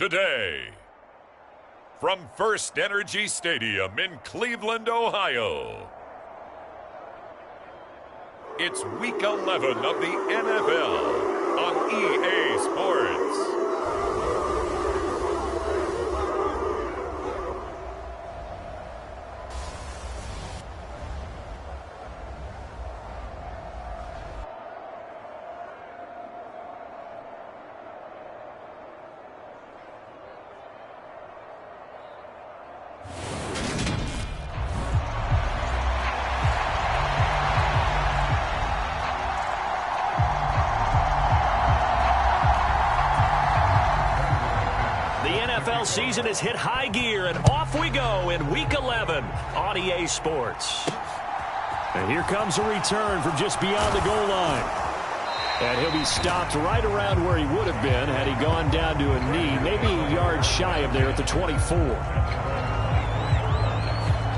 today. From First Energy Stadium in Cleveland, Ohio, it's Week 11 of the NFL on EA Sports. NFL season has hit high gear, and off we go in Week 11 on EA Sports. And here comes a return from just beyond the goal line. And he'll be stopped right around where he would have been had he gone down to a knee, maybe a yard shy of there at the 24.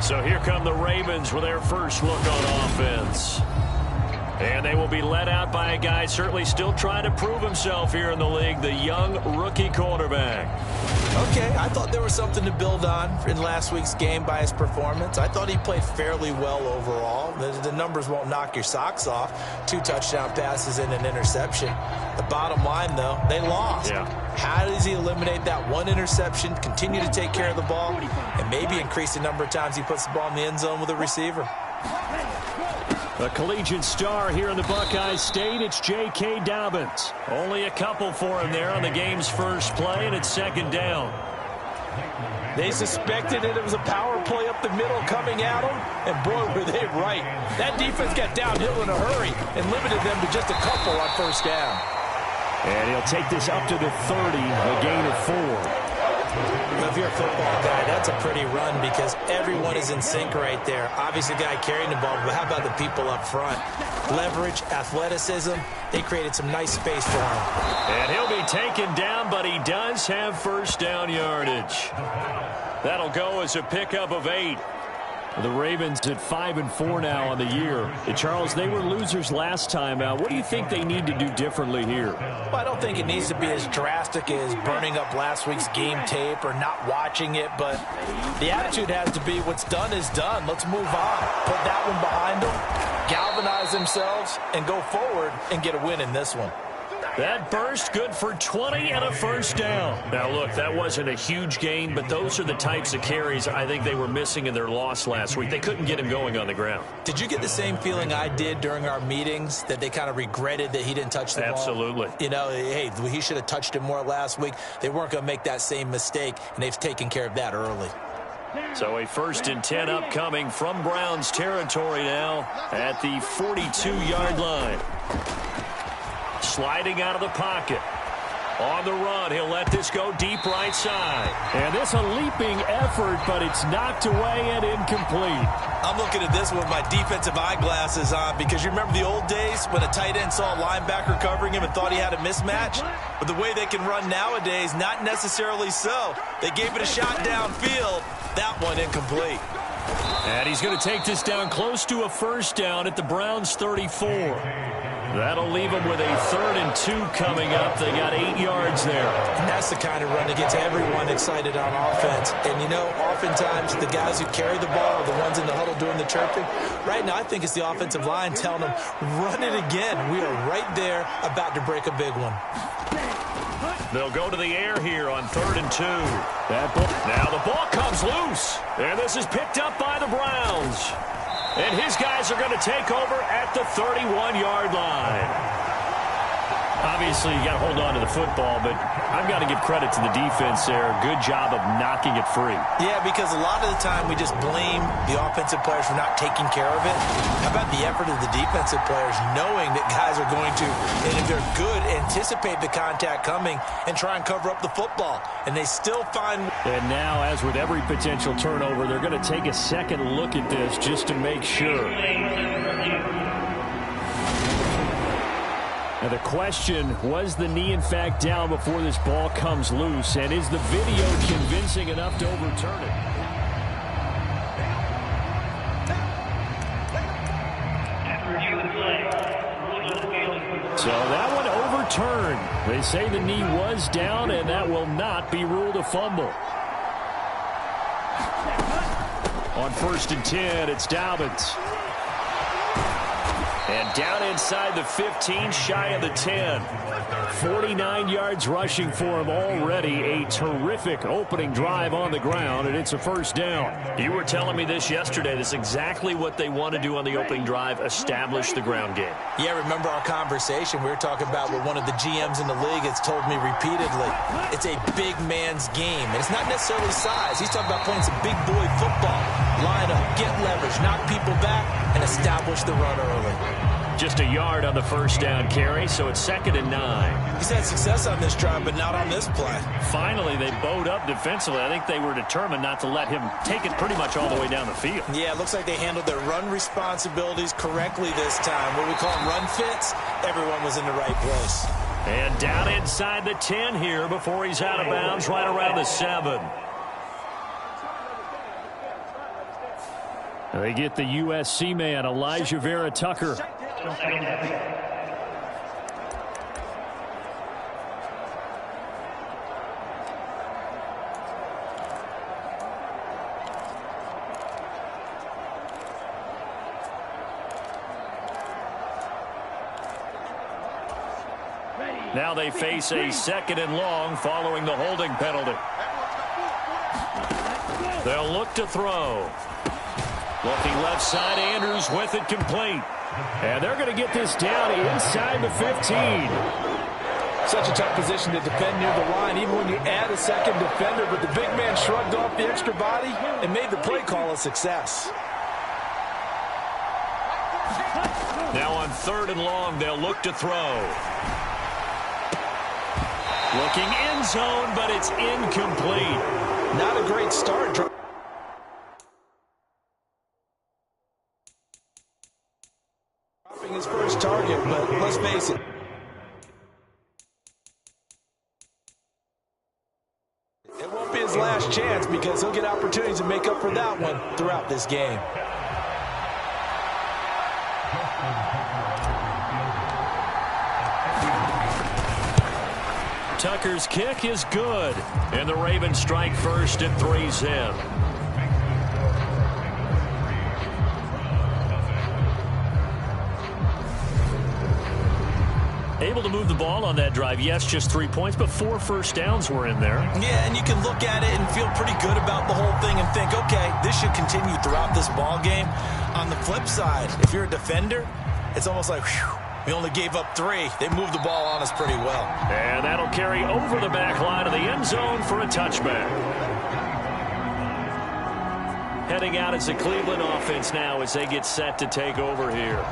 So here come the Ravens with their first look on offense. And they will be led out by a guy certainly still trying to prove himself here in the league, the young rookie quarterback. Okay, I thought there was something to build on in last week's game by his performance. I thought he played fairly well overall. The numbers won't knock your socks off. 2 touchdown passes and an interception. The bottom line, though, they lost. Yeah. How does he eliminate that one interception, continue to take care of the ball, and maybe increase the number of times he puts the ball in the end zone with a receiver? A collegiate star here in the Buckeye State, it's J.K. Dobbins. Only a couple for him there on the game's first play, and it's second down. They suspected it was a power play up the middle coming at them, and boy, were they right. That defense got downhill in a hurry and limited them to just a couple on first down. And he'll take this up to the 30, a gain of 4. If you're a football guy, that's a pretty run because everyone is in sync right there. Obviously, the guy carrying the ball, but how about the people up front? Leverage, athleticism, they created some nice space for him. And he'll be taken down, but he does have first down yardage. That'll go as a pickup of 8. The Ravens at 5-4 now on the year. And Charles, they were losers last time out. What do you think they need to do differently here? Well, I don't think it needs to be as drastic as burning up last week's game tape or not watching it, but the attitude has to be what's done is done. Let's move on. Put that one behind them, galvanize themselves, and go forward and get a win in this one. That burst good for 20 and a first down. Now, look, that wasn't a huge gain, but those are the types of carries I think they were missing in their loss last week. They couldn't get him going on the ground. Did you get the same feeling I did during our meetings, that they kind of regretted that he didn't touch the ball? Absolutely. You know, hey, he should have touched it more last week. They weren't going to make that same mistake, and they've taken care of that early. So a 1st and 10 upcoming from Browns territory now at the 42-yard line. Sliding out of the pocket. On the run, he'll let this go deep right side. And this a leaping effort, but it's knocked away and incomplete. I'm looking at this with my defensive eyeglasses on because you remember the old days when a tight end saw a linebacker covering him and thought he had a mismatch? But the way they can run nowadays, not necessarily so. They gave it a shot downfield. That one incomplete. And he's going to take this down close to a first down at the Browns' 34. That'll leave them with a 3rd and 2 coming up. They got 8 yards there. And that's the kind of run that gets everyone excited on offense. And, you know, oftentimes the guys who carry the ball are the ones in the huddle doing the chirping. Right now, I think it's the offensive line telling them, run it again. We are right there about to break a big one. They'll go to the air here on 3rd and 2. Now the ball comes loose. And this is picked up by the Browns. And his guys are going to take over at the 31-yard line. Obviously, you got to hold on to the football, but I've got to give credit to the defense there. Good job of knocking it free. Yeah, because a lot of the time we just blame the offensive players for not taking care of it. How about the effort of the defensive players knowing that guys are going to, and if they're good, anticipate the contact coming and try and cover up the football. And they still find... And now, as with every potential turnover, they're going to take a second look at this just to make sure. Now the question, was the knee in fact down before this ball comes loose? And is the video convincing enough to overturn it? So that one overturned. They say the knee was down, and that will not be ruled a fumble. On 1st and 10, it's Dobbins. And down inside the 15, shy of the 10. 49 yards rushing for him already. A terrific opening drive on the ground, and it's a first down. You were telling me this yesterday. This is exactly what they want to do on the opening drive, establish the ground game. Yeah, remember our conversation? We were talking about what one of the GMs in the league has told me repeatedly. It's a big man's game, and it's not necessarily size. He's talking about playing some big boy football. Line up, get leverage, knock people back, and establish the run early. Just a yard on the first down carry, so it's 2nd and 9. He's had success on this drive, but not on this play. Finally, they bowed up defensively. I think they were determined not to let him take it pretty much all the way down the field. Yeah, it looks like they handled their run responsibilities correctly this time. What we call them run fits, everyone was in the right place. And down inside the 10 here before he's out of bounds, right around the 7. They get the USC man, Elijah Vera Tucker. Now they face a 2nd and long following the holding penalty. They'll look to throw. Looking left side, Andrews with it complete. And they're going to get this down inside the 15. Such a tough position to defend near the line, even when you add a second defender, but the big man shrugged off the extra body and made the play call a success. Now on 3rd and long, they'll look to throw. Looking end zone, but it's incomplete. Not a great start. Dropping his first target, but let's face it. It won't be his last chance because he'll get opportunities to make up for that one throughout this game. Tucker's kick is good, and the Ravens strike first and 3's him. Able to move the ball on that drive. Yes, just 3 points, but 4 first downs were in there. Yeah, and you can look at it and feel pretty good about the whole thing and think, okay, this should continue throughout this ball game. On the flip side, if you're a defender, it's almost like, whew, we only gave up 3. They moved the ball on us pretty well. And that'll carry over the back line of the end zone for a touchback. Heading out as the Cleveland offense now as they get set to take over here.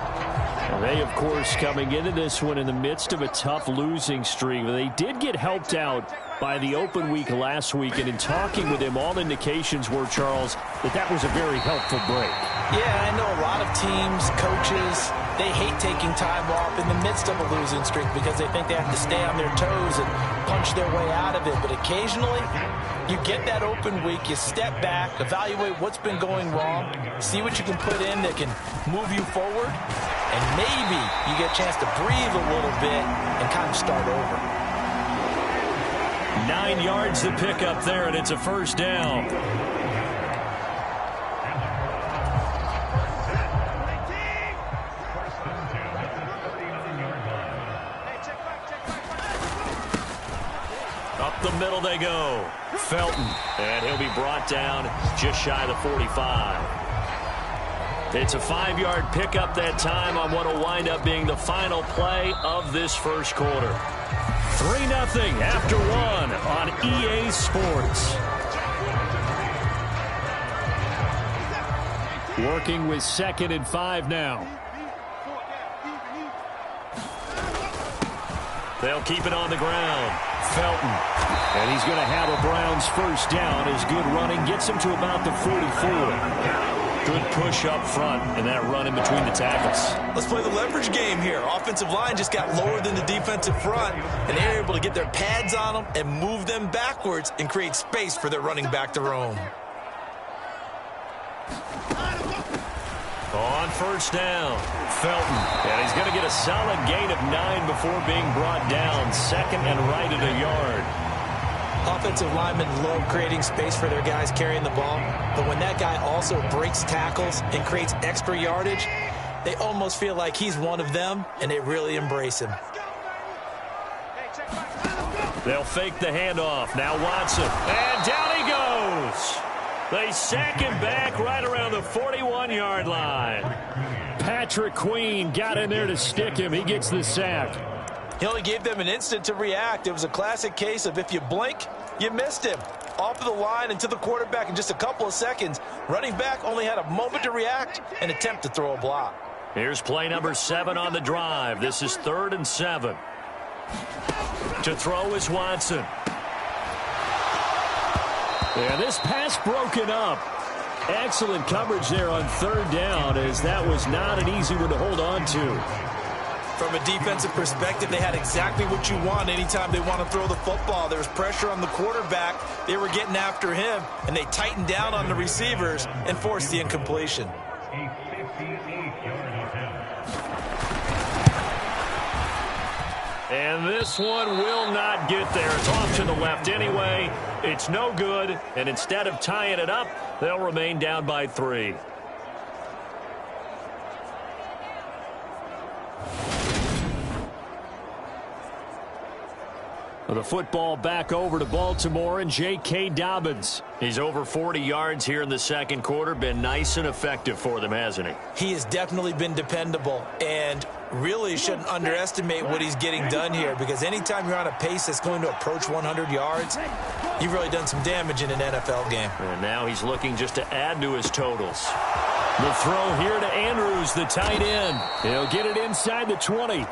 And they, of course, coming into this one in the midst of a tough losing streak. They did get helped out by the open week last week, and in talking with him, all indications were, Charles, that was a very helpful break. Yeah, I know a lot of teams, coaches, they hate taking time off in the midst of a losing streak because they think they have to stay on their toes and punch their way out of it. But occasionally, you get that open week, you step back, evaluate what's been going wrong, see what you can put in that can move you forward, and maybe you get a chance to breathe a little bit and kind of start over. 9 yards to pick up there, and it's a first down. Up the middle they go. Felton, and he'll be brought down just shy of the 45. It's a 5-yard pickup that time on what will wind up being the final play of this first quarter. 3-0 after 1 on EA Sports. Working with 2nd and 5 now. They'll keep it on the ground. Felton. And he's going to have a Browns first down. His good running gets him to about the 44. Good push up front and that run in between the tackles. Let's play the leverage game here. Offensive line just got lower than the defensive front, and they're able to get their pads on them and move them backwards and create space for their running back to roam. On first down, Felton. And he's going to get a solid gain of 9 before being brought down. Second and right at a yard. Offensive linemen love creating space for their guys carrying the ball. But when that guy also breaks tackles and creates extra yardage, they almost feel like he's one of them, and they really embrace him. They'll fake the handoff. Now Watson. And down he goes. They sack him back right around the 41-yard line. Patrick Queen got in there to stick him. He gets the sack. He only gave them an instant to react. It was a classic case of if you blink, you missed him. Off of the line and to the quarterback in just a couple of seconds. Running back only had a moment to react and attempt to throw a block. Here's play number 7 on the drive. This is 3rd and 7. To throw is Watson. And this pass broken up. Excellent coverage there on 3rd down, as that was not an easy one to hold on to. From a defensive perspective, they had exactly what you want anytime they want to throw the football. There was pressure on the quarterback. They were getting after him, and they tightened down on the receivers and forced the incompletion. And this one will not get there. It's off to the left anyway. It's no good. And instead of tying it up, they'll remain down by 3. The football back over to Baltimore and J.K. Dobbins. He's over 40 yards here in the second quarter. Been nice and effective for them, hasn't he? He has definitely been dependable, and really shouldn't underestimate what he's getting done here, because anytime you're on a pace that's going to approach 100 yards, you've really done some damage in an NFL game. And now he's looking just to add to his totals. The throw here to Andrews, the tight end. He'll get it inside the 20.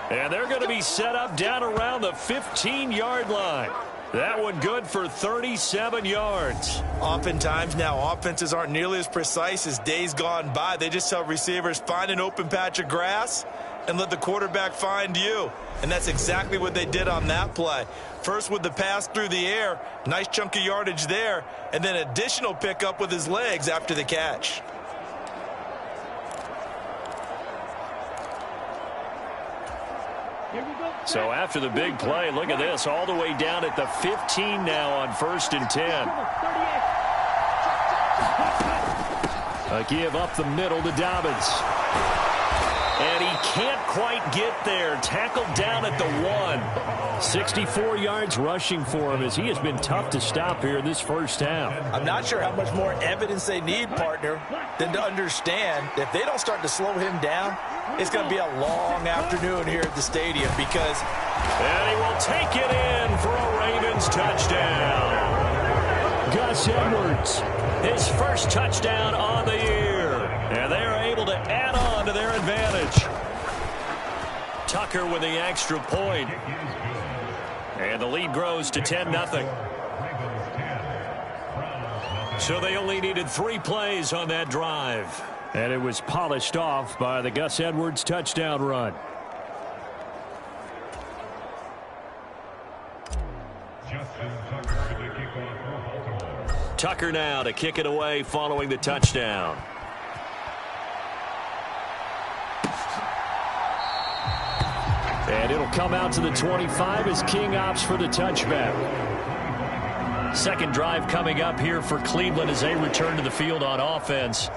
And they're going to be set up down around the 15-yard line. That one good for 37 yards. Oftentimes now, offenses aren't nearly as precise as days gone by. They just tell receivers, find an open patch of grass and let the quarterback find you. And that's exactly what they did on that play. First with the pass through the air, nice chunk of yardage there, and then additional pickup with his legs after the catch. So after the big play, look at this, all the way down at the 15 now on 1st and 10. A give up the middle to Dobbins. And he can't quite get there. Tackled down at the 1. 64 yards rushing for him, as he has been tough to stop here in this first half. I'm not sure how much more evidence they need, partner, than to understand that if they don't start to slow him down, it's going to be a long afternoon here at the stadium, because... And he will take it in for a Ravens touchdown. Gus Edwards, his first touchdown on the year. And they're able to add on to their advantage. Tucker with the extra point. And the lead grows to 10-0. So they only needed 3 plays on that drive. And it was polished off by the Gus Edwards touchdown run. Tucker now to kick it away following the touchdown. And it'll come out to the 25 as King opts for the touchback. Second drive coming up here for Cleveland as they return to the field on offense.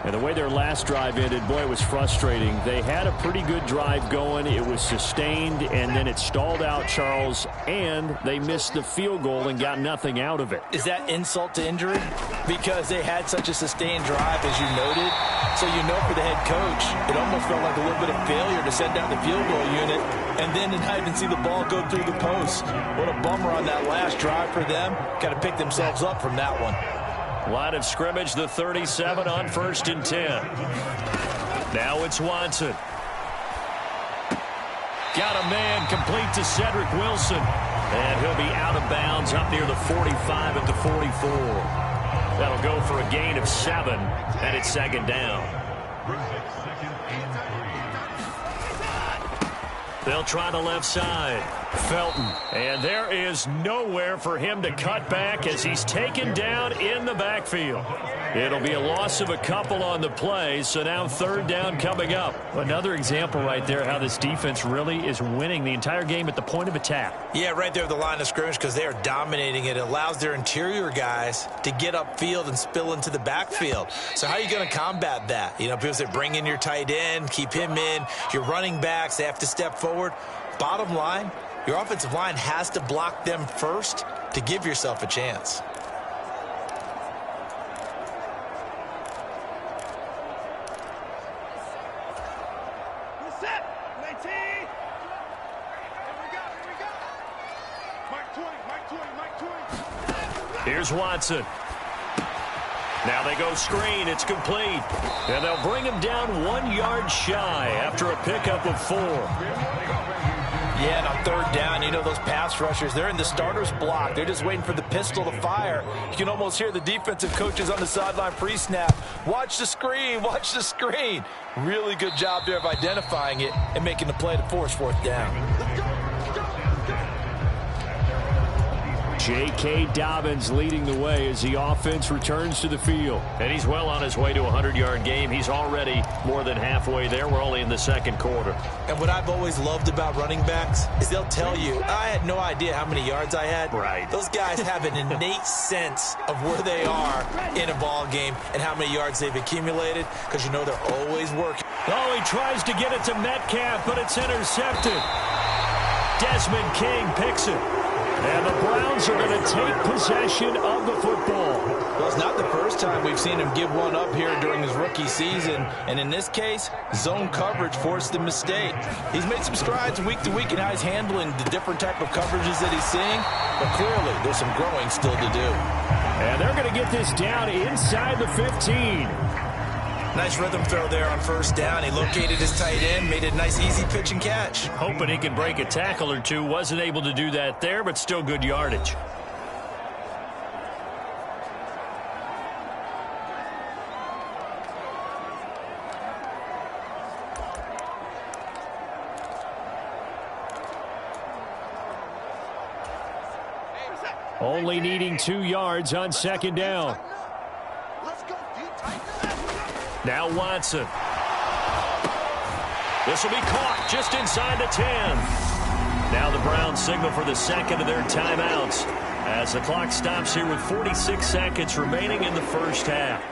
And the way their last drive ended, boy, it was frustrating. They had a pretty good drive going. It was sustained, and then it stalled out, Charles, and they missed the field goal and got nothing out of it. Is that insult to injury? Because they had such a sustained drive, as you noted. So you know for the head coach, it almost felt like a little bit of failure to send out the field goal unit and then to not even see the ball go through the post. What a bummer on that last drive for them. Got to pick themselves up from that one. Line of scrimmage, the 37 on 1st and 10. Now it's Watson. Got a man complete to Cedric Wilson. And he'll be out of bounds up near the 45 at the 44. That'll go for a gain of 7, and it's 2nd down. They'll try the left side. Felton. And there is nowhere for him to cut back as he's taken down in the backfield. It'll be a loss of a couple on the play, so now 3rd down coming up. Another example right there how this defense really is winning the entire game at the point of attack. Yeah, right there at the line of scrimmage because they are dominating it. It allows their interior guys to get upfield and spill into the backfield. So how are you going to combat that? You know, people say bring in your tight end, keep him in. Your running backs, they have to step forward. Bottom line, your offensive line has to block them first to give yourself a chance. Here's Watson. Now they go screen. It's complete. And they'll bring him down 1 yard shy after a pickup of 4. Yeah, and on 3rd down, you know those pass rushers, they're in the starter's block. They're just waiting for the pistol to fire. You can almost hear the defensive coaches on the sideline pre-snap. Watch the screen, watch the screen. Really good job there of identifying it and making the play to force 4th down. J.K. Dobbins leading the way as the offense returns to the field. And he's well on his way to a 100-yard game. He's already more than halfway there. We're only in the 2nd quarter. And what I've always loved about running backs is they'll tell you, I had no idea how many yards I had. Right. Those guys have an innate sense of where they are in a ball game and how many yards they've accumulated because you know they're always working. Oh, he tries to get it to Metcalf, but it's intercepted. Desmond King picks it. And the Browns are going to take possession of the football. Well, it's not the first time we've seen him give one up here during his rookie season. And in this case, zone coverage forced the mistake. He's made some strides week to week in how he's handling the different type of coverages that he's seeing. But clearly, there's some growing still to do. And they're going to get this down inside the 15. Nice rhythm throw there on 1st down. He located his tight end, made a nice easy pitch and catch. Hoping he could break a tackle or two. Wasn't able to do that there, but still good yardage. Only needing 2 yards on 2nd down. Now Watson. This will be caught just inside the 10. Now the Browns signal for the 2nd of their timeouts as the clock stops here with 46 seconds remaining in the 1st half.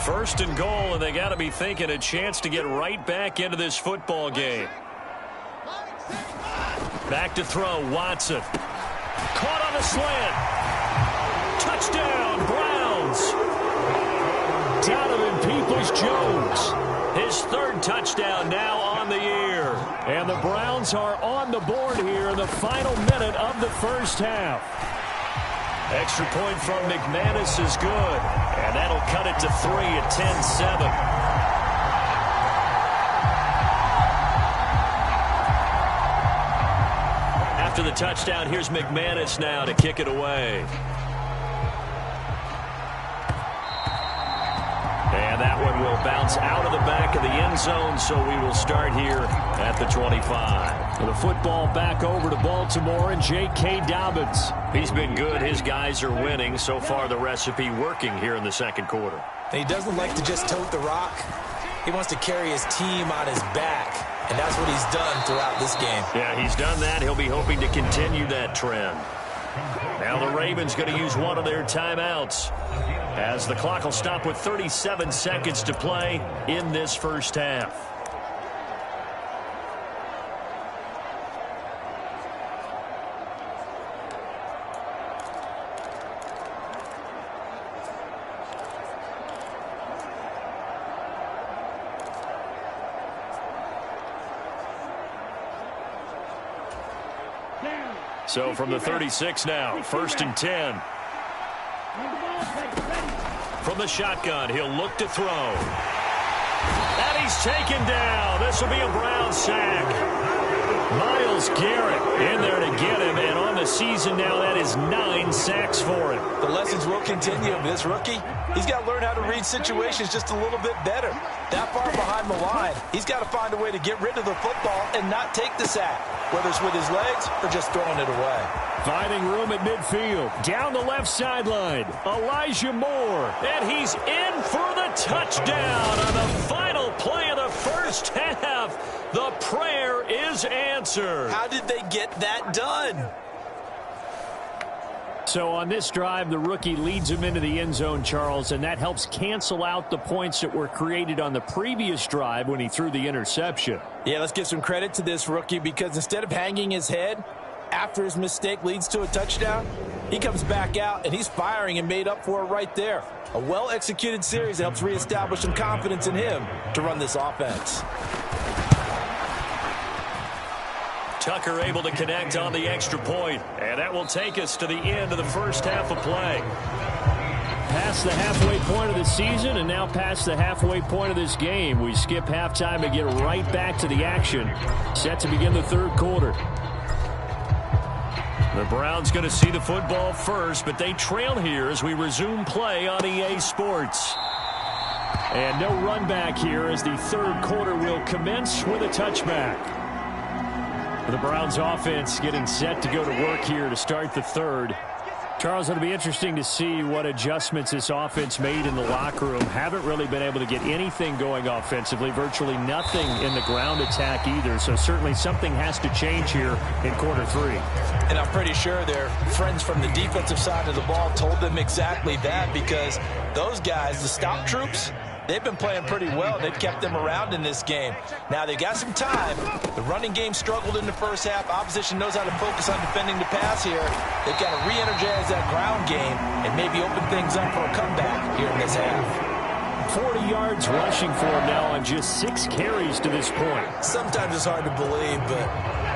First and goal, and they got to be thinking a chance to get right back into this football game. Back to throw, Watson. Caught on a slant. Touchdown, Browns. Donovan Peoples-Jones. His 3rd touchdown now on the year. And the Browns are on the board here in the final minute of the 1st half. Extra point from McManus is good. And that'll cut it to 3 at 10-7. After the touchdown, here's McManus now to kick it away. And that one will bounce out of the back of the end zone, so we will start here at the 25. And the football back over to Baltimore and J.K. Dobbins. He's been good. His guys are winning. So far, the recipe working here in the 2nd quarter. He doesn't like to just tote the rock. He wants to carry his team on his back. And that's what he's done throughout this game. Yeah, he's done that. He'll be hoping to continue that trend. Now the Ravens going to use one of their timeouts as the clock will stop with 37 seconds to play in this 1st half. So from the 36 now, 1st and 10. From the shotgun, he'll look to throw. And he's taken down. This will be a Brown sack. Myles Garrett in there to get him, and on the the season now. That is 9 sacks for him. The lessons will continue. This rookie, he's got to learn how to read situations just a little bit better. That far behind the line, he's got to find a way to get rid of the football and not take the sack, whether it's with his legs or just throwing it away. Finding room at midfield. Down the left sideline. Elijah Moore. And he's in for the touchdown on the final play of the first half. The prayer is answered. How did they get that done? So on this drive, the rookie leads him into the end zone, Charles, and that helps cancel out the points that were created on the previous drive when he threw the interception. Yeah, let's give some credit to this rookie because instead of hanging his head after his mistake leads to a touchdown, he comes back out and he's firing and made up for it right there. A well-executed series that helps reestablish some confidence in him to run this offense. Tucker able to connect on the extra point, and that will take us to the end of the first half of play. Past the halfway point of the season and now past the halfway point of this game. We skip halftime and get right back to the action. Set to begin the third quarter. The Browns going to see the football first, but they trail here as we resume play on EA Sports. And no run back here as the third quarter will commence with a touchback. The Browns offense getting set to go to work here to start the third. Charles, it'll be interesting to see what adjustments this offense made in the locker room. Haven't really been able to get anything going offensively, virtually nothing in the ground attack either. So certainly something has to change here in quarter three. And I'm pretty sure their friends from the defensive side of the ball told them exactly that because those guys, the stop troops, they've been playing pretty well. They've kept them around in this game. Now, they got some time. The running game struggled in the first half. Opposition knows how to focus on defending the pass here. They've got to re-energize that ground game and maybe open things up for a comeback here in this half. 40 yards rushing for him now on just 6 carries to this point. Sometimes it's hard to believe, but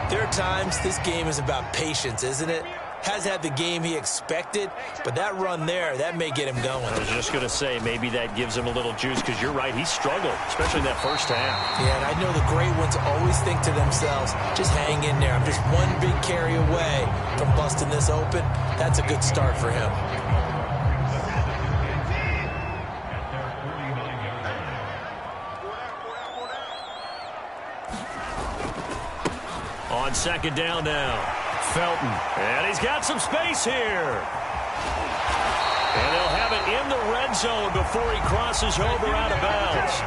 there are times this game is about patience, isn't it? Has had the game he expected, but that run there, that may get him going. I was just going to say, maybe that gives him a little juice because you're right, he struggled, especially that first half. Yeah, and I know the great ones always think to themselves, just hang in there. I'm just one big carry away from busting this open. That's a good start for him. On second down now. Felton. And he's got some space here. And they'll have it in the red zone before he crosses over out of bounds.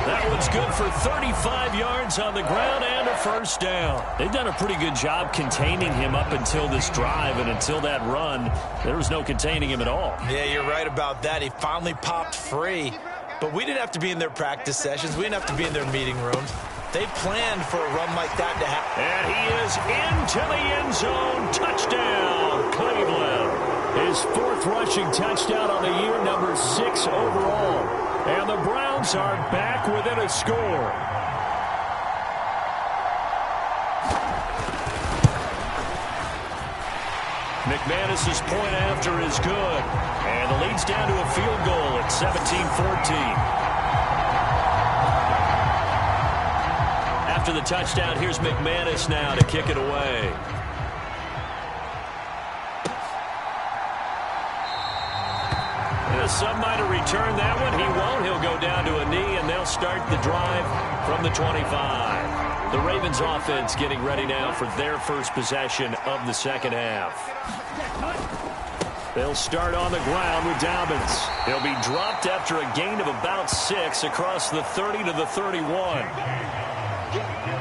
That one's good for 35 yards on the ground and a first down. They've done a pretty good job containing him up until this drive, and until that run, there was no containing him at all. Yeah, you're right about that. He finally popped free. But we didn't have to be in their practice sessions. We didn't have to be in their meeting rooms. They planned for a run like that to happen. And he is into the end zone. Touchdown, Cleveland. His 4th rushing touchdown on the year, number 6 overall. And the Browns are back within a score. McManus's point after is good. And the lead's down to a field goal at 17-14. After the touchdown, here's McManus now to kick it away. Some might have returned that one. He won't. He'll go down to a knee, and they'll start the drive from the 25. The Ravens offense getting ready now for their first possession of the second half. They'll start on the ground with Dobbins. He'll be dropped after a gain of about 6 across the 30 to the 31.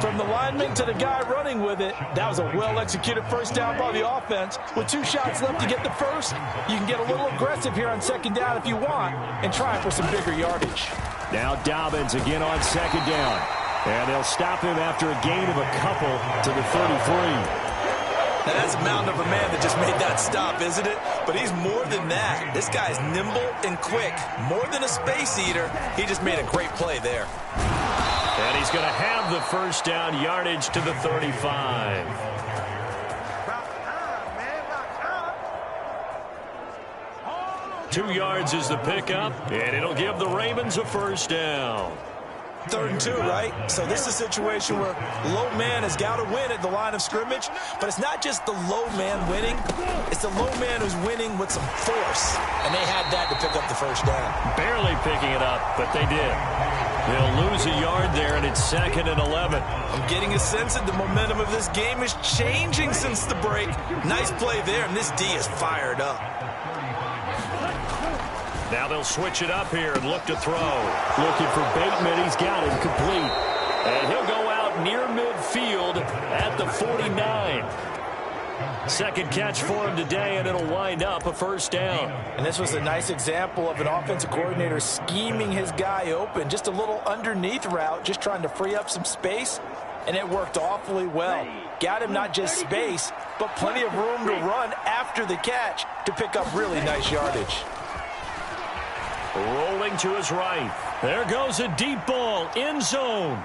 From the lineman to the guy running with it, that was a well-executed first down by the offense. With 2 shots left to get the first, you can get a little aggressive here on second down if you want and try for some bigger yardage. Now Dobbins again on second down. And they'll stop him after a gain of a couple to the 33. Now, that's a mountain of a man that just made that stop, isn't it? But he's more than that. This guy's nimble and quick. More than a space eater, he just made a great play there. And he's going to have the first down, yardage to the 35. "2 yards is the pickup, and it'll give the Ravens a first down. 3rd and 2, right? So this is a situation where low man has got to win at the line of scrimmage, but it's not just the low man winning. It's the low man who's winning with some force, and they had that to pick up the first down. Barely picking it up, but they did. They'll lose a yard there, and it's 2nd and 11. I'm getting a sense that the momentum of this game is changing since the break. Nice play there, and this D is fired up. Now they'll switch it up here and look to throw. Looking for Bateman. He's got him complete. And he'll go out near midfield at the 49. Second catch for him today, and it'll wind up a first down. And this was a nice example of an offensive coordinator scheming his guy open. Just a little underneath route, just trying to free up some space, and it worked awfully well. Got him not just space, but plenty of room to run after the catch to pick up really nice yardage. Rolling to his right. There goes a deep ball, end zone.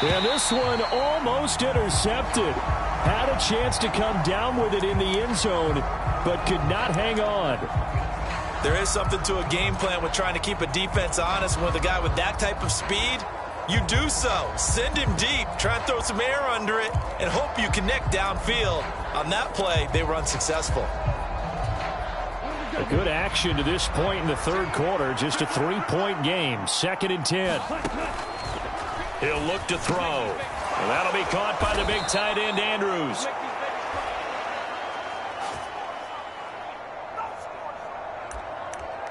And this one almost intercepted. Had a chance to come down with it in the end zone, but could not hang on. There is something to a game plan with trying to keep a defense honest. With a guy with that type of speed, you do so. Send him deep, try and throw some air under it, and hope you connect downfield. On that play, they were unsuccessful. A good action to this point in the third quarter. Just a 3-point game. 2nd and 10. He'll look to throw. And that'll be caught by the big tight end, Andrews.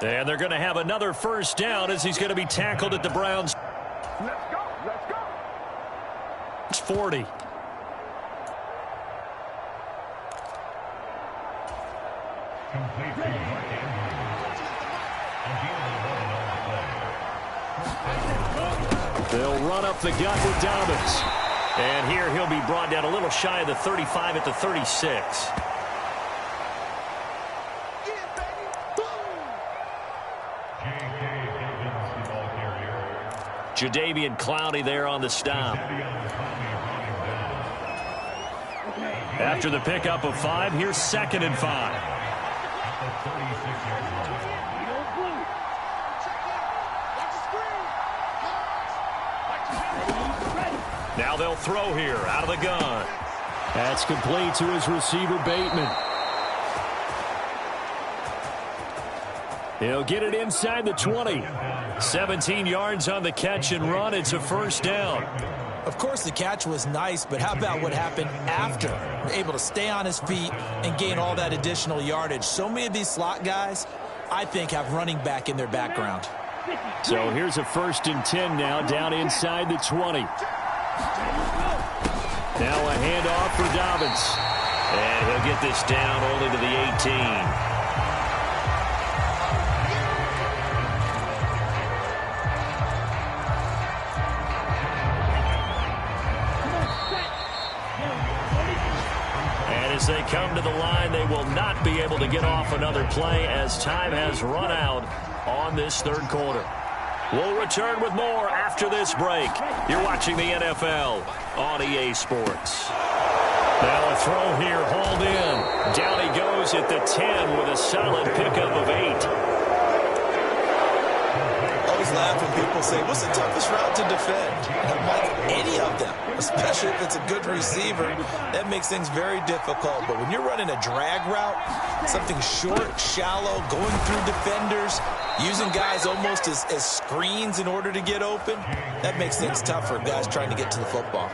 And they're going to have another first down as he's going to be tackled at the Browns. Let's go. Let's go. It's 40. They'll run up the gut with Dobbins. And here he'll be brought down a little shy of the 35 at the 36. Jadeveon Clowney there on the stop. After the pickup of 5, here's 2nd and 5. Now they'll throw here out of the gun. That's complete to his receiver, Bateman. He'll get it inside the 20. 17 yards on the catch and run. It's a first down. Of course, the catch was nice, but how about what happened after? Able to stay on his feet and gain all that additional yardage. So many of these slot guys, I think, have running back in their background. So here's a 1st and 10 now, down inside the 20. Now a handoff for Dobbins. And he'll get this down only to the 18. As they come to the line, they will not be able to get off another play as time has run out on this third quarter. We'll return with more after this break. You're watching the NFL on EA Sports. Now a throw here, hauled in. Down he goes at the 10 with a solid pickup of 8. Always laugh when people say, what's the toughest route to defend? And I'm like, any of them, especially if it's a good receiver. That makes things very difficult. But when you're running a drag route, something short, shallow, going through defenders, using guys almost as screens in order to get open, that makes things tough for guys trying to get to the football.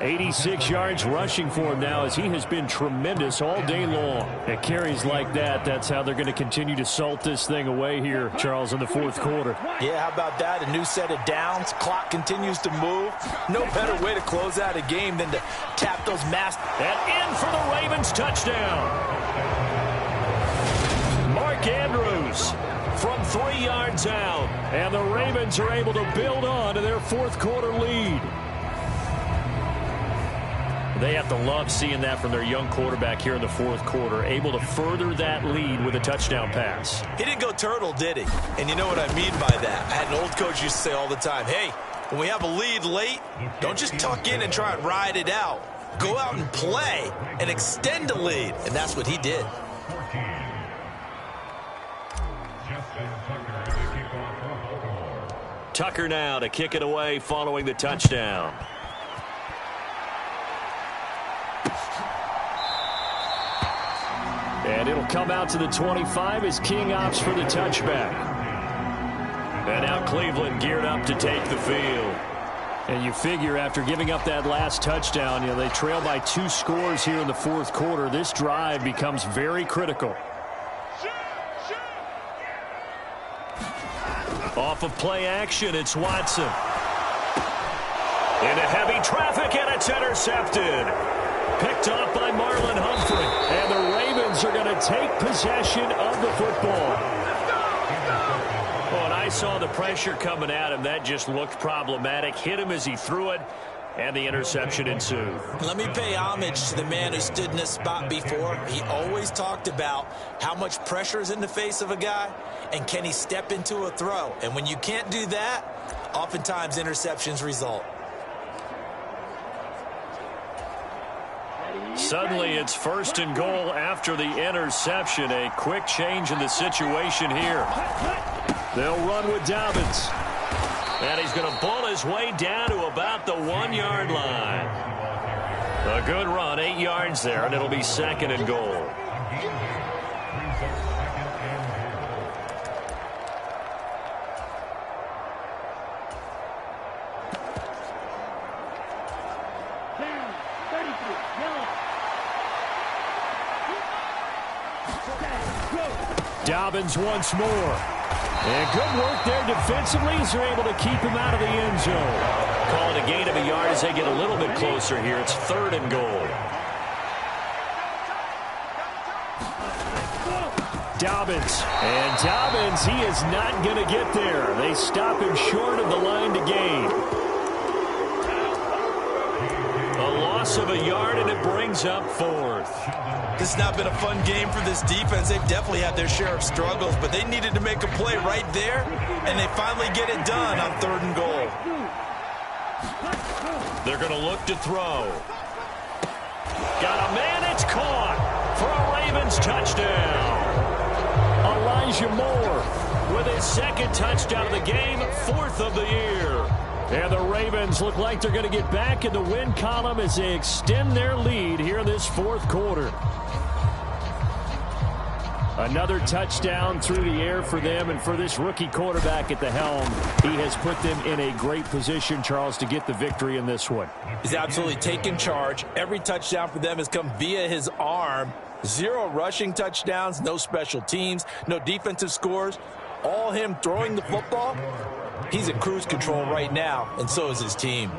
86 yards rushing for him now as he has been tremendous all day long. At carries like that, that's how they're going to continue to salt this thing away here, Charles, in the fourth quarter. Yeah, how about that? A new set of downs. Clock continues to move. No better way to close out a game than to tap those mass. And in for the Ravens touchdown. Mark Andrews from 3 yards out. And the Ravens are able to build on to their fourth quarter lead. They have to love seeing that from their young quarterback here in the fourth quarter, able to further that lead with a touchdown pass. He didn't go turtle, did he? And you know what I mean by that. I had an old coach used to say all the time, hey, when we have a lead late, don't just tuck in and try and ride it out. Go out and play and extend the lead. And that's what he did. Tucker now to kick it away following the touchdown. And it'll come out to the 25 as King opts for the touchback. And now Cleveland geared up to take the field. And you figure after giving up that last touchdown, they trail by 2 scores here in the fourth quarter. This drive becomes very critical. Off of play action, it's Watson. Into heavy traffic, and it's intercepted. Picked off by Marlon Humphrey. And the Ravens are going to take possession of the football. Oh, and I saw the pressure coming at him. That just looked problematic. Hit him as he threw it, and the interception ensued. Let me pay homage to the man who stood in this spot before. He always talked about how much pressure is in the face of a guy, and can he step into a throw. And when you can't do that, oftentimes interceptions result. Suddenly, it's 1st and goal after the interception. A quick change in the situation here. They'll run with Dobbins. And he's going to bull his way down to about the 1-yard line. A good run, 8 yards there, and it'll be 2nd and goal. Dobbins once more. And good work there defensively as they're able to keep him out of the end zone. Call it a gain of a yard as they get a little bit closer here. It's 3rd and goal. Dobbins. And Dobbins, he is not going to get there. They stop him short of the line to gain. A loss of a yard, and it brings up 4th. This has not been a fun game for this defense. They've definitely had their share of struggles, but they needed to make a play right there, and they finally get it done on 3rd and goal. They're going to look to throw. Got a man, it's caught for a Ravens touchdown. Elijah Moore with his 2nd touchdown of the game, 4th of the year. And the Ravens look like they're going to get back in the win column as they extend their lead here in this 4th quarter. Another touchdown through the air for them, and for this rookie quarterback at the helm, he has put them in a great position, Charles, to get the victory in this one. He's absolutely taken charge. Every touchdown for them has come via his arm. 0 rushing touchdowns, no special teams, no defensive scores. All him throwing the football. He's in cruise control right now, and so is his team.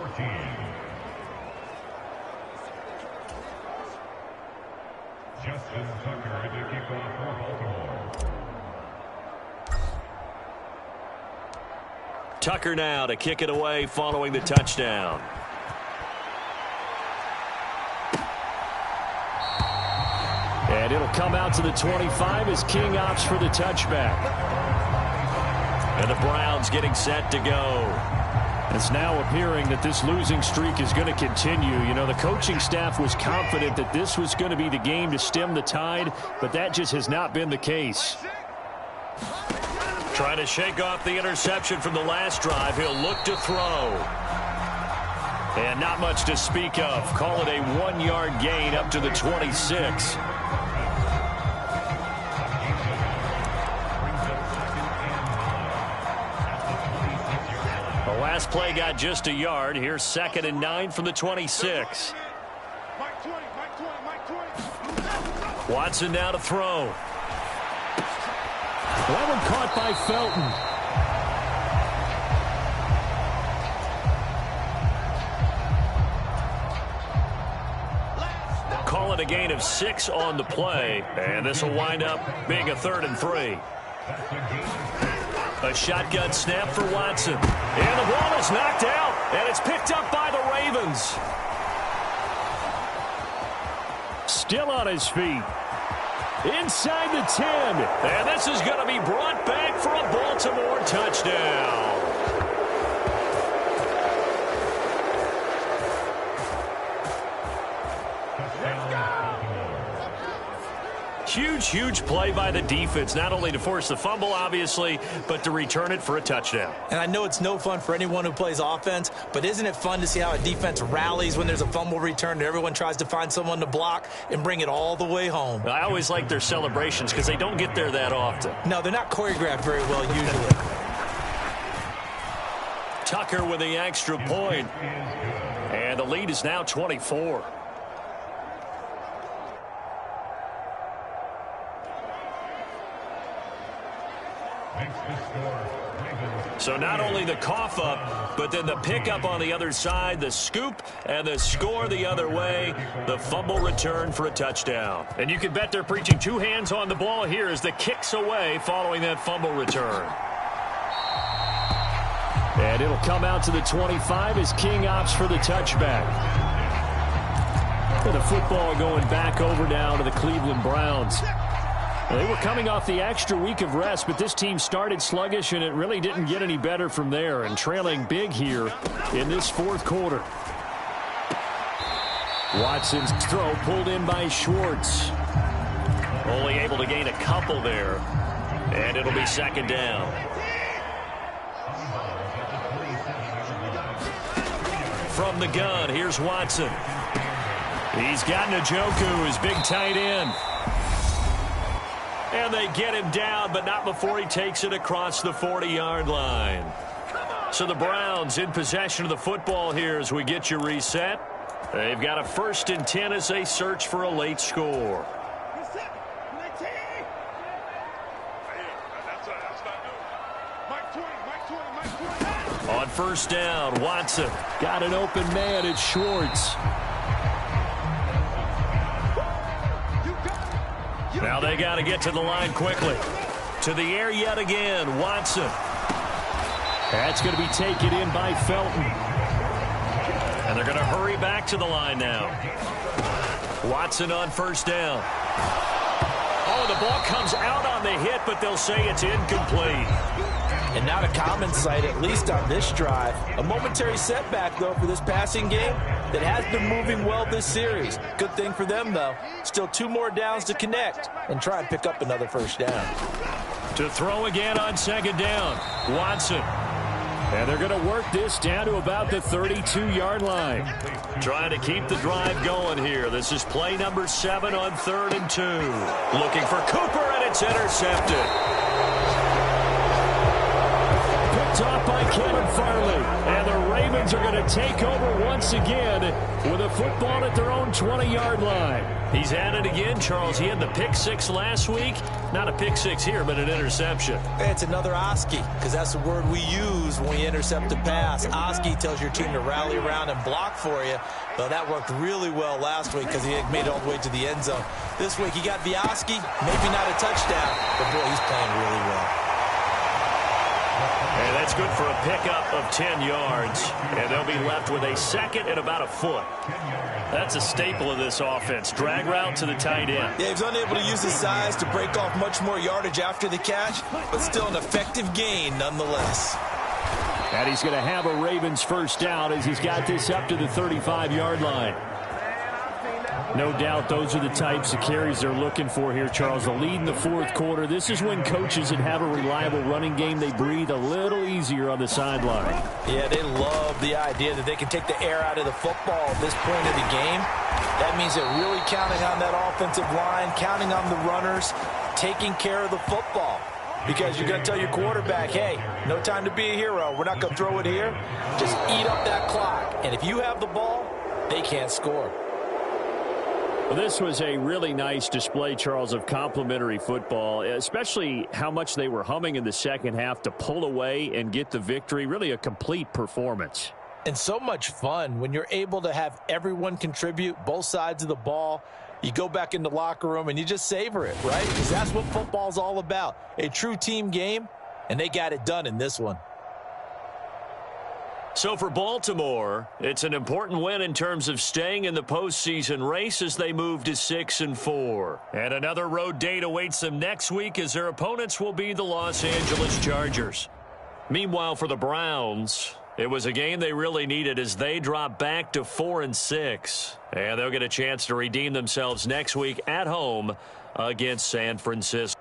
Tucker now to kick it away following the touchdown. And it'll come out to the 25 as King opts for the touchback. And the Browns getting set to go. It's now appearing that this losing streak is going to continue. The coaching staff was confident that this was going to be the game to stem the tide, but that just has not been the case. Trying to shake off the interception from the last drive. He'll look to throw. And not much to speak of. Call it a 1-yard gain up to the 26. The last play got just a yard. Here's 2nd and 9 from the 26. Watson now to throw. That one caught by Felton. Call it a gain of 6 on the play, and this will wind up being a 3rd and 3. A shotgun snap for Watson. And the ball is knocked out, and it's picked up by the Ravens. Still on his feet. Inside the 10. And this is going to be brought back for a Baltimore touchdown. Huge play by the defense, not only to force the fumble, obviously, but to return it for a touchdown. And I know it's no fun for anyone who plays offense, but isn't it fun to see how a defense rallies when there's a fumble return and everyone tries to find someone to block and bring it all the way home? I always like their celebrations because they don't get there that often. No, they're not choreographed very well usually. Tucker with the extra point. And the lead is now 24. So not only the cough up, but then the pickup on the other side, the scoop, and the score the other way, the fumble return for a touchdown. And you can bet they're preaching two hands on the ball here as the kick's away following that fumble return. And it'll come out to the 25 as King opts for the touchback. And the football going back over now to the Cleveland Browns. They were coming off the extra week of rest, but this team started sluggish, and it really didn't get any better from there, and trailing big here in this fourth quarter. Watson's throw pulled in by Schwartz. Only able to gain a couple there, and it'll be second down. From the gun, here's Watson. He's got Njoku, his big tight end. And they get him down, but not before he takes it across the 40-yard line. So the Browns in possession of the football here as we get you reset. They've got a 1st and 10 as they search for a late score. On first down, Watson. Got an open man, it's Schwartz. Now they got to get to the line quickly. To the air yet again, Watson. That's going to be taken in by Felton. And they're going to hurry back to the line now. Watson on first down. Oh, the ball comes out on the hit, but they'll say it's incomplete. And not a common sight, at least on this drive. A momentary setback, though, for this passing game that has been moving well this series. Good thing for them, though. Still 2 more downs to connect and try and pick up another first down. To throw again on second down, Watson. And they're going to work this down to about the 32-yard line. Trying to keep the drive going here. This is play number 7 on 3rd and 2. Looking for Cooper, and it's intercepted. Top by Kevin Farley, and the Ravens are going to take over once again with a football at their own 20-yard line. He's at it again, Charles. He had the pick 6 last week. Not a pick 6 here, but an interception. It's another Oski, because that's the word we use when we intercept a pass. Oski tells your team to rally around and block for you. Well, that worked really well last week because he made it all the way to the end zone. This week he got the Oski, maybe not a touchdown, but boy, he's playing really well. And that's good for a pickup of 10 yards. And they'll be left with a 2nd and about a foot. That's a staple of this offense. Drag route to the tight end. Yeah, he's unable to use his size to break off much more yardage after the catch, but still an effective gain nonetheless. And he's going to have a Ravens first down as he's got this up to the 35-yard line. No doubt those are the types of carries they're looking for here, Charles. The lead in the fourth quarter. This is when coaches that have a reliable running game, they breathe a little easier on the sideline. Yeah, they love the idea that they can take the air out of the football at this point of the game. That means they're really counting on that offensive line, counting on the runners, taking care of the football. Because you're going to tell your quarterback, hey, no time to be a hero. We're not going to throw it here. Just eat up that clock. And if you have the ball, they can't score. Well, this was a really nice display, Charles, of complimentary football, especially how much they were humming in the second half to pull away and get the victory. Really a complete performance. And so much fun when you're able to have everyone contribute, both sides of the ball. You go back in the locker room and you just savor it, right? Because that's what football's all about. A true team game, and they got it done in this one. So for Baltimore, it's an important win in terms of staying in the postseason race as they move to 6-4. And another road date awaits them next week as their opponents will be the Los Angeles Chargers. Meanwhile, for the Browns, It was a game they really needed as they drop back to 4-6. And they'll get a chance to redeem themselves next week at home against San Francisco.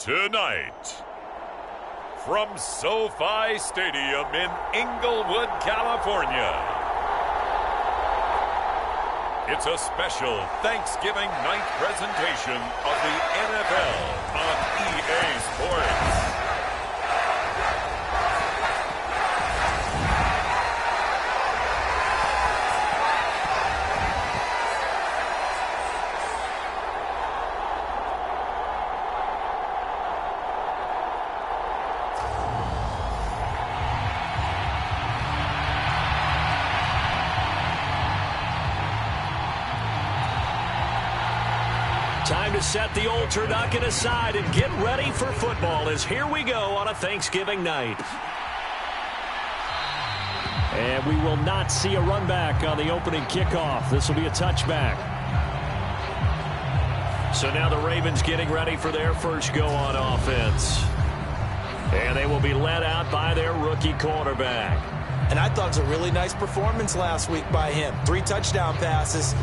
Tonight, from SoFi Stadium in Inglewood, California, it's a special Thanksgiving night presentation of the NFL on EA Sports. Time to set the old turducken aside and get ready for football as here we go on a Thanksgiving night. And we will not see a run back on the opening kickoff. This will be a touchback. So now the Ravens getting ready for their first go on offense. And they will be led out by their rookie quarterback. And I thought it was a really nice performance last week by him. 3 touchdown passes.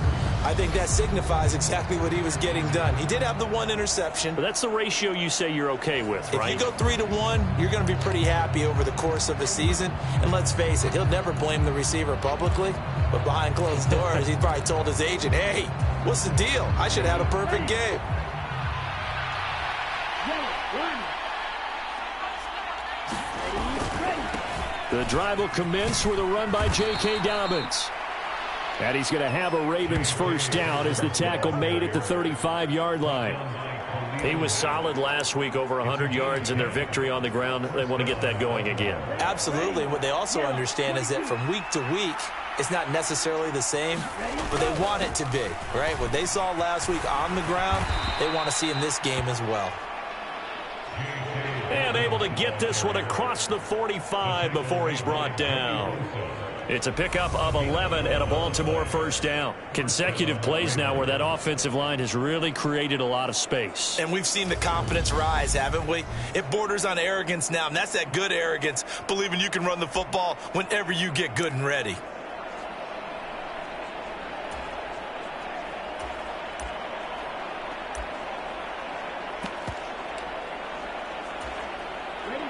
I think that signifies exactly what he was getting done. He did have the 1 interception. But that's the ratio you say you're okay with, right? If you go 3-to-1, you're going to be pretty happy over the course of a season. And let's face it, he'll never blame the receiver publicly. But behind closed doors, he probably told his agent, hey, what's the deal? I should have had a perfect game. The drive will commence with a run by J.K. Dobbins. And he's going to have a Ravens first down as the tackle made at the 35-yard line. He was solid last week, over 100 yards in their victory on the ground. They want to get that going again. Absolutely. And what they also understand is that from week to week, it's not necessarily the same, but they want it to be, right? What they saw last week on the ground, they want to see in this game as well. And able to get this one across the 45 before he's brought down. It's a pickup of 11 and a Baltimore first down. Consecutive plays now where that offensive line has really created a lot of space. And we've seen the confidence rise, haven't we? It borders on arrogance now, and that's that good arrogance, believing you can run the football whenever you get good and ready.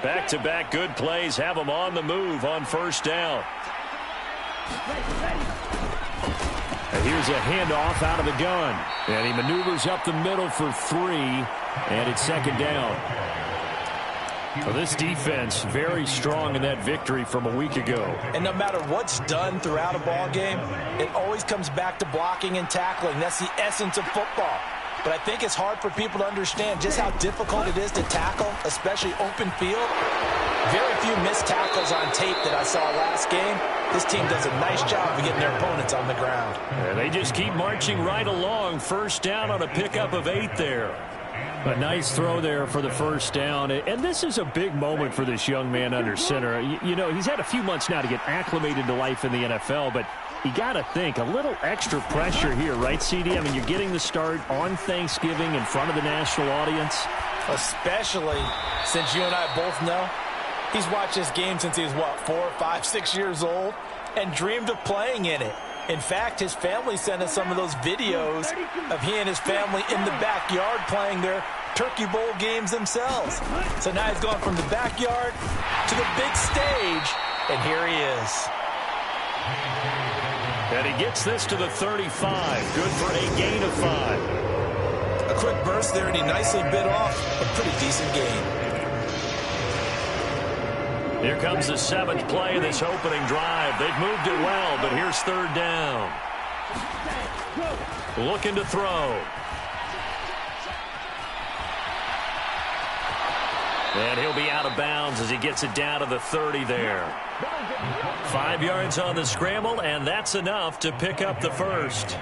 Back-to-back good plays have them on the move on first down. And here's a handoff out of the gun. And he maneuvers up the middle for 3. And it's second down. Well, this defense very strong in that victory from a week ago. And no matter what's done throughout a ball game, it always comes back to blocking and tackling. That's the essence of football. But I think it's hard for people to understand just how difficult it is to tackle, especially open field. Very few missed tackles on tape that I saw last game. This team does a nice job of getting their opponents on the ground. And they just keep marching right along. First down on a pickup of 8 there. A nice throw there for the first down. And this is a big moment for this young man under center. You know, he's had a few months now to get acclimated to life in the NFL, but you got to think a little extra pressure here, right, CD? I mean, you're getting the start on Thanksgiving in front of the national audience. Especially since you and I both know he's watched this game since he was, what, 4, 5, 6 years old and dreamed of playing in it. In fact, his family sent us some of those videos of he and his family in the backyard playing their Turkey Bowl games themselves. So now he's gone from the backyard to the big stage, and here he is. And he gets this to the 35. Good for a gain of 5. A quick burst there, and he nicely bit off a pretty decent gain. Here comes the 7th play of this opening drive. They've moved it well, but here's third down. Looking to throw. And he'll be out of bounds as he gets it down to the 30 there. 5 yards on the scramble, and that's enough to pick up the first.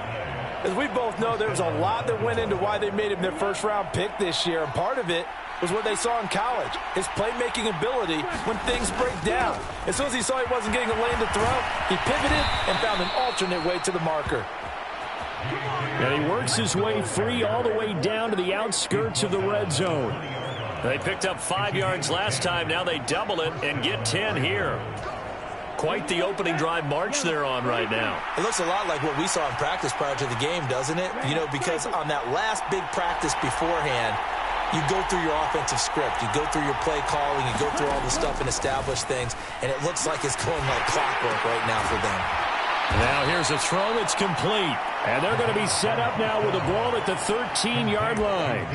As we both know, there's a lot that went into why they made him their first-round pick this year, and part of it was what they saw in college, his playmaking ability when things break down. As soon as he saw he wasn't getting a lane to throw, he pivoted and found an alternate way to the marker. And he works his way free all the way down to the outskirts of the red zone. They picked up 5 yards last time. Now they double it and get 10 here. Quite the opening drive march they're on right now. It looks a lot like what we saw in practice prior to the game, doesn't it? You know, because on that last big practice beforehand, you go through your offensive script. You go through your play calling. You go through all the stuff and establish things. And it looks like it's going like clockwork right now for them. Now here's a throw that's complete. And they're going to be set up now with a ball at the 13-yard line.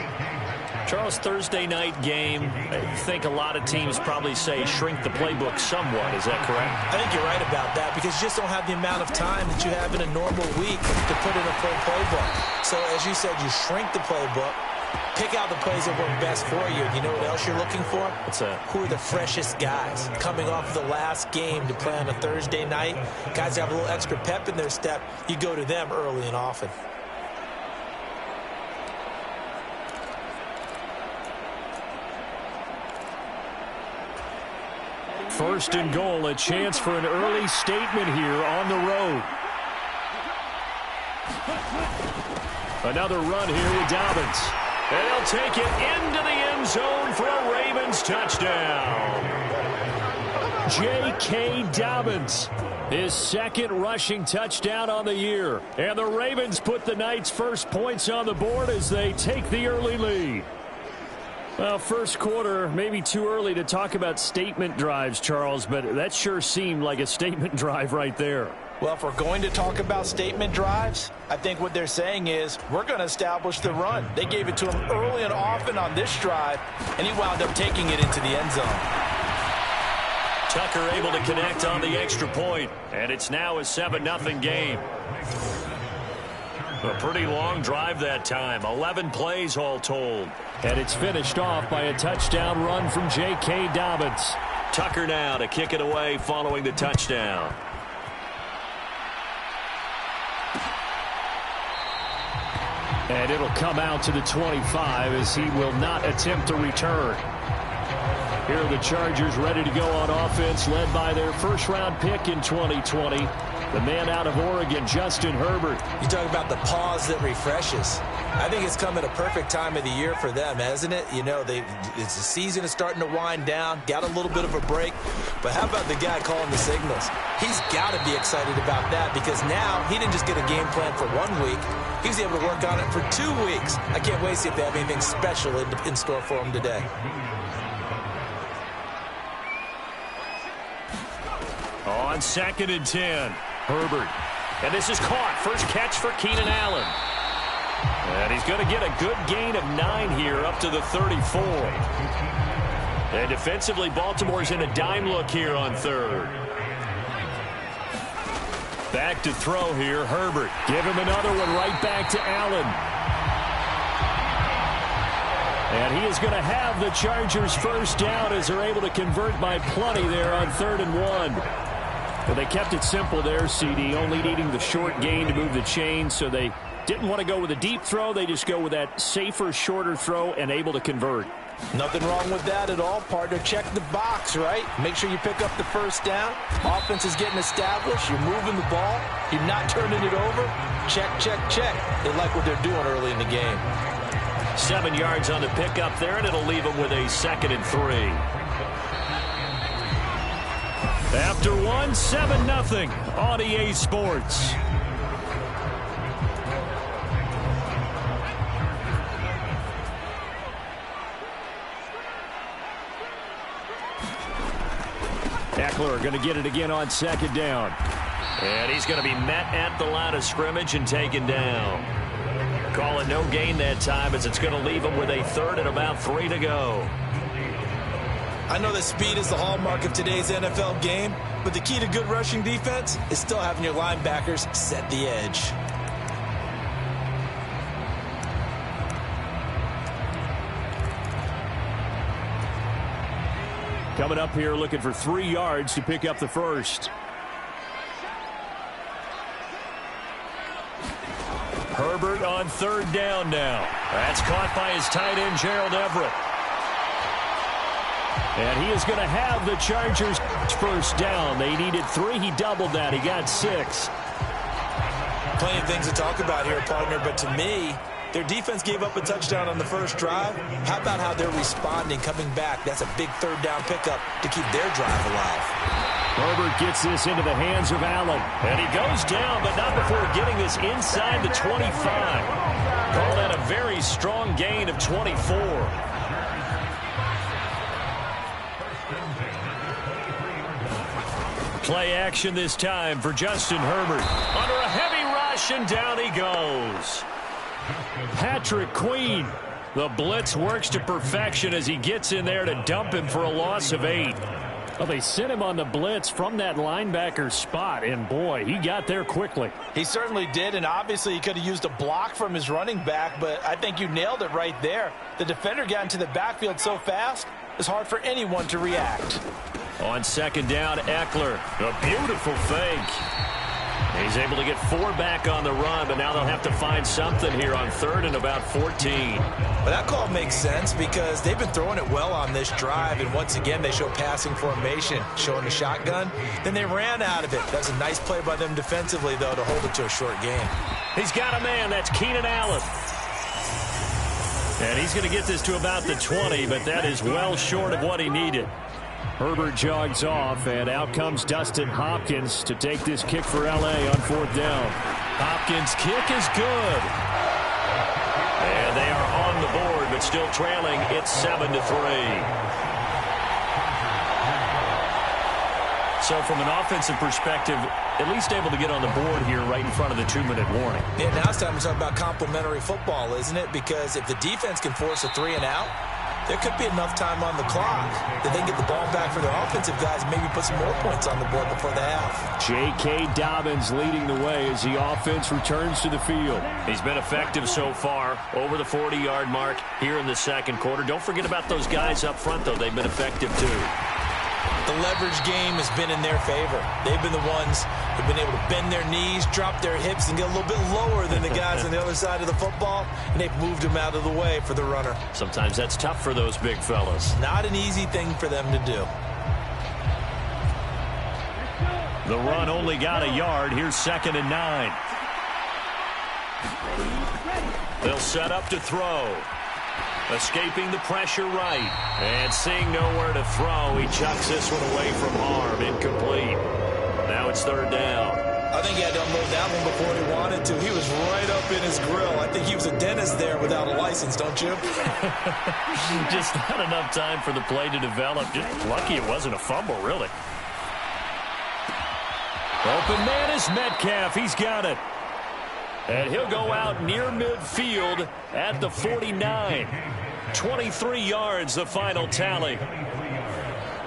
Charles, Thursday night game, I think a lot of teams probably say shrink the playbook somewhat. Is that correct? I think you're right about that because you just don't have the amount of time that you have in a normal week to put in a full playbook. So, as you said, you shrink the playbook, pick out the plays that work best for you. You know what else you're looking for? What's that? Who are the freshest guys coming off of the last game to play on a Thursday night? Guys that have a little extra pep in their step, you go to them early and often. First and goal, a chance for an early statement here on the road. Another run here with Dobbins. And they'll take it into the end zone for a Ravens touchdown. J.K. Dobbins, his second rushing touchdown on the year. And the Ravens put the Knights' first points on the board as they take the early lead. Well, first quarter, maybe too early to talk about statement drives, Charles, but that sure seemed like a statement drive right there. Well, if we're going to talk about statement drives, I think what they're saying is we're going to establish the run. They gave it to him early and often on this drive, and he wound up taking it into the end zone. Tucker able to connect on the extra point, and it's now a 7-0 game. A pretty long drive that time, 11 plays all told. And it's finished off by a touchdown run from J.K. Dobbins. Tucker now to kick it away following the touchdown. And it'll come out to the 25 as he will not attempt to return. Here are the Chargers ready to go on offense, led by their first-round pick in 2020. The man out of Oregon, Justin Herbert. You talk about the pause that refreshes. I think it's come at a perfect time of the year for them, hasn't it? You know, the season is starting to wind down, got a little bit of a break. But how about the guy calling the signals? He's got to be excited about that because now he didn't just get a game plan for 1 week. He was able to work on it for 2 weeks. I can't wait to see if they have anything special in store for him today. On 2nd and 10, Herbert. And this is caught. First catch for Keenan Allen. And he's going to get a good gain of 9 here up to the 34. And defensively, Baltimore's in a dime look here on 3rd. Back to throw here, Herbert. Give him another one right back to Allen. And he is going to have the Chargers first down as they're able to convert by plenty there on 3rd and 1. But they kept it simple there, CD, only needing the short gain to move the chain, so they didn't want to go with a deep throw. They just go with that safer, shorter throw and able to convert. Nothing wrong with that at all, partner. Check the box, right? Make sure you pick up the first down. Offense is getting established. You're moving the ball. You're not turning it over. Check, check, check. They like what they're doing early in the game. 7 yards on the pickup there, and it'll leave them with a 2nd and 3. After 1, 7-0 on EA Sports. Eckler going to get it again on 2nd down. And he's going to be met at the line of scrimmage and taken down. Call it no gain that time as it's going to leave him with a 3rd and about 3 to go. I know that speed is the hallmark of today's NFL game, but the key to good rushing defense is still having your linebackers set the edge. Coming up here looking for 3 yards to pick up the first. Herbert on 3rd down now. That's caught by his tight end, Gerald Everett. And he is going to have the Chargers first down. They needed 3. He doubled that. He got 6. Plenty of things to talk about here, partner, but to me, their defense gave up a touchdown on the first drive. How about how they're responding, coming back? That's a big 3rd down pickup to keep their drive alive. Herbert gets this into the hands of Allen. And he goes down, but not before getting this inside the 25. Call that a very strong gain of 24. Play action this time for Justin Herbert. Under a heavy rush, and down he goes. Patrick Queen. The blitz works to perfection as he gets in there to dump him for a loss of 8. Well, they sent him on the blitz from that linebacker spot, and boy, he got there quickly. He certainly did, and obviously he could have used a block from his running back, but I think you nailed it right there. The defender got into the backfield so fast, it's hard for anyone to react. On second down, Eckler. A beautiful fake. He's able to get 4 back on the run, but now they'll have to find something here on third and about 14. Well, that call makes sense because they've been throwing it well on this drive, and once again they show passing formation, showing the shotgun. Then they ran out of it. That's a nice play by them defensively, though, to hold it to a short game. He's got a man. That's Keenan Allen. And he's going to get this to about the 20, but that is well short of what he needed. Herbert jogs off, and out comes Dustin Hopkins to take this kick for L.A. on fourth down. Hopkins' kick is good. And they are on the board, but still trailing. It's 7-3. So from an offensive perspective, at least able to get on the board here right in front of the 2-minute warning. Yeah, now it's time to talk about complementary football, isn't it? Because if the defense can force a 3-and-out, there could be enough time on the clock that they can get the ball back for their offensive guys and maybe put some more points on the board before the half. J.K. Dobbins leading the way as the offense returns to the field. He's been effective so far, over the 40-yard mark here in the second quarter. Don't forget about those guys up front, though. They've been effective, too. The leverage game has been in their favor. They've been the ones who've been able to bend their knees, drop their hips, and get a little bit lower than the guys on the other side of the football, and they've moved them out of the way for the runner. Sometimes that's tough for those big fellas. Not an easy thing for them to do. The run only got a yard. Here's 2nd and 9. They'll set up to throw. Escaping the pressure right. And seeing nowhere to throw, he chucks this one away from harm. Incomplete. Now it's 3rd down. I think he had to unload that one before he wanted to. He was right up in his grill. I think he was a dentist there without a license, don't you? Just not enough time for the play to develop. Just lucky it wasn't a fumble, really. Open man is Metcalf. He's got it. And he'll go out near midfield at the 49. 23 yards, the final tally.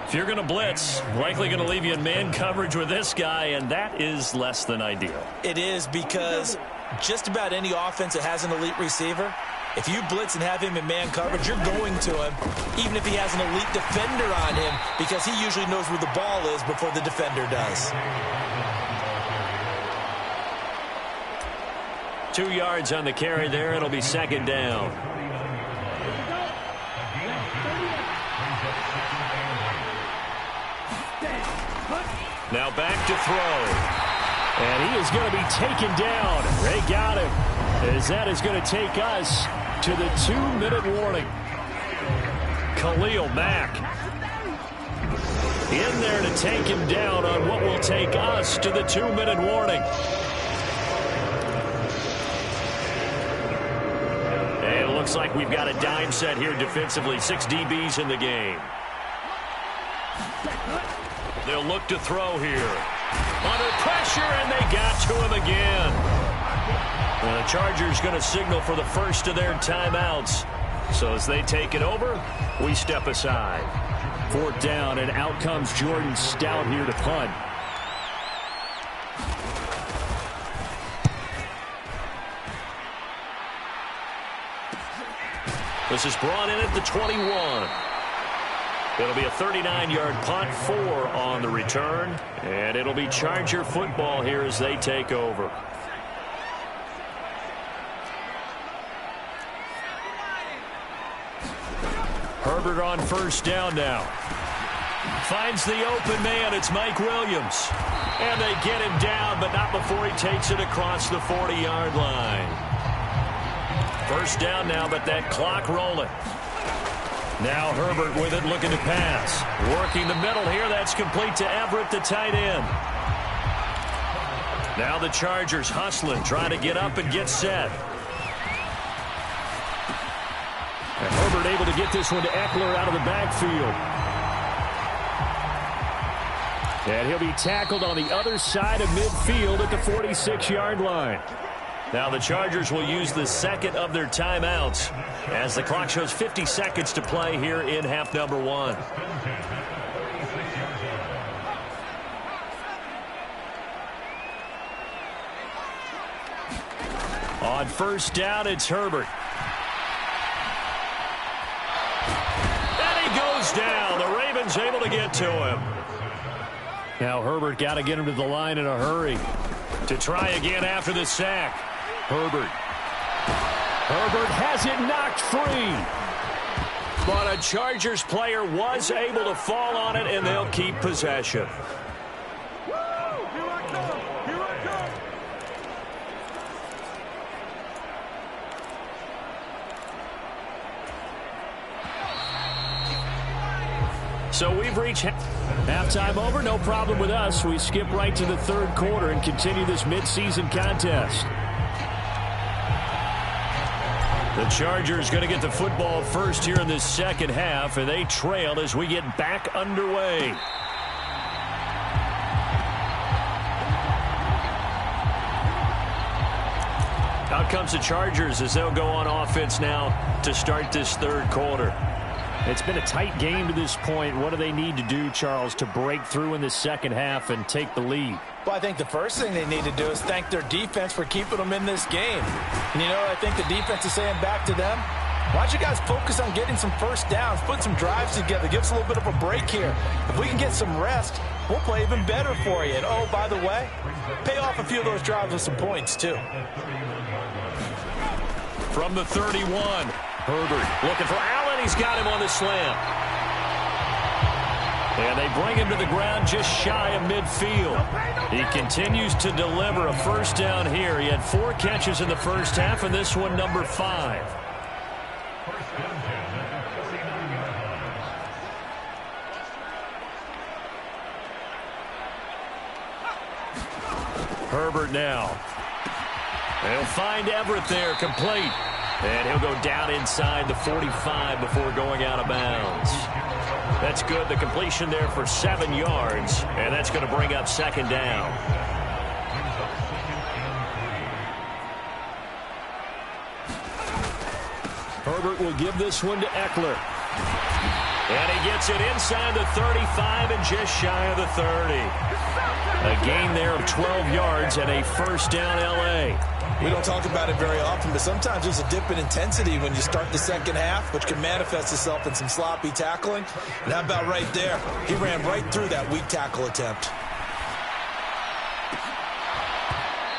If you're going to blitz, likely going to leave you in man coverage with this guy, and that is less than ideal. It is, because just about any offense that has an elite receiver, if you blitz and have him in man coverage, you're going to him, even if he has an elite defender on him, because he usually knows where the ball is before the defender does. 2 yards on the carry there. It'll be 2nd down. Now back to throw. And he is going to be taken down. They got him. As that is going to take us to the 2-minute warning. Khalil Mack in there to take him down on what will take us to the 2-minute warning. And it looks like we've got a dime set here defensively. 6 DBs in the game. They'll look to throw here. Under pressure, and they got to him again. And the Chargers going to signal for the first of their timeouts. So as they take it over, we step aside. 4th down, and out comes Jordan Stout here to punt. This is brought in at the 21. It'll be a 39-yard punt, 4 on the return, and it'll be Charger football here as they take over. Herbert on 1st down now. Finds the open man. It's Mike Williams. And they get him down, but not before he takes it across the 40-yard line. 1st down now, but that clock rolling. Now Herbert with it, looking to pass. Working the middle here. That's complete to Everett, the tight end. Now the Chargers hustling, trying to get up and get set. And Herbert able to get this one to Eckler out of the backfield. And he'll be tackled on the other side of midfield at the 46-yard line. Now the Chargers will use the second of their timeouts as the clock shows 50 seconds to play here in half number 1. On first down, it's Herbert. And he goes down. The Ravens able to get to him. Now Herbert got to get him to the line in a hurry to try again after the sack. Herbert has it knocked free. But a Chargers player was able to fall on it, and they'll keep possession. So we've reached halftime over. No problem with us. We skip right to the third quarter and continue this midseason contest. The Chargers going to get the football first here in this second half, and they trail as we get back underway. Out comes the Chargers as they'll go on offense now to start this third quarter. It's been a tight game to this point. What do they need to do, Charles, to break through in the second half and take the lead? Well, I think the first thing they need to do is thank their defense for keeping them in this game. And you know what I think the defense is saying back to them? Why don't you guys focus on getting some first downs, put some drives together, give us a little bit of a break here. If we can get some rest, we'll play even better for you. And, oh, by the way, pay off a few of those drives with some points, too. From the 31, Herbert looking for Allen. He's got him on the slam. And they bring him to the ground just shy of midfield. He continues to deliver a first down here. He had 4 catches in the first half, and this one number 5. Herbert now. He'll find Everett there, complete. And he'll go down inside the 45 before going out of bounds. That's good. The completion there for 7 yards. And that's going to bring up second down. Herbert will give this one to Eckler. And he gets it inside the 35 and just shy of the 30. A gain there of 12 yards and a first down L.A. We don't talk about it very often, but sometimes there's a dip in intensity when you start the second half, which can manifest itself in some sloppy tackling. And how about right there? He ran right through that weak tackle attempt.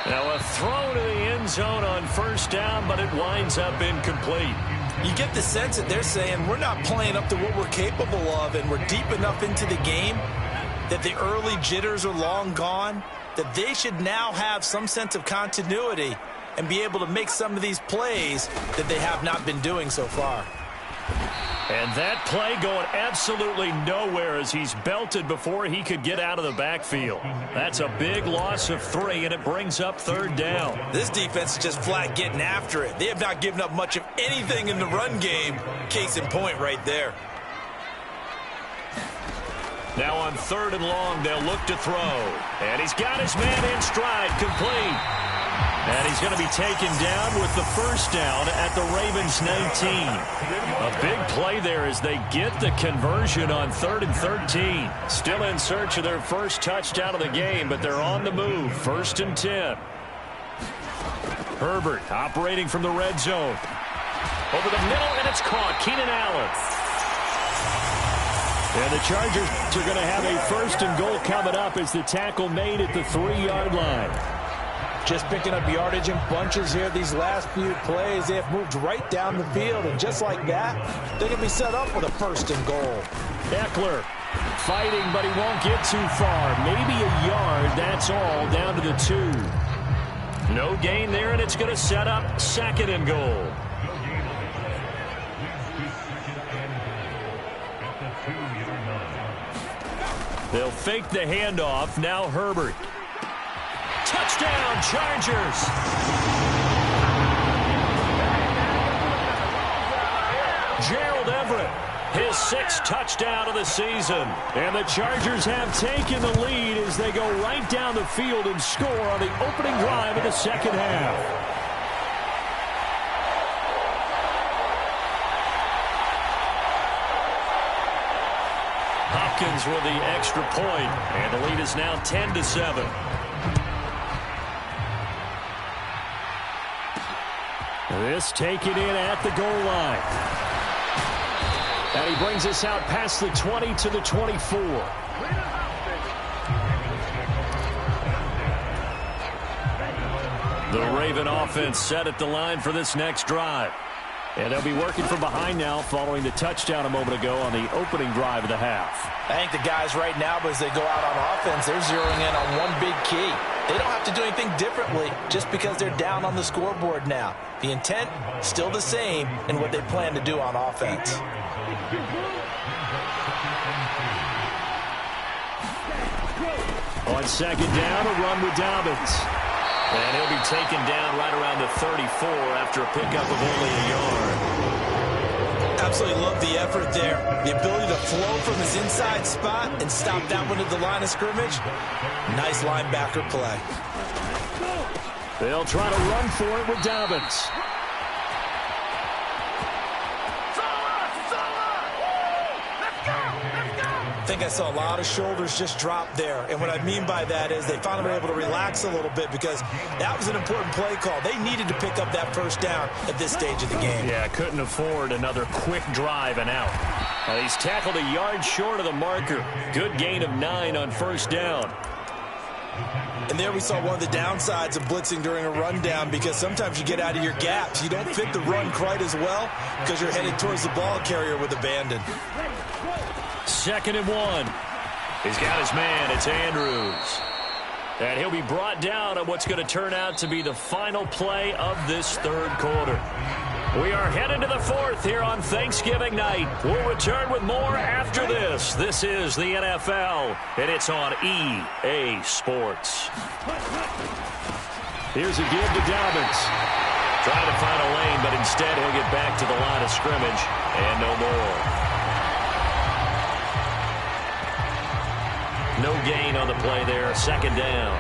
Now a throw to the end zone on first down, but it winds up incomplete. You get the sense that they're saying we're not playing up to what we're capable of, and we're deep enough into the game that the early jitters are long gone, that they should now have some sense of continuity and be able to make some of these plays that they have not been doing so far. And that play going absolutely nowhere as he's belted before he could get out of the backfield. That's a big loss of 3, and it brings up third down. This defense is just flat getting after it. They have not given up much of anything in the run game. Case in point right there. Now on third and long, they'll look to throw. And he's got his man in stride, complete. And he's going to be taken down with the first down at the Ravens 19. A big play there as they get the conversion on 3rd and 13. Still in search of their first touchdown of the game, but they're on the move. 1st and 10. Herbert operating from the red zone. Over the middle, and it's caught. Keenan Allen. And the Chargers are going to have a 1st and goal coming up as the tackle made at the 3-yard line. Just picking up yardage in bunches here these last few plays. They have moved right down the field, and just like that, they're going to be set up with a 1st and goal. Eckler fighting, but he won't get too far. Maybe a yard, that's all, down to the 2. No gain there, and it's going to set up 2nd and goal. They'll fake the handoff. Now Herbert. Touchdown, Chargers. Gerald Everett his 6th touchdown of the season. And the Chargers have taken the lead as they go right down the field and score on the opening drive of the second half. Hopkins with the extra point, and the lead is now 10-7. This taken in at the goal line. And he brings us out past the 20 to the 24. The Raven offense set at the line for this next drive. And they'll be working from behind now following the touchdown a moment ago on the opening drive of the half. I think the guys right now, as they go out on offense, they're zeroing in on one big key. They don't have to do anything differently just because they're down on the scoreboard now. The intent, still the same in what they plan to do on offense. On second down, a run with Dobbins. And he'll be taken down right around the 34 after a pickup of only a yard. Absolutely love the effort there. The ability to flow from his inside spot and stop that one at the line of scrimmage. Nice linebacker play. They'll try to run for it with Dobbins. I think I saw a lot of shoulders just drop there. And what I mean by that is they finally were able to relax a little bit because that was an important play call. They needed to pick up that first down at this stage of the game. Yeah, couldn't afford another quick drive and out. He's tackled a yard short of the marker. Good gain of 9 on first down. And there we saw one of the downsides of blitzing during a rundown because sometimes you get out of your gaps. You don't fit the run quite as well because you're headed towards the ball carrier with abandon. 2nd and 1. He's got his man. It's Andrews. And he'll be brought down on what's going to turn out to be the final play of this third quarter. We are headed to the 4th here on Thanksgiving night. We'll return with more after this. This is the NFL, and it's on EA Sports. Here's a give to Dobbins. Trying to find a lane, but instead he'll get back to the line of scrimmage and no more. No gain on the play there. 2nd down.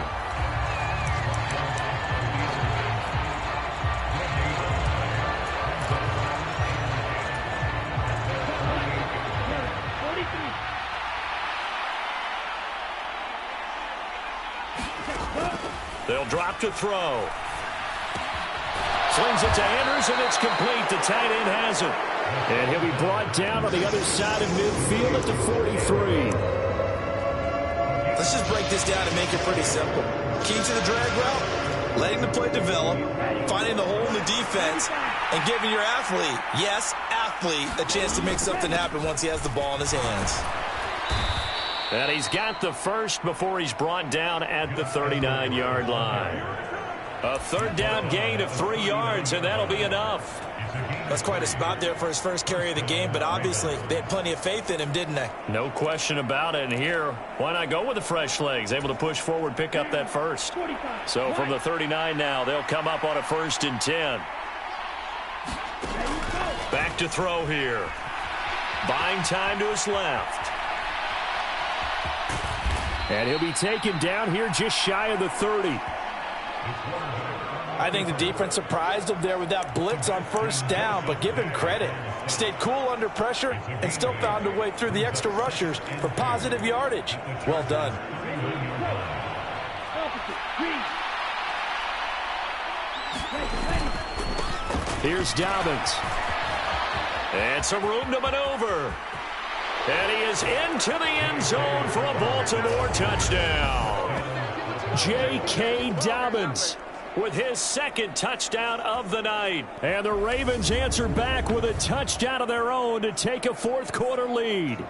They'll drop to throw. Slings it to Andrews, and it's complete. The tight end has it. And he'll be brought down on the other side of midfield at the 43. Let's just break this down and make it pretty simple. Key to the drag route, letting the play develop, finding the hole in the defense, and giving your athlete, yes, athlete, a chance to make something happen once he has the ball in his hands. And he's got the first before he's brought down at the 39-yard line. A 3rd down gain of 3 yards, and that'll be enough. That's quite a spot there for his first carry of the game, but obviously they had plenty of faith in him, didn't they? No question about it. And here, why not go with the fresh legs? Able to push forward, pick up that first. So from the 39 now, they'll come up on a 1st and 10. Back to throw here. Buying time to his left. And he'll be taken down here just shy of the 30. I think the defense surprised him there with that blitz on first down, but give him credit. Stayed cool under pressure and still found a way through the extra rushers for positive yardage. Well done. Here's Dobbins. And some room to maneuver. And he is into the end zone for a Baltimore touchdown. J.K. Dobbins with his 2nd touchdown of the night. And the Ravens answer back with a touchdown of their own to take a 4th quarter lead.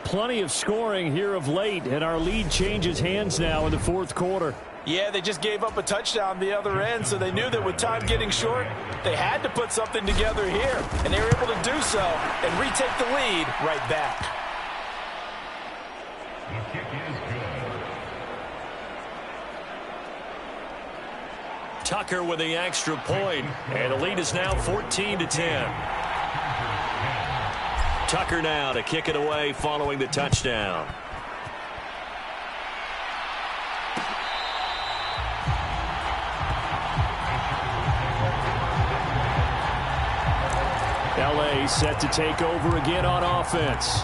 Plenty of scoring here of late, and our lead changes hands now in the 4th quarter. Yeah, they just gave up a touchdown the other end, so they knew that with time getting short, they had to put something together here, and they were able to do so and retake the lead right back. Tucker with the extra point, and the lead is now 14-10. Tucker now to kick it away following the touchdown. LA set to take over again on offense.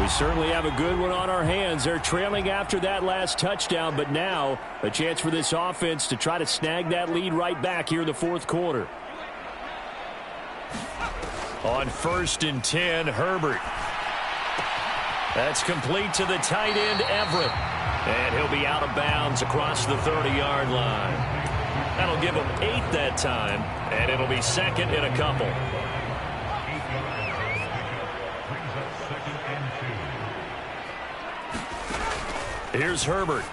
We certainly have a good one on our hands. They're trailing after that last touchdown, but now a chance for this offense to try to snag that lead right back here in the fourth quarter. On 1st and 10, Herbert. That's complete to the tight end, Everett. And he'll be out of bounds across the 30-yard line. That'll give him 8 that time, and it'll be second and a couple. Here's Herbert.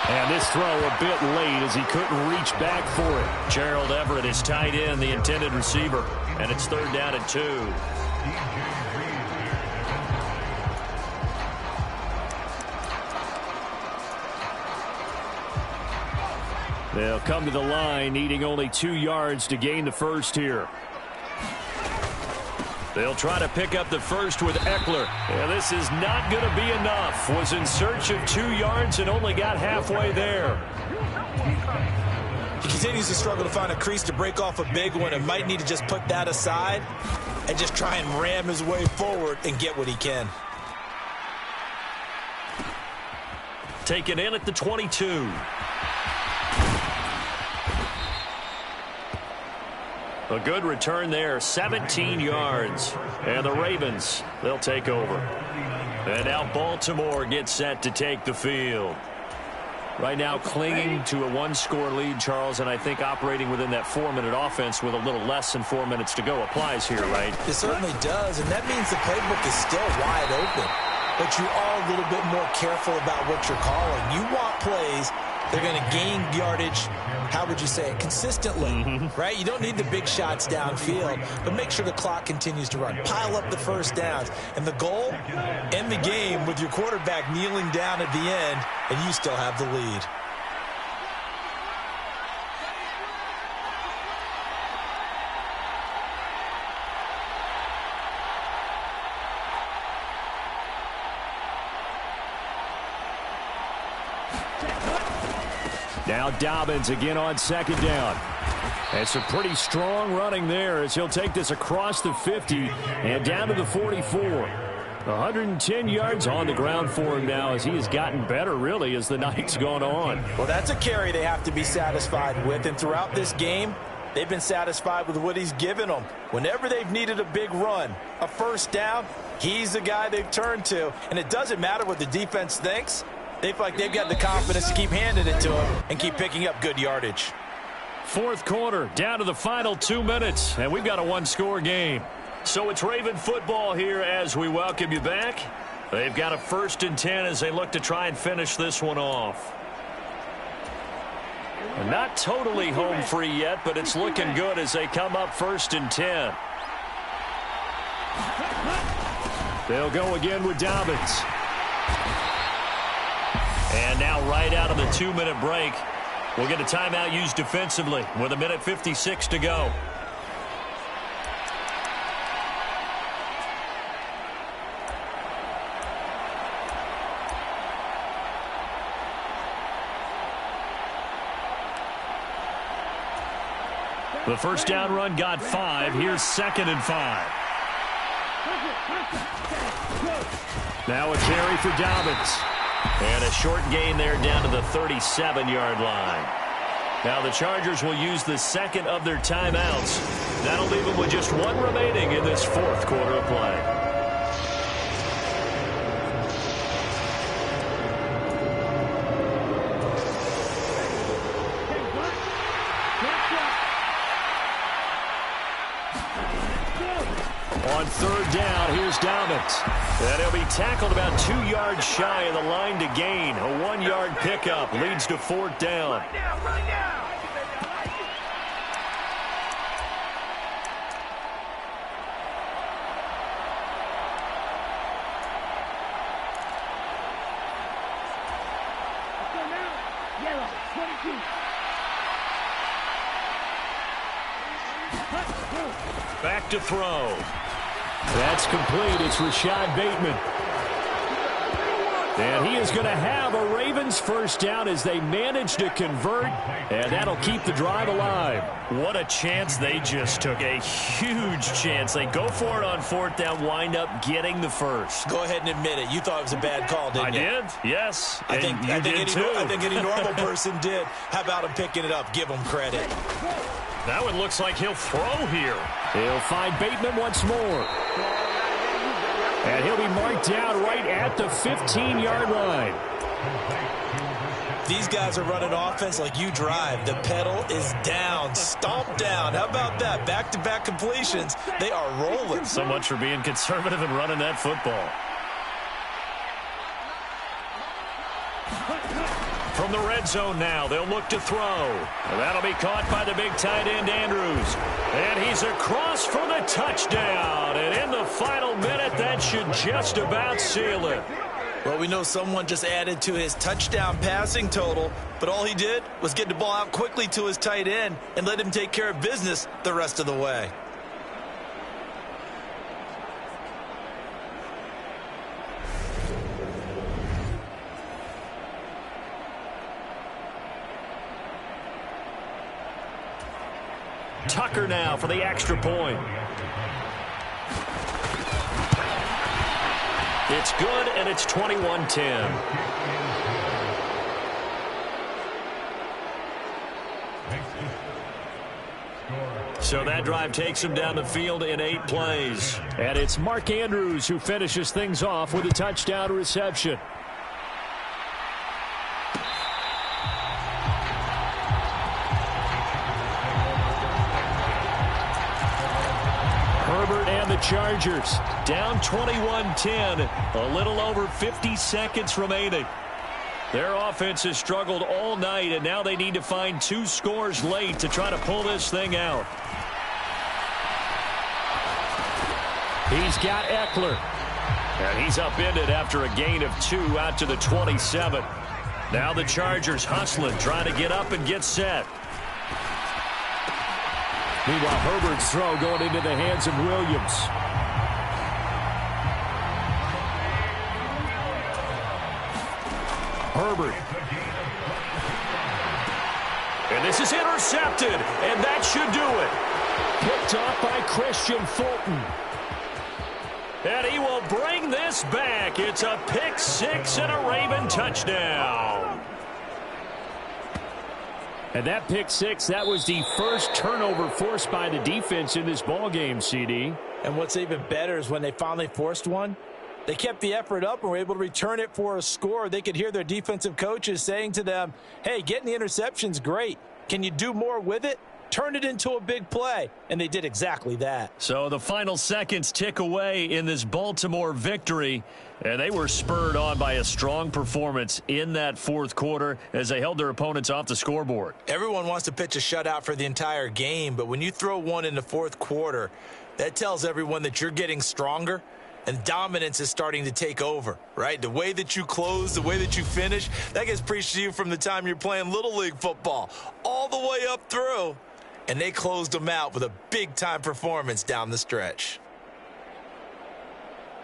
And this throw a bit late as he couldn't reach back for it. Gerald Everett is tight end, the intended receiver. And it's 3rd down and 2. They'll come to the line needing only 2 yards to gain the first here. They'll try to pick up the first with Eckler. And this is not going to be enough. Was in search of 2 yards and only got halfway there. He continues to struggle to find a crease to break off a big one and might need to just put that aside and just try and ram his way forward and get what he can. Taken in at the 22. A good return there, 17 yards. And the Ravens, they'll take over. And now Baltimore gets set to take the field. Right now clinging to a 1-score lead, Charles, and I think operating within that 4-minute offense with a little less than 4 minutes to go applies here, right? It certainly does, and that means the playbook is still wide open. But you are a little bit more careful about what you're calling. You want plays they're going to gain yardage, how would you say it, consistently, right? You don't need the big shots downfield, but make sure the clock continues to run. Pile up the first downs. And the goal, end the game with your quarterback kneeling down at the end, and you still have the lead. Now Dobbins again on 2nd down. And some pretty strong running there as he'll take this across the 50 and down to the 44. 110 yards on the ground for him now as he has gotten better, really, as the night's gone on. Well, that's a carry they have to be satisfied with. And throughout this game, they've been satisfied with what he's given them. Whenever they've needed a big run, a first down, he's the guy they've turned to. And it doesn't matter what the defense thinks. They feel like they've got the confidence to keep handing it to him and keep picking up good yardage. Fourth quarter, down to the final 2 minutes, and we've got a 1-score game. So it's Raven football here as we welcome you back. They've got a 1st and 10 as they look to try and finish this one off. Not totally home free yet, but it's looking good as they come up 1st and 10. They'll go again with Dobbins. And now right out of the 2-minute break, we'll get a timeout used defensively with 1:56 to go. The first down run got 5. Here's 2nd and 5. Now a carry for Dobbins. And a short gain there down to the 37-yard line. Now the Chargers will use the second of their timeouts. That'll leave them with just 1 remaining in this 4th quarter of play. On 3rd down, here's Dobbins. And he'll be tackled about 2 yards shy of the line to gain. A 1-yard pickup leads to 4th down. Right now. Yellow, 22. Back to throw. That's complete. It's Rashad Bateman. And he is going to have a Ravens first down as they manage to convert, and that'll keep the drive alive. What a chance they just took. A huge chance. They go for it on fourth down, wind up getting the first. Go ahead and admit it. You thought it was a bad call, didn't you? I did, yes. I think any normal person did. How about him picking it up? Give him credit. That one looks like he'll throw here. He'll find Bateman once more. And he'll be marked down right at the 15-yard line. These guys are running offense like you drive. The pedal is down, stomped down. How about that? Back-to-back completions. They are rolling. So much for being conservative and running that football. From the red zone now, they'll look to throw. And that'll be caught by the big tight end, Andrews. And he's across for the touchdown. And in the final minute, that should just about seal it. Well, we know someone just added to his touchdown passing total, but all he did was get the ball out quickly to his tight end and let him take care of business the rest of the way. Tucker now for the extra point. It's good, and it's 21-10. So that drive takes him down the field in 8 plays. And it's Mark Andrews who finishes things off with a touchdown reception. Chargers down 21-10, a little over 50 seconds remaining. Their offense has struggled all night, and now they need to find 2 scores late to try to pull this thing out. He's got Eckler. And he's upended after a gain of 2 out to the 27. Now the Chargers hustling, trying to get up and get set. Meanwhile, Herbert's throw going into the hands of Williams. Herbert. And this is intercepted, and that should do it. Picked off by Christian Fulton. And he will bring this back. It's a pick 6 and a Raven touchdown. And that pick 6, that was the first turnover forced by the defense in this ballgame, CD. And what's even better is when they finally forced one, they kept the effort up and were able to return it for a score. They could hear their defensive coaches saying to them, hey, getting the interception's great. Can you do more with it? Turn it into a big play. And they did exactly that. So the final seconds tick away in this Baltimore victory. And they were spurred on by a strong performance in that fourth quarter as they held their opponents off the scoreboard. Everyone wants to pitch a shutout for the entire game, but when you throw one in the fourth quarter, that tells everyone that you're getting stronger and dominance is starting to take over, right? The way that you close, the way that you finish, that gets preached to you from the time you're playing Little League football all the way up through. And they closed them out with a big-time performance down the stretch.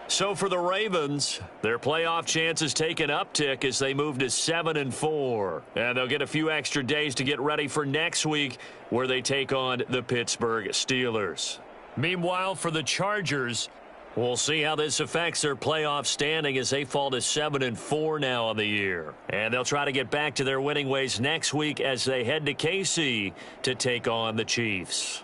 So for the Ravens, their playoff chances take an uptick as they move to 7-4. And they'll get a few extra days to get ready for next week where they take on the Pittsburgh Steelers. Meanwhile, for the Chargers, we'll see how this affects their playoff standing as they fall to 7-4 now on the year. And they'll try to get back to their winning ways next week as they head to KC to take on the Chiefs.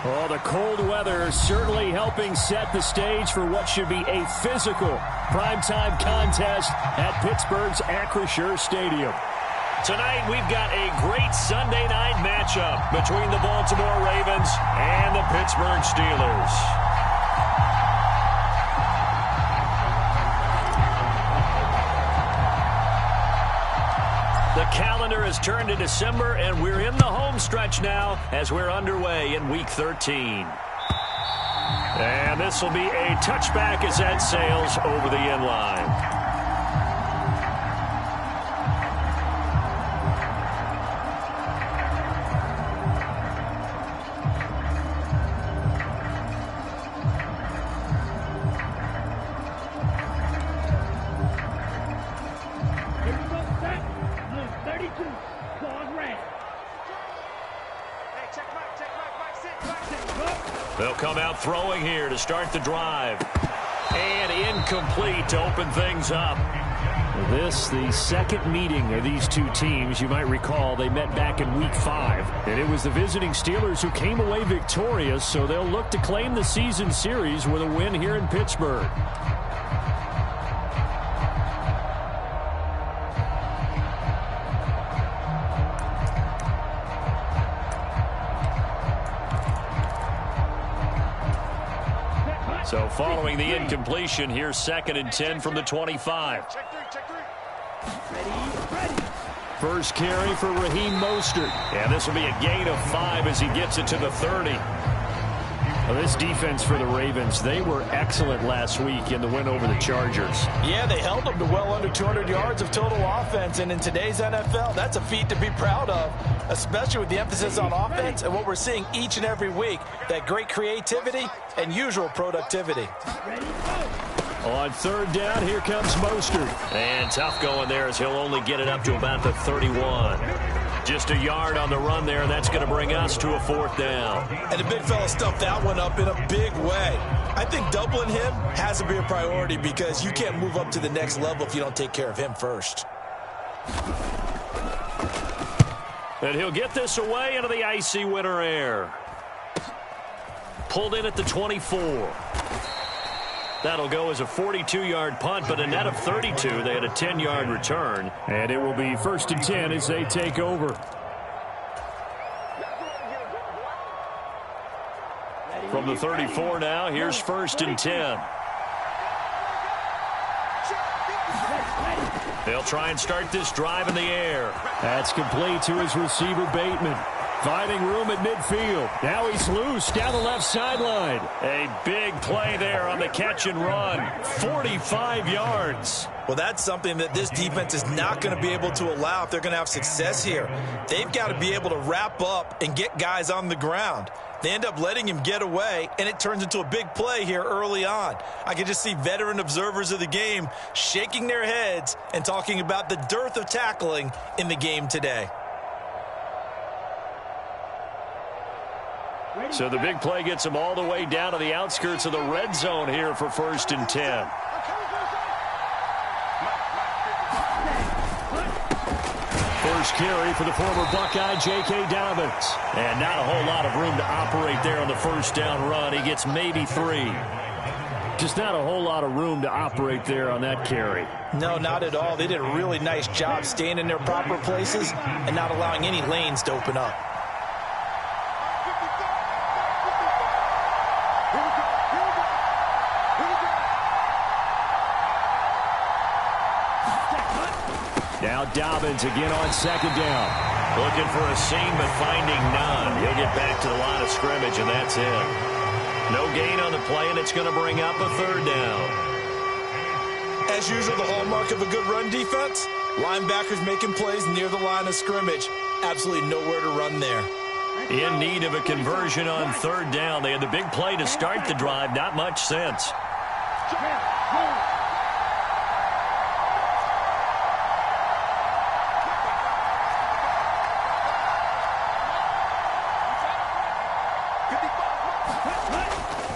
Well, the cold weather is certainly helping set the stage for what should be a physical primetime contest at Pittsburgh's Acrisure Stadium. Tonight, we've got a great Sunday night matchup between the Baltimore Ravens and the Pittsburgh Steelers. The calendar has turned to December, and we're in the home stretch now as we're underway in Week 13. And this will be a touchback as that sails over the end line. They'll come out throwing here to start the drive. And incomplete to open things up. This, the second meeting of these two teams. You might recall they met back in Week 5, and it was the visiting Steelers who came away victorious, so they'll look to claim the season series with a win here in Pittsburgh. So following the incompletion, here's 2nd and 10 from the 25. First carry for Raheem Mostert. And this will be a gain of 5 as he gets it to the 30. Well, this defense for the Ravens, they were excellent last week in the win over the Chargers. Yeah, they held them to well under 200 yards of total offense, and in today's NFL, that's a feat to be proud of, especially with the emphasis on offense and what we're seeing each and every week, that great creativity and usual productivity. On 3rd down, here comes Mostert. And tough going there as he'll only get it up to about the 31. Just a yard on the run there. That's going to bring us to a 4th down. And the big fella stuffed that one up in a big way. I think doubling him has to be a priority because you can't move up to the next level if you don't take care of him first. And he'll get this away into the icy winter air. Pulled in at the 24. That'll go as a 42-yard punt, but a net of 32. They had a 10-yard return. And it will be 1st and 10 as they take over. From the 34 now, here's 1st and 10. They'll try and start this drive in the air. That's complete to his receiver, Bateman. Finding room at midfield. Now he's loose down the left sideline. A big play there on the catch and run. 45 yards. Well, that's something that this defense is not going to be able to allow if they're going to have success here. They've got to be able to wrap up and get guys on the ground. They end up letting him get away, and it turns into a big play here early on. I can just see veteran observers of the game shaking their heads and talking about the dearth of tackling in the game today. So the big play gets them all the way down to the outskirts of the red zone here for 1st and 10. First carry for the former Buckeye, J.K. Dobbins. And not a whole lot of room to operate there on the 1st down run. He gets maybe 3. Just not a whole lot of room to operate there on that carry. No, not at all. They did a really nice job staying in their proper places and not allowing any lanes to open up. Now Dobbins again on 2nd down. Looking for a seam, but finding none. He'll get back to the line of scrimmage, and that's it. No gain on the play, and it's going to bring up a 3rd down. As usual, the hallmark of a good run defense, linebackers making plays near the line of scrimmage. Absolutely nowhere to run there. In need of a conversion on 3rd down. They had the big play to start the drive. Not much sense.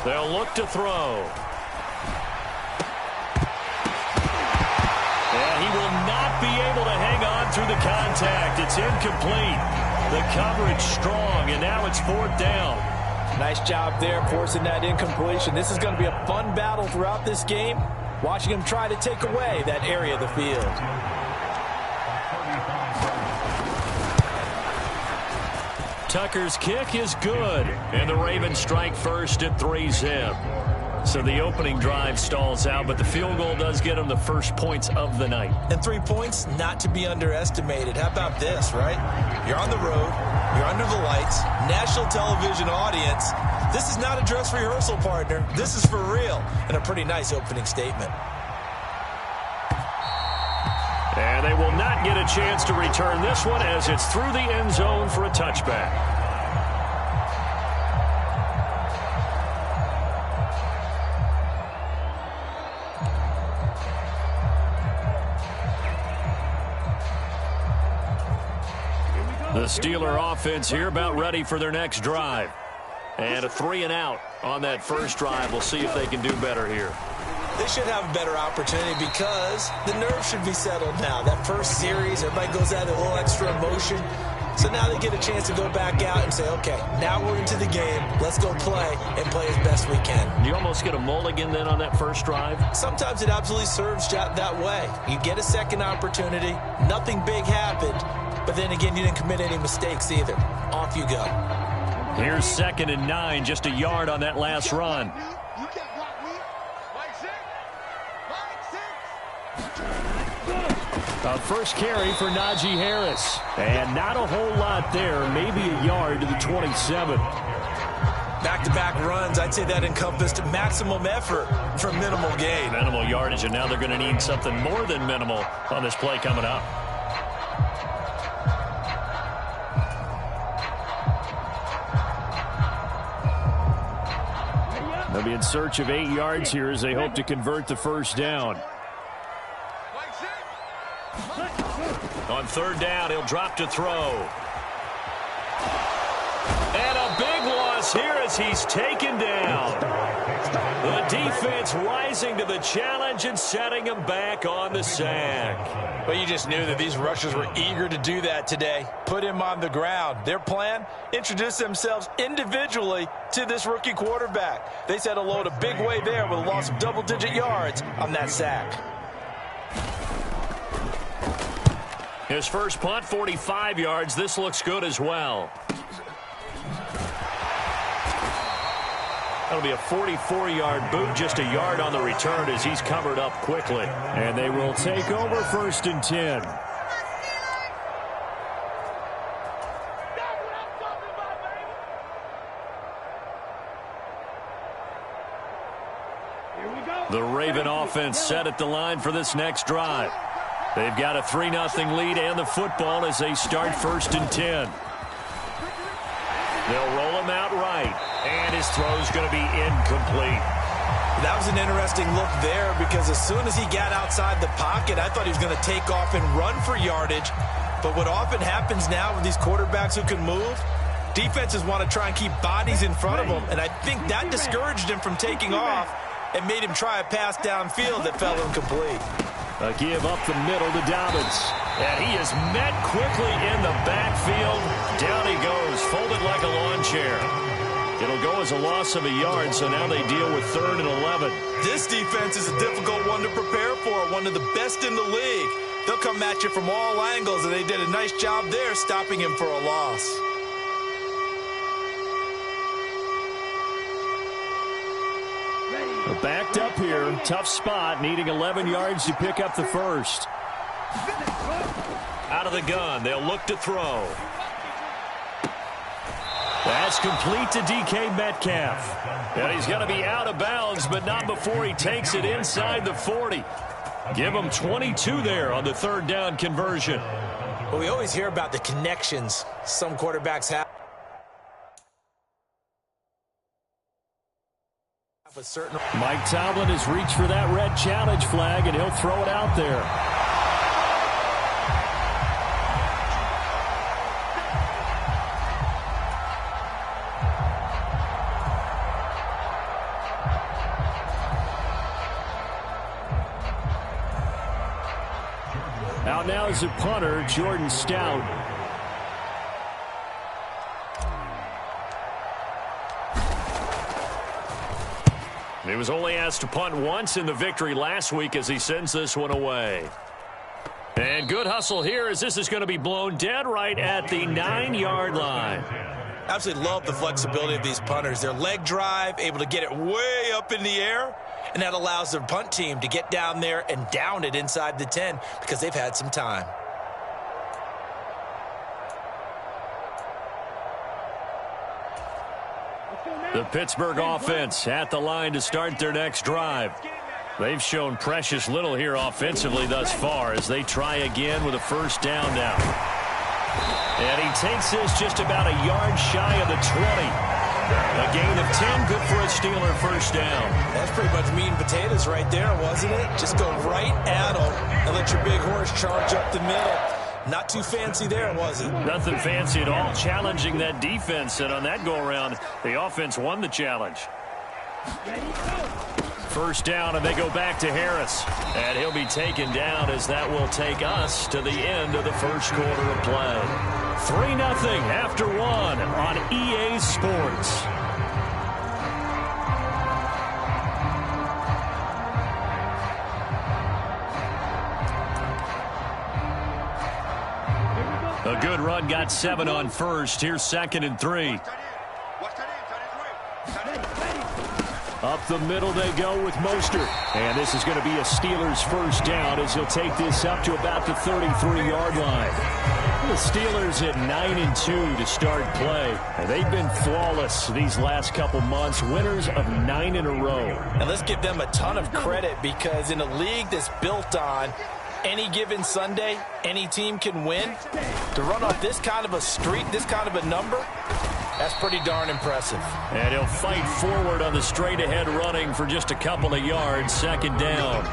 They'll look to throw. And he will not be able to hang on through the contact. It's incomplete. The coverage strong, and now it's 4th down. Nice job there forcing that incompletion. This is going to be a fun battle throughout this game, watching him try to take away that area of the field. Tucker's kick is good, and the Ravens strike first at 3-zip. So the opening drive stalls out, but the field goal does get them the first points of the night. And 3 points, not to be underestimated. How about this, right? You're on the road, you're under the lights, national television audience. This is not a dress rehearsal, partner. This is for real, and a pretty nice opening statement. And they will not get a chance to return this one as it's through the end zone for a touchback. The Steeler offense here about ready for their next drive. And a 3-and-out on that first drive. We'll see if they can do better here. They should have a better opportunity because the nerves should be settled now. That first series, everybody goes out with a little extra emotion. So now they get a chance to go back out and say, okay, now we're into the game. Let's go play and play as best we can. You almost get a mulligan then on that first drive? Sometimes it absolutely serves that way. You get a second opportunity. Nothing big happened. But then again, you didn't commit any mistakes either. Off you go. Here's 2nd and 9, just a yard on that last run. A first carry for Najee Harris. And not a whole lot there, maybe a yard to the 27. Back-to-back runs, I'd say that encompassed maximum effort for minimal gain. Minimal yardage, and now they're going to need something more than minimal on this play coming up. They'll be in search of 8 yards here as they hope to convert the first down. On 3rd down, he'll drop to throw. And a big loss here as he's taken down. The defense rising to the challenge and setting him back on the sack. But you just knew that these rushers were eager to do that today. Put him on the ground. Their plan, introduce themselves individually to this rookie quarterback. They set a load a big way there with a loss of double-digit yards on that sack. His first punt, 45 yards. This looks good as well. That'll be a 44-yard boot, just a yard on the return as he's covered up quickly. And they will take over 1st and 10. The Raven offense set at the line for this next drive. They've got a 3-0 lead and the football as they start 1st and 10. They'll roll him out right, and his throw's going to be incomplete. That was an interesting look there because as soon as he got outside the pocket, I thought he was going to take off and run for yardage. But what often happens now with these quarterbacks who can move, defenses want to try and keep bodies in front of them, and I think that discouraged him from taking off and made him try a pass downfield that fell incomplete. A give up the middle to Dobbins. And he is met quickly in the backfield. Down he goes, folded like a lawn chair. It'll go as a loss of a yard, so now they deal with 3rd and 11. This defense is a difficult one to prepare for, one of the best in the league. They'll come at you from all angles, and they did a nice job there stopping him for a loss. Backed up here, tough spot, needing 11 yards to pick up the first. Out of the gun, they'll look to throw. That's complete to DK Metcalf. And he's going to be out of bounds, but not before he takes it inside the 40. Give him 22 there on the 3rd down conversion. Well, we always hear about the connections some quarterbacks have. Mike Tomlin has reached for that red challenge flag, and he'll throw it out there. Out now is the punter, Jordan Stout. He was only asked to punt once in the victory last week as he sends this one away. And good hustle here as this is going to be blown dead right at the 9-yard line. Absolutely love the flexibility of these punters. Their leg drive, able to get it way up in the air, and that allows their punt team to get down there and down it inside the 10 because they've had some time. The Pittsburgh offense at the line to start their next drive. They've shown precious little here offensively thus far as they try again with a first down now. And he takes this just about a yard shy of the 20. A gain of 10, good for a Steeler first down. That's pretty much meat and potatoes right there, wasn't it? Just go right at them and let your big horse charge up the middle. Not too fancy there, was it? Nothing fancy at all, challenging that defense. And on that go-around, the offense won the challenge. first down, and they go back to Harris. And he'll be taken down as that will take us to the end of the first quarter of play. 3-0 after 1 on EA Sports. A good run, got 7 on first. Here's 2nd and 3. Up the middle they go with Mostert. And this is going to be a Steelers first down as he'll take this up to about the 33-yard line. The Steelers at 9-2 to start play. And they've been flawless these last couple months, winners of 9 in a row. And let's give them a ton of credit because in a league that's built on any given Sunday, any team can win. To run off this kind of a streak, this kind of a number, that's pretty darn impressive. And he'll fight forward on the straight-ahead running for just a couple of yards, 2nd down.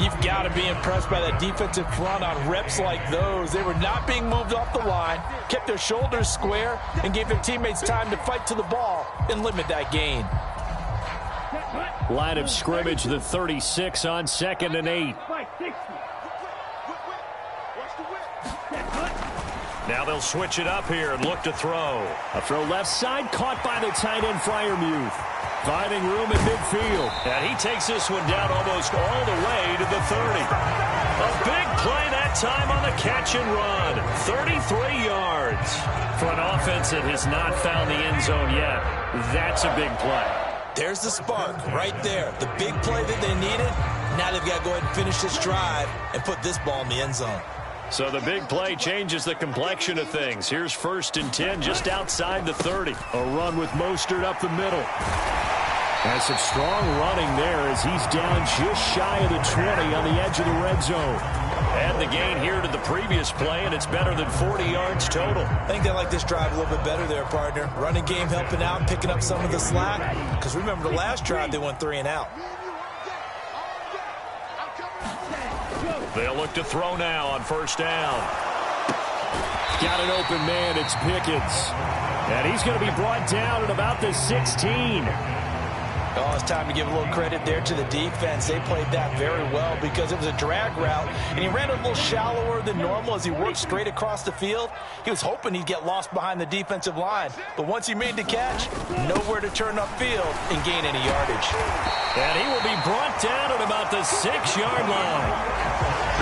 You've got to be impressed by that defensive front on reps like those. They were not being moved off the line, kept their shoulders square, and gave their teammates time to fight to the ball and limit that gain. Line of scrimmage, the 36 on 2nd and 8. Now they'll switch it up here and look to throw. A throw left side, caught by the tight end Freiermuth. Finding room in midfield. And he takes this one down almost all the way to the 30. A big play that time on the catch and run. 33 yards. For an offense that has not found the end zone yet, that's a big play. There's the spark right there. The big play that they needed. Now they've got to go ahead and finish this drive and put this ball in the end zone. So the big play changes the complexion of things. Here's 1st and 10 just outside the 30. A run with Mostert up the middle. And some strong running there as he's down just shy of the 20 on the edge of the red zone. Add the gain here to the previous play, and it's better than 40 yards total. I think they like this drive a little bit better there, partner. Running game helping out, picking up some of the slack. Because remember, the last drive they went 3 and out. They'll look to throw now on 1st down. Got an open man, it's Pickens. And he's going to be brought down at about the 16. Oh, it's time to give a little credit there to the defense. They played that very well because it was a drag route, and he ran a little shallower than normal as he worked straight across the field. He was hoping he'd get lost behind the defensive line, but once he made the catch, nowhere to turn upfield and gain any yardage. And he will be brought down at about the 6-yard line.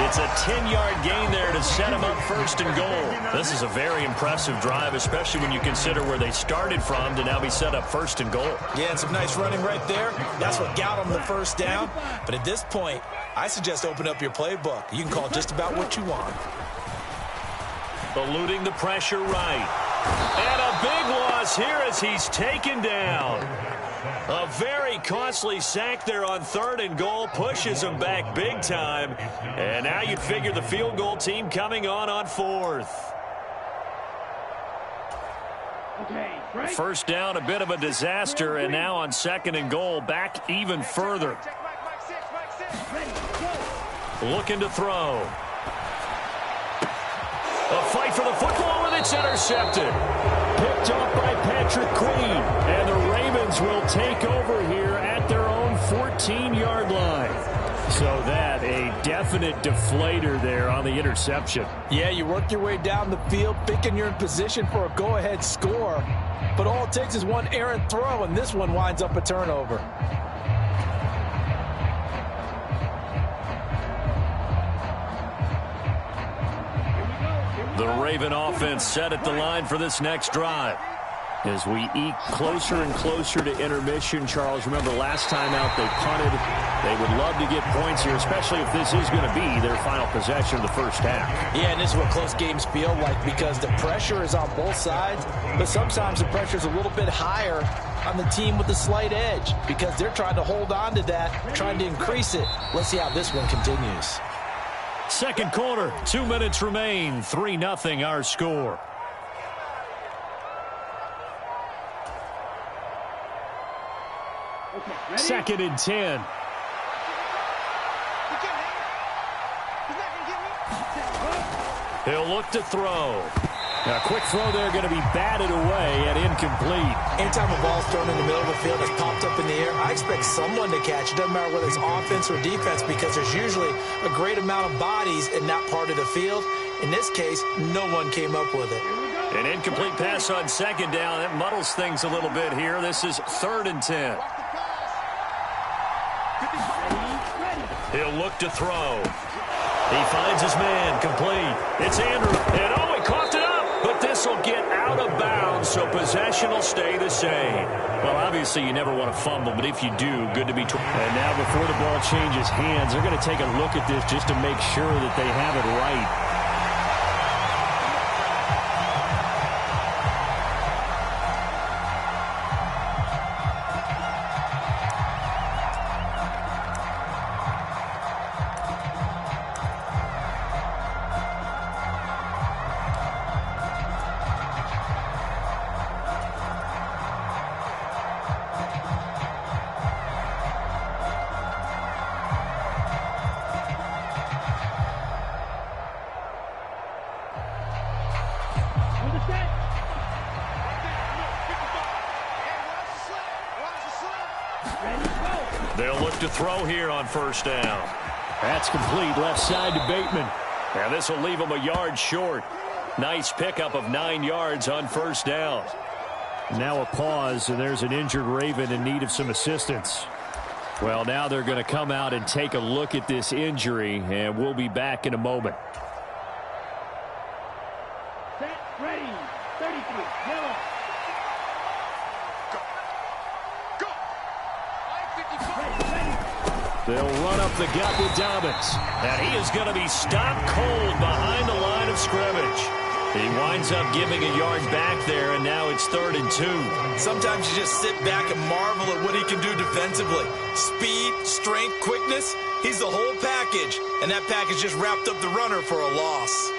It's a 10-yard gain there to set him up 1st and goal. This is a very impressive drive, especially when you consider where they started from to now be set up 1st and goal. Yeah, and some nice running right there. That's what got them the 1st down. But at this point, I suggest open up your playbook. You can call just about what you want. Eluding the pressure right. And a big loss here as he's taken down. A very costly sack there on 3rd and goal. Pushes him back big time. And now you'd figure the field goal team coming on 4th. First down, a bit of a disaster, and now on 2nd and goal, back even further. Looking to throw. A fight for the football, and it's intercepted. Picked off by Patrick Queen, and the Ravens will take over here at their own 14-yard line. So that, a definite deflator there on the interception. Yeah, you work your way down the field, thinking you're in position for a go-ahead score. But all it takes is one errant throw, and this one winds up a turnover. The Raven offense set at the line for this next drive. As we eke closer and closer to intermission, Charles, remember last time out they punted. They would love to get points here, especially if this is going to be their final possession of the first half. Yeah, and this is what close games feel like because the pressure is on both sides, but sometimes the pressure is a little bit higher on the team with the slight edge because they're trying to hold on to that, trying to increase it. Let's see how this one continues. Second quarter, 2 minutes remain, 3-0 our score. Second and 10. He'll look to throw. A quick throw there going to be batted away and incomplete. Anytime a ball's thrown in the middle of the field that's popped up in the air, I expect someone to catch it. Doesn't matter whether it's offense or defense, because there's usually a great amount of bodies in that part of the field. In this case, no one came up with it. An incomplete pass on second down. That muddles things a little bit here. This is 3rd and 10. He'll look to throw. He finds his man, complete. It's Andrew, and oh, he coughed it up, but this will get out of bounds, so possession will stay the same. Well, obviously, you never want to fumble, but if you do, good to be. And now before the ball changes hands, they're going to take a look at this just to make sure that they have it right. They'll look to throw here on 1st down. That's complete, left side to Bateman. And this will leave him a yard short. Nice pickup of 9 yards on 1st down. Now a pause, and there's an injured Raven in need of some assistance. Well, now they're going to come out and take a look at this injury, and we'll be back in a moment. Set, ready, 33, yellow. They'll run up the gut with Dobbins. And he is going to be stopped cold behind the line of scrimmage. He winds up giving a yard back there, and now it's 3rd and 2. Sometimes you just sit back and marvel at what he can do defensively. Speed, strength, quickness, he's the whole package. And that package just wrapped up the runner for a loss.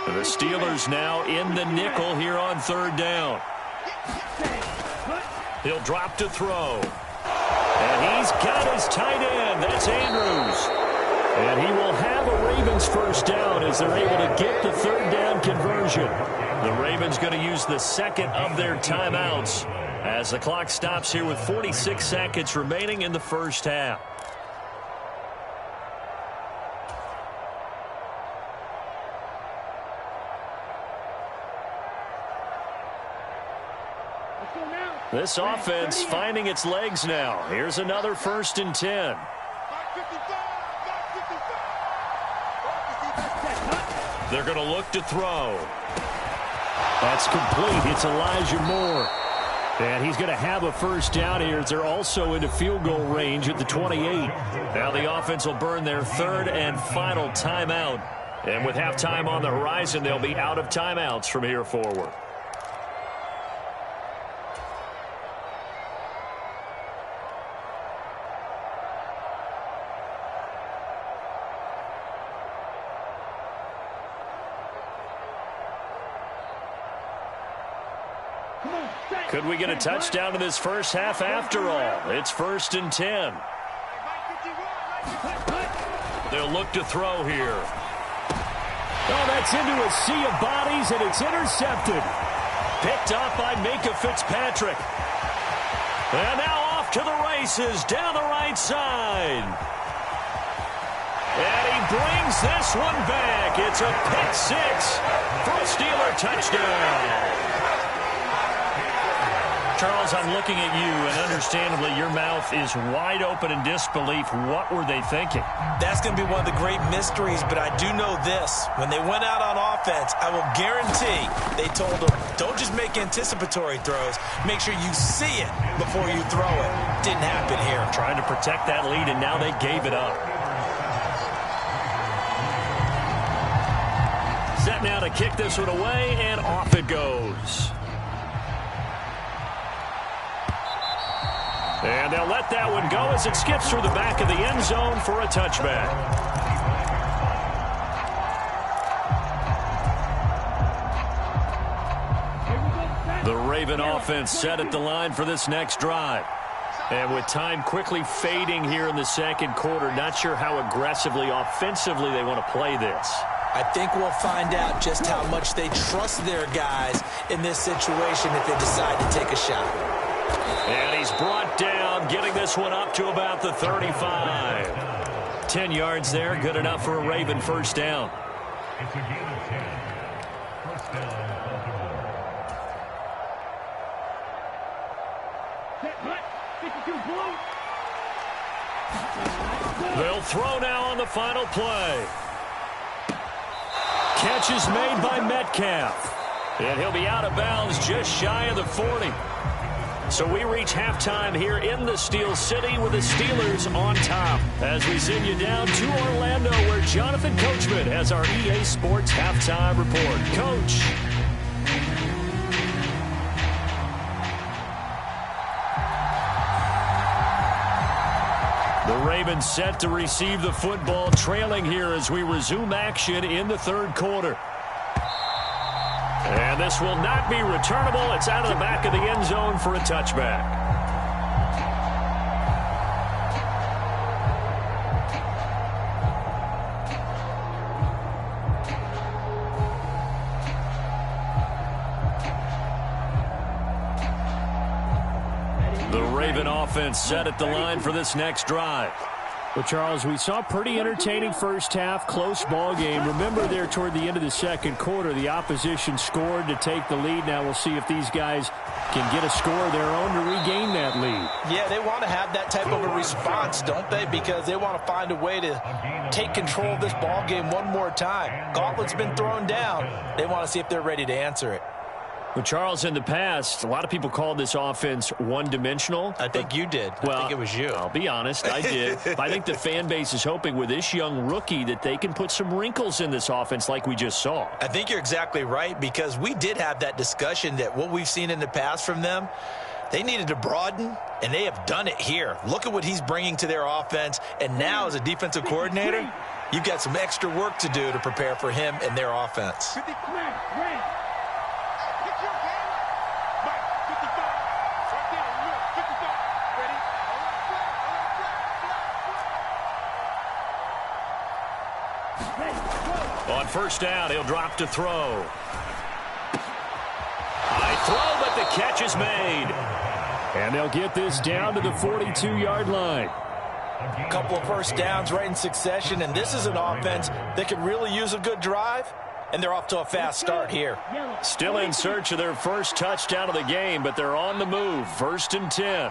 The Steelers now in the nickel here on 3rd down. He'll drop to throw. And he's got his tight end. That's Andrews. And he will have a Ravens 1st down as they're able to get the 3rd down conversion. The Ravens going to use the 2nd of their timeouts as the clock stops here with 46 seconds remaining in the 1st half. This offense finding its legs now. Here's another 1st and 10. They're going to look to throw. That's complete. It's Elijah Moore. And he's going to have a 1st down here as they're also into field goal range at the 28. Now the offense will burn their 3rd and final timeout. And with halftime on the horizon, they'll be out of timeouts from here forward. Could we get a touchdown in this 1st half after all? It's 1st and 10. They'll look to throw here. Oh, that's into a sea of bodies, and it's intercepted. Picked off by Minka Fitzpatrick. And now off to the races down the right side. And he brings this one back. It's a pick 6 for a Steeler touchdown. Charles, I'm looking at you, and understandably, your mouth is wide open in disbelief. What were they thinking? That's going to be one of the great mysteries, but I do know this. When they went out on offense, I will guarantee they told them, don't just make anticipatory throws. Make sure you see it before you throw it. Didn't happen here. Trying to protect that lead, and now they gave it up. Set now to kick this one away, and off it goes. And they'll let that one go as it skips through the back of the end zone for a touchback. The Raven offense set at the line for this next drive. And with time quickly fading here in the second quarter, not sure how aggressively, offensively they want to play this. I think we'll find out just how much they trust their guys in this situation if they decide to take a shot. And he's brought down, getting this one up to about the 35. 10 yards there, good enough for a Raven first down. It's a gain of 10. First down, Baltimore. Set, hut, 52 blue. They'll throw now on the final play. Catch is made by Metcalf. And he'll be out of bounds just shy of the 40. So we reach halftime here in the Steel City with the Steelers on top. As we send you down to Orlando where Jonathan Coachman has our EA Sports halftime report. Coach. The Ravens set to receive the football, trailing here as we resume action in the third quarter. And this will not be returnable. It's out of the back of the end zone for a touchback. The Raven offense set at the line for this next drive. Well, Charles, we saw a pretty entertaining first half, close ball game. Remember there toward the end of the second quarter, the opposition scored to take the lead. Now we'll see if these guys can get a score of their own to regain that lead. Yeah, they want to have that type of a response, don't they? Because they want to find a way to take control of this ball game one more time. Gauntlet's been thrown down. They want to see if they're ready to answer it. Well, Charles, in the past, a lot of people called this offense one-dimensional. I think you did. Well, I think it was you. I'll be honest, I did. I think the fan base is hoping with this young rookie that they can put some wrinkles in this offense like we just saw. I think you're exactly right, because we did have that discussion that what we've seen in the past from them, they needed to broaden, and they have done it here. Look at what he's bringing to their offense, and now as a defensive coordinator, you've got some extra work to do to prepare for him and their offense. On first down, he'll drop to throw. High throw, but the catch is made. And they'll get this down to the 42-yard line. A couple of first downs right in succession, and this is an offense that could really use a good drive, and they're off to a fast start here. Still in search of their first touchdown of the game, but they're on the move. First and 10.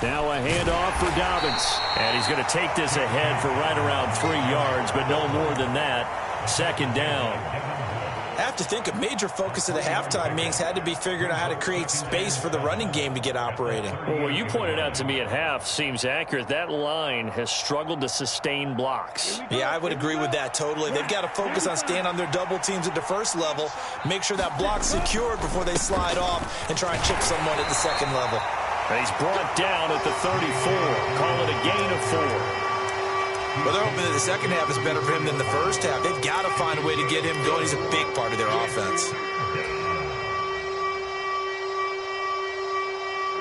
Now a handoff for Dobbins. And he's going to take this ahead for right around 3 yards, but no more than that. Second down. I have to think a major focus of the halftime meetings had to be figuring out how to create space for the running game to get operating. Well, what you pointed out to me at half seems accurate. That line has struggled to sustain blocks. Yeah, I would agree with that totally. They've got to focus on staying on their double teams at the first level, make sure that block's secured before they slide off and try and chip someone at the second level. And he's brought down at the 34. Call it a gain of 4. Well, they're hoping that the second half is better for him than the first half. They've got to find a way to get him going. He's a big part of their offense. Here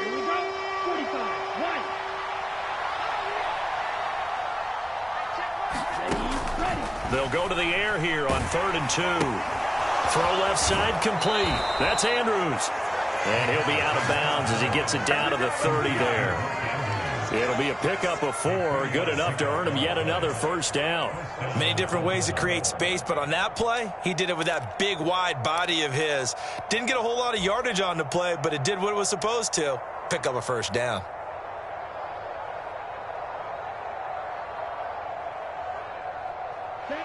we go. 45. Right. Ready. They'll go to the air here on 3rd and 2. Throw left side complete. That's Andrews. And he'll be out of bounds as he gets it down to the 30 there. It'll be a pickup of 4, good enough to earn him yet another first down. Many different ways to create space, but on that play, he did it with that big, wide body of his. Didn't get a whole lot of yardage on the play, but it did what it was supposed to. Pick up a first down.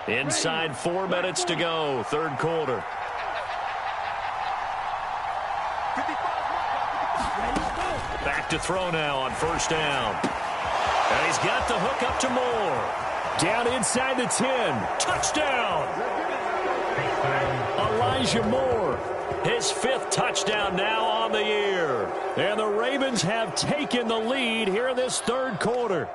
Inside 4 minutes to go, third quarter. Back to throw now on first down. And he's got the hook up to Moore. Down inside the 10. Touchdown! Elijah Moore. His 5th touchdown now on the year. And the Ravens have taken the lead here in this third quarter.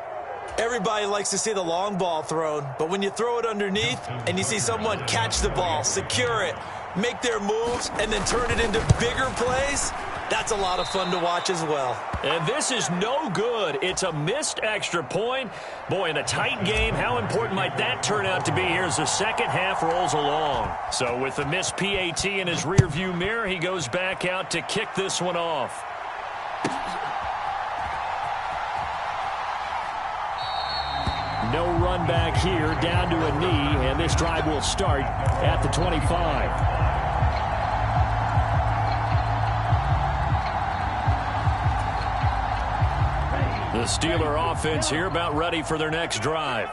Everybody likes to see the long ball thrown, but when you throw it underneath and you see someone catch the ball, secure it, make their moves, and then turn it into bigger plays, that's a lot of fun to watch as well. And this is no good. It's a missed extra point. Boy, in a tight game, how important might that turn out to be here as the second half rolls along? So with the missed PAT in his rearview mirror, he goes back out to kick this one off. No run back here, down to a knee, and this drive will start at the 25. The Steeler offense here about ready for their next drive.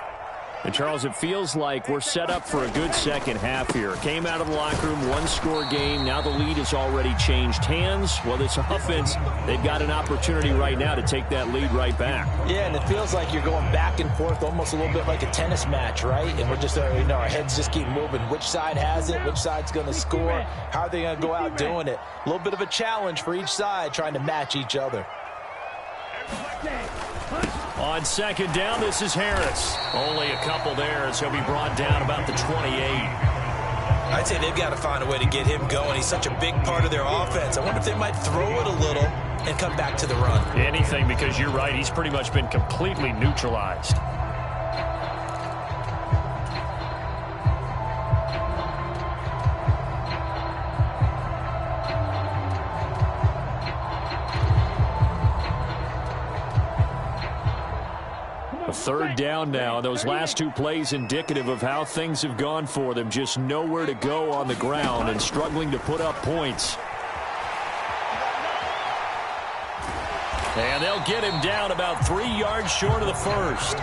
And, Charles, it feels like we're set up for a good second half here. Came out of the locker room, one-score game. Now the lead has already changed hands. Well, this offense, they've got an opportunity right now to take that lead right back. Yeah, and it feels like you're going back and forth almost a little bit like a tennis match, right? And we're just, our heads just keep moving. Which side has it? Which side's going to score? How are they going to go out doing it? A little bit of a challenge for each side trying to match each other. On second down, this is Harris. Only a couple there as he'll be brought down about the 28. I'd say they've got to find a way to get him going. He's such a big part of their offense. I wonder if they might throw it a little and come back to the run. Anything, because you're right. He's pretty much been completely neutralized. Third down now. Those last two plays indicative of how things have gone for them. Just nowhere to go on the ground and struggling to put up points. And they'll get him down about 3 yards short of the first.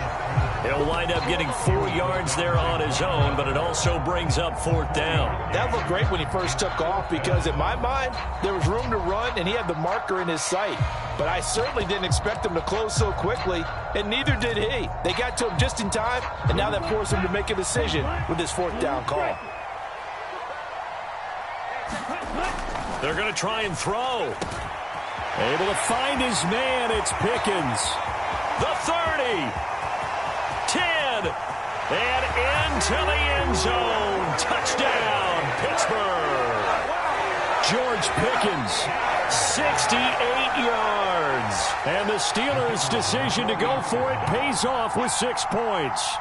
He'll wind up getting 4 yards there on his own, but it also brings up fourth down. That looked great when he first took off because, in my mind, there was room to run and he had the marker in his sight. But I certainly didn't expect him to close so quickly, and neither did he. They got to him just in time, and now that forced him to make a decision with his fourth down call. They're going to try and throw. Able to find his man. It's Pickens. The 30. 10. And into the end zone. Touchdown, Pittsburgh. George Pickens, 68 yards. And the Steelers' decision to go for it pays off with 6 points.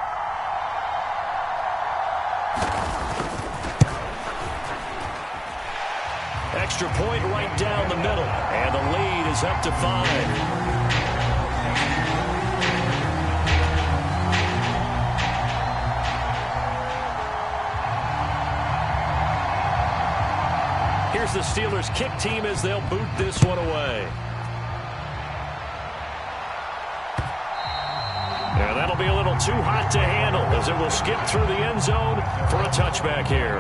Extra point right down the middle. And the lead is up to 5. Here's the Steelers' kick team as they'll boot this one away. And that'll be a little too hot to handle as it will skip through the end zone for a touchback here.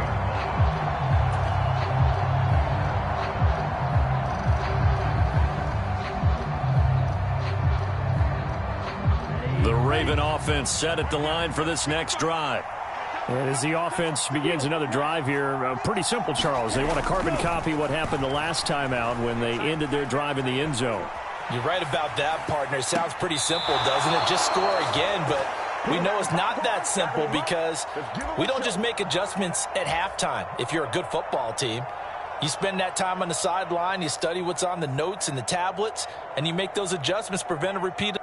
The Raven offense set at the line for this next drive. And as the offense begins another drive here, pretty simple, Charles. They want to carbon copy what happened the last time out when they ended their drive in the end zone. You're right about that, partner. It sounds pretty simple, doesn't it? Just score again, but we know it's not that simple because we don't just make adjustments at halftime. If you're a good football team, you spend that time on the sideline, you study what's on the notes and the tablets, and you make those adjustments, prevent a repeat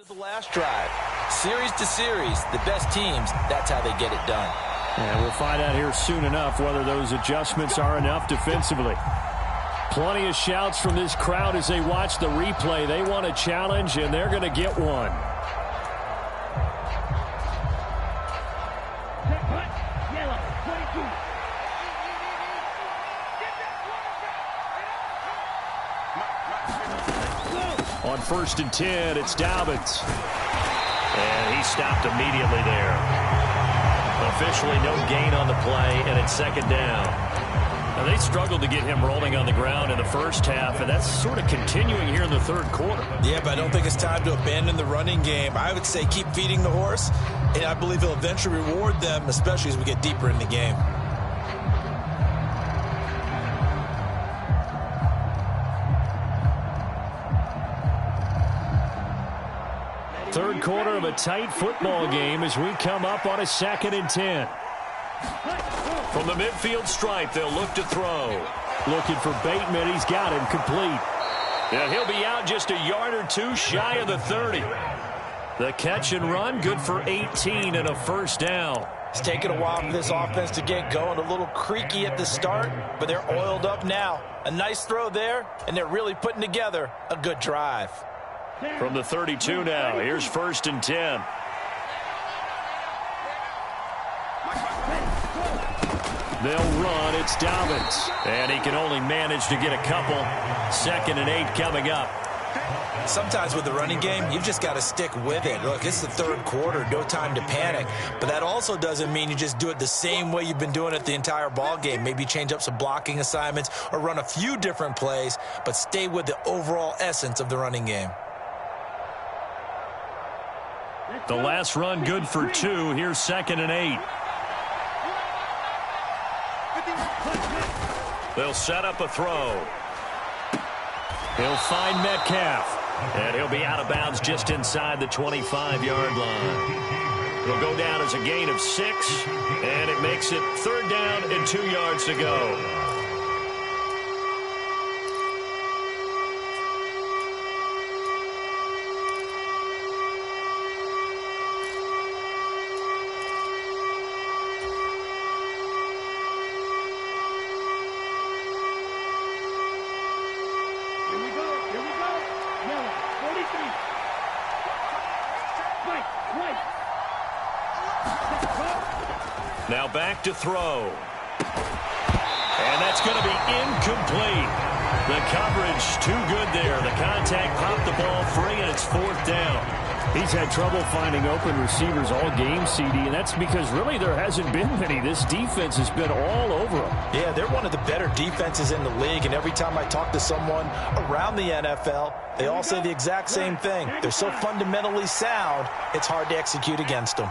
the last drive. Series to series, the best teams, that's how they get it done. And we'll find out here soon enough whether those adjustments are enough defensively. Plenty of shouts from this crowd as they watch the replay. They want a challenge, and they're going to get one. Yellow, 22. On 1st and 10, it's Dobbins. And he stopped immediately there. Officially no gain on the play, and it's second down. Now, they struggled to get him rolling on the ground in the first half, and that's sort of continuing here in the third quarter. Yeah, but I don't think it's time to abandon the running game. I would say keep feeding the horse, and I believe he'll eventually reward them, especially as we get deeper in the game. third quarter of a tight football game as we come up on a 2nd and 10. From the midfield stripe, they'll look to throw. Looking for Bateman. He's got him complete. And he'll be out just a yard or two shy of the 30. The catch and run, good for 18 and a first down. It's taken a while for this offense to get going. A little creaky at the start, but they're oiled up now. A nice throw there, and they're really putting together a good drive. From the 32 now, here's 1st and 10. They'll run. It's Dobbins. And he can only manage to get a couple. 2nd and 8 coming up. Sometimes with the running game, you've just got to stick with it. Look, it's the third quarter, no time to panic. But that also doesn't mean you just do it the same way you've been doing it the entire ball game. Maybe change up some blocking assignments or run a few different plays, but stay with the overall essence of the running game. The last run good for 2. Here's 2nd and 8. They'll set up a throw. He'll find Metcalf. And he'll be out of bounds just inside the 25-yard line. It'll go down as a gain of 6, and it makes it 3rd down and 2 yards to go. Now back to throw. And that's going to be incomplete. The coverage too good there. The contact popped the ball free, and it's 4th down. He's had trouble finding open receivers all game, CD, and that's because really there hasn't been many. This defense has been all over them. Yeah, they're one of the better defenses in the league, and every time I talk to someone around the NFL, they all say the exact same thing. They're so fundamentally sound, it's hard to execute against them.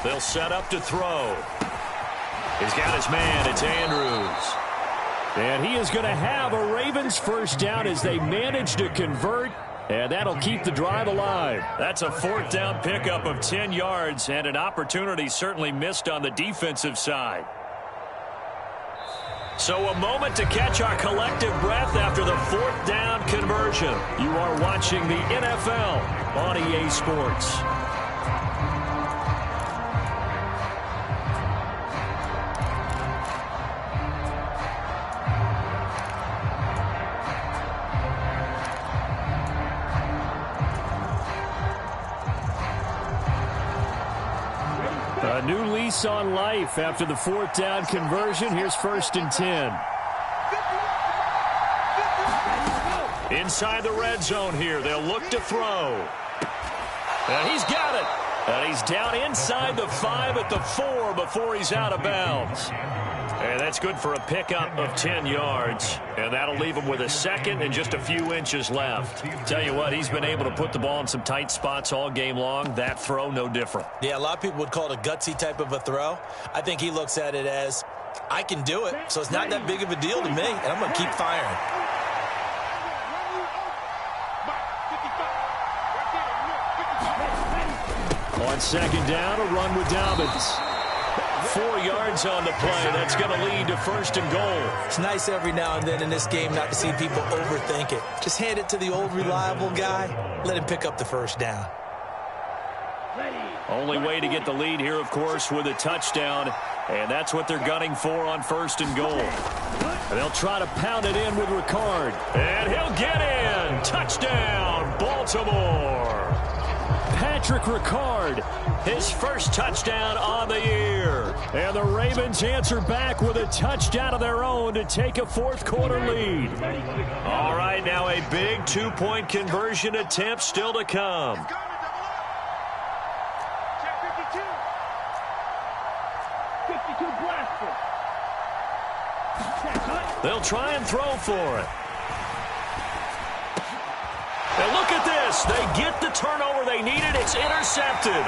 They'll set up to throw. He's got his man. It's Andrews. And he is going to have a Ravens first down as they manage to convert, and that'll keep the drive alive. That's a 4th down pickup of 10 yards, and an opportunity certainly missed on the defensive side. So a moment to catch our collective breath after the 4th down conversion. You are watching the NFL on EA Sports. A new lease on life after the 4th down conversion. Here's 1st and 10. Inside the red zone here. They'll look to throw. And he's got it. And he's down inside the 5 at the 4 before he's out of bounds. And that's good for a pickup of 10 yards. And that'll leave him with a 2nd and just a few inches left. Tell you what, he's been able to put the ball in some tight spots all game long. That throw, no different. Yeah, a lot of people would call it a gutsy type of a throw. I think he looks at it as, I can do it, so it's not that big of a deal to me, and I'm going to keep firing. On 2nd down, a run with Dobbins. 4 yards on the play. That's going to lead to 1st and goal. It's nice every now and then in this game not to see people overthink it. Just hand it to the old reliable guy. Let him pick up the 1st down. Only way to get the lead here, of course, with a touchdown. And that's what they're gunning for on 1st and goal. And they'll try to pound it in with Ricard. And he'll get in. Touchdown, Baltimore. Patrick Ricard, his first touchdown on the year. And the Ravens answer back with a touchdown of their own to take a 4th quarter lead. All right, now a big 2-point conversion attempt still to come. They'll try and throw for it. And look at this. They get the turnover they needed. It's intercepted.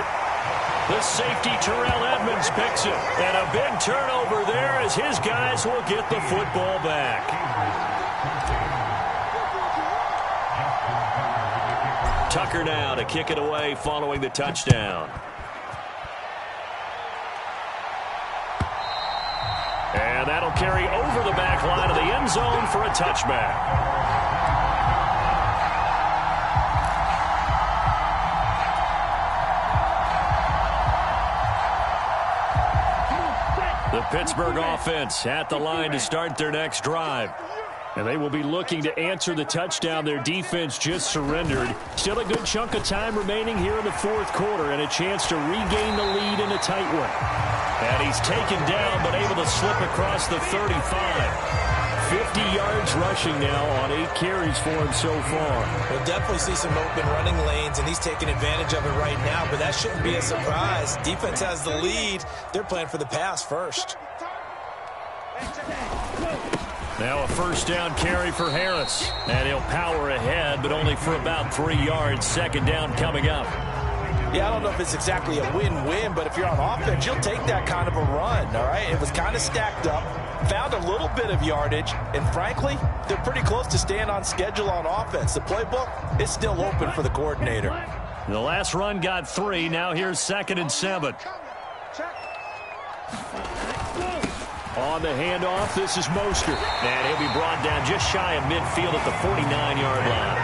The safety, Terrell Edmonds, picks it. And a big turnover there as his guys will get the football back. Tucker now to kick it away following the touchdown. And that'll carry over the back line of the end zone for a touchback. The Pittsburgh offense at the line to start their next drive. And they will be looking to answer the touchdown their defense just surrendered. Still a good chunk of time remaining here in the fourth quarter and a chance to regain the lead in a tight one. And he's taken down but able to slip across the 35. 50 yards rushing now on 8 carries for him so far. We'll definitely see some open running lanes, and he's taking advantage of it right now, but that shouldn't be a surprise. Defense has the lead. They're playing for the pass first. Now a first down carry for Harris. And he'll power ahead, but only for about 3 yards. Second down coming up. Yeah, I don't know if it's exactly a win-win, but if you're on offense, you'll take that kind of a run, all right? It was kind of stacked up, found a little bit of yardage, and frankly, they're pretty close to staying on schedule on offense. The playbook is still open for the coordinator. The last run got 3. Now here's 2nd and 7. On the handoff, this is Mostert. And he'll be brought down just shy of midfield at the 49-yard line.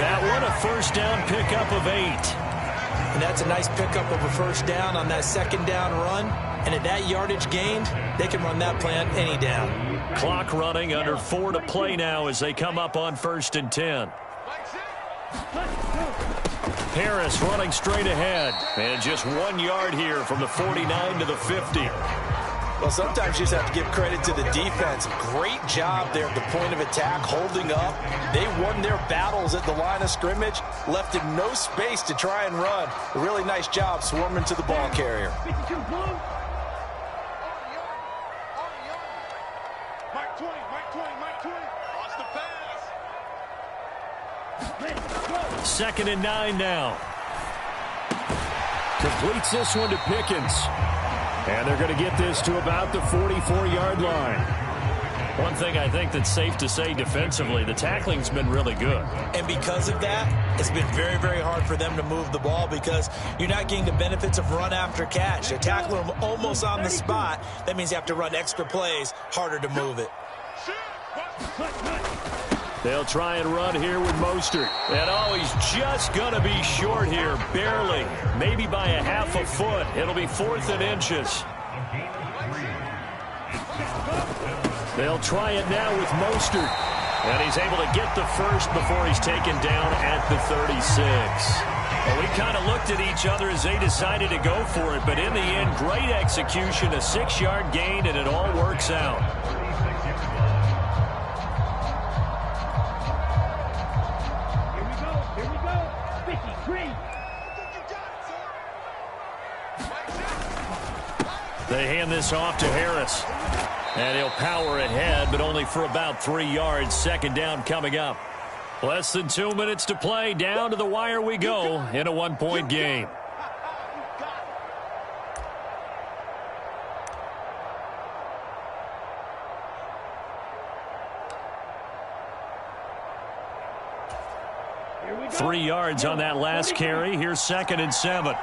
That one a first down pickup of 8. And that's a nice pickup of a first down on that second down run. And at that yardage gained, they can run that play on any down. Clock running, under 4 to play now as they come up on 1st and 10. Harris running straight ahead. And just 1 yard here from the 49 to the 50. Well, sometimes you just have to give credit to the defense. Great job there at the point of attack, holding up. They won their battles at the line of scrimmage, left him no space to try and run. A really nice job swarming to the ball carrier. Mike 20. Watch the pass. 2nd and 9 now. Completes this one to Pickens. And they're going to get this to about the 44-yard line. One thing I think that's safe to say defensively, the tackling's been really good. And because of that, it's been very, very hard for them to move the ball because you're not getting the benefits of run after catch. They're tackling them almost on the spot. That means you have to run extra plays, harder to move it. They'll try and run here with Mostert. And he's just going to be short here, barely. Maybe by a half a foot. It'll be 4th and inches. They'll try it now with Mostert. And he's able to get the first before he's taken down at the 36. Well, we kind of looked at each other as they decided to go for it. But in the end, great execution, a 6-yard gain, and it all works out. They hand this off to Harris. And he'll power ahead, but only for about 3 yards. Second down coming up. Less than 2 minutes to play. Down to the wire we go in a 1-point game. Here we go. 3 yards on that last carry. Here's 2nd and 7.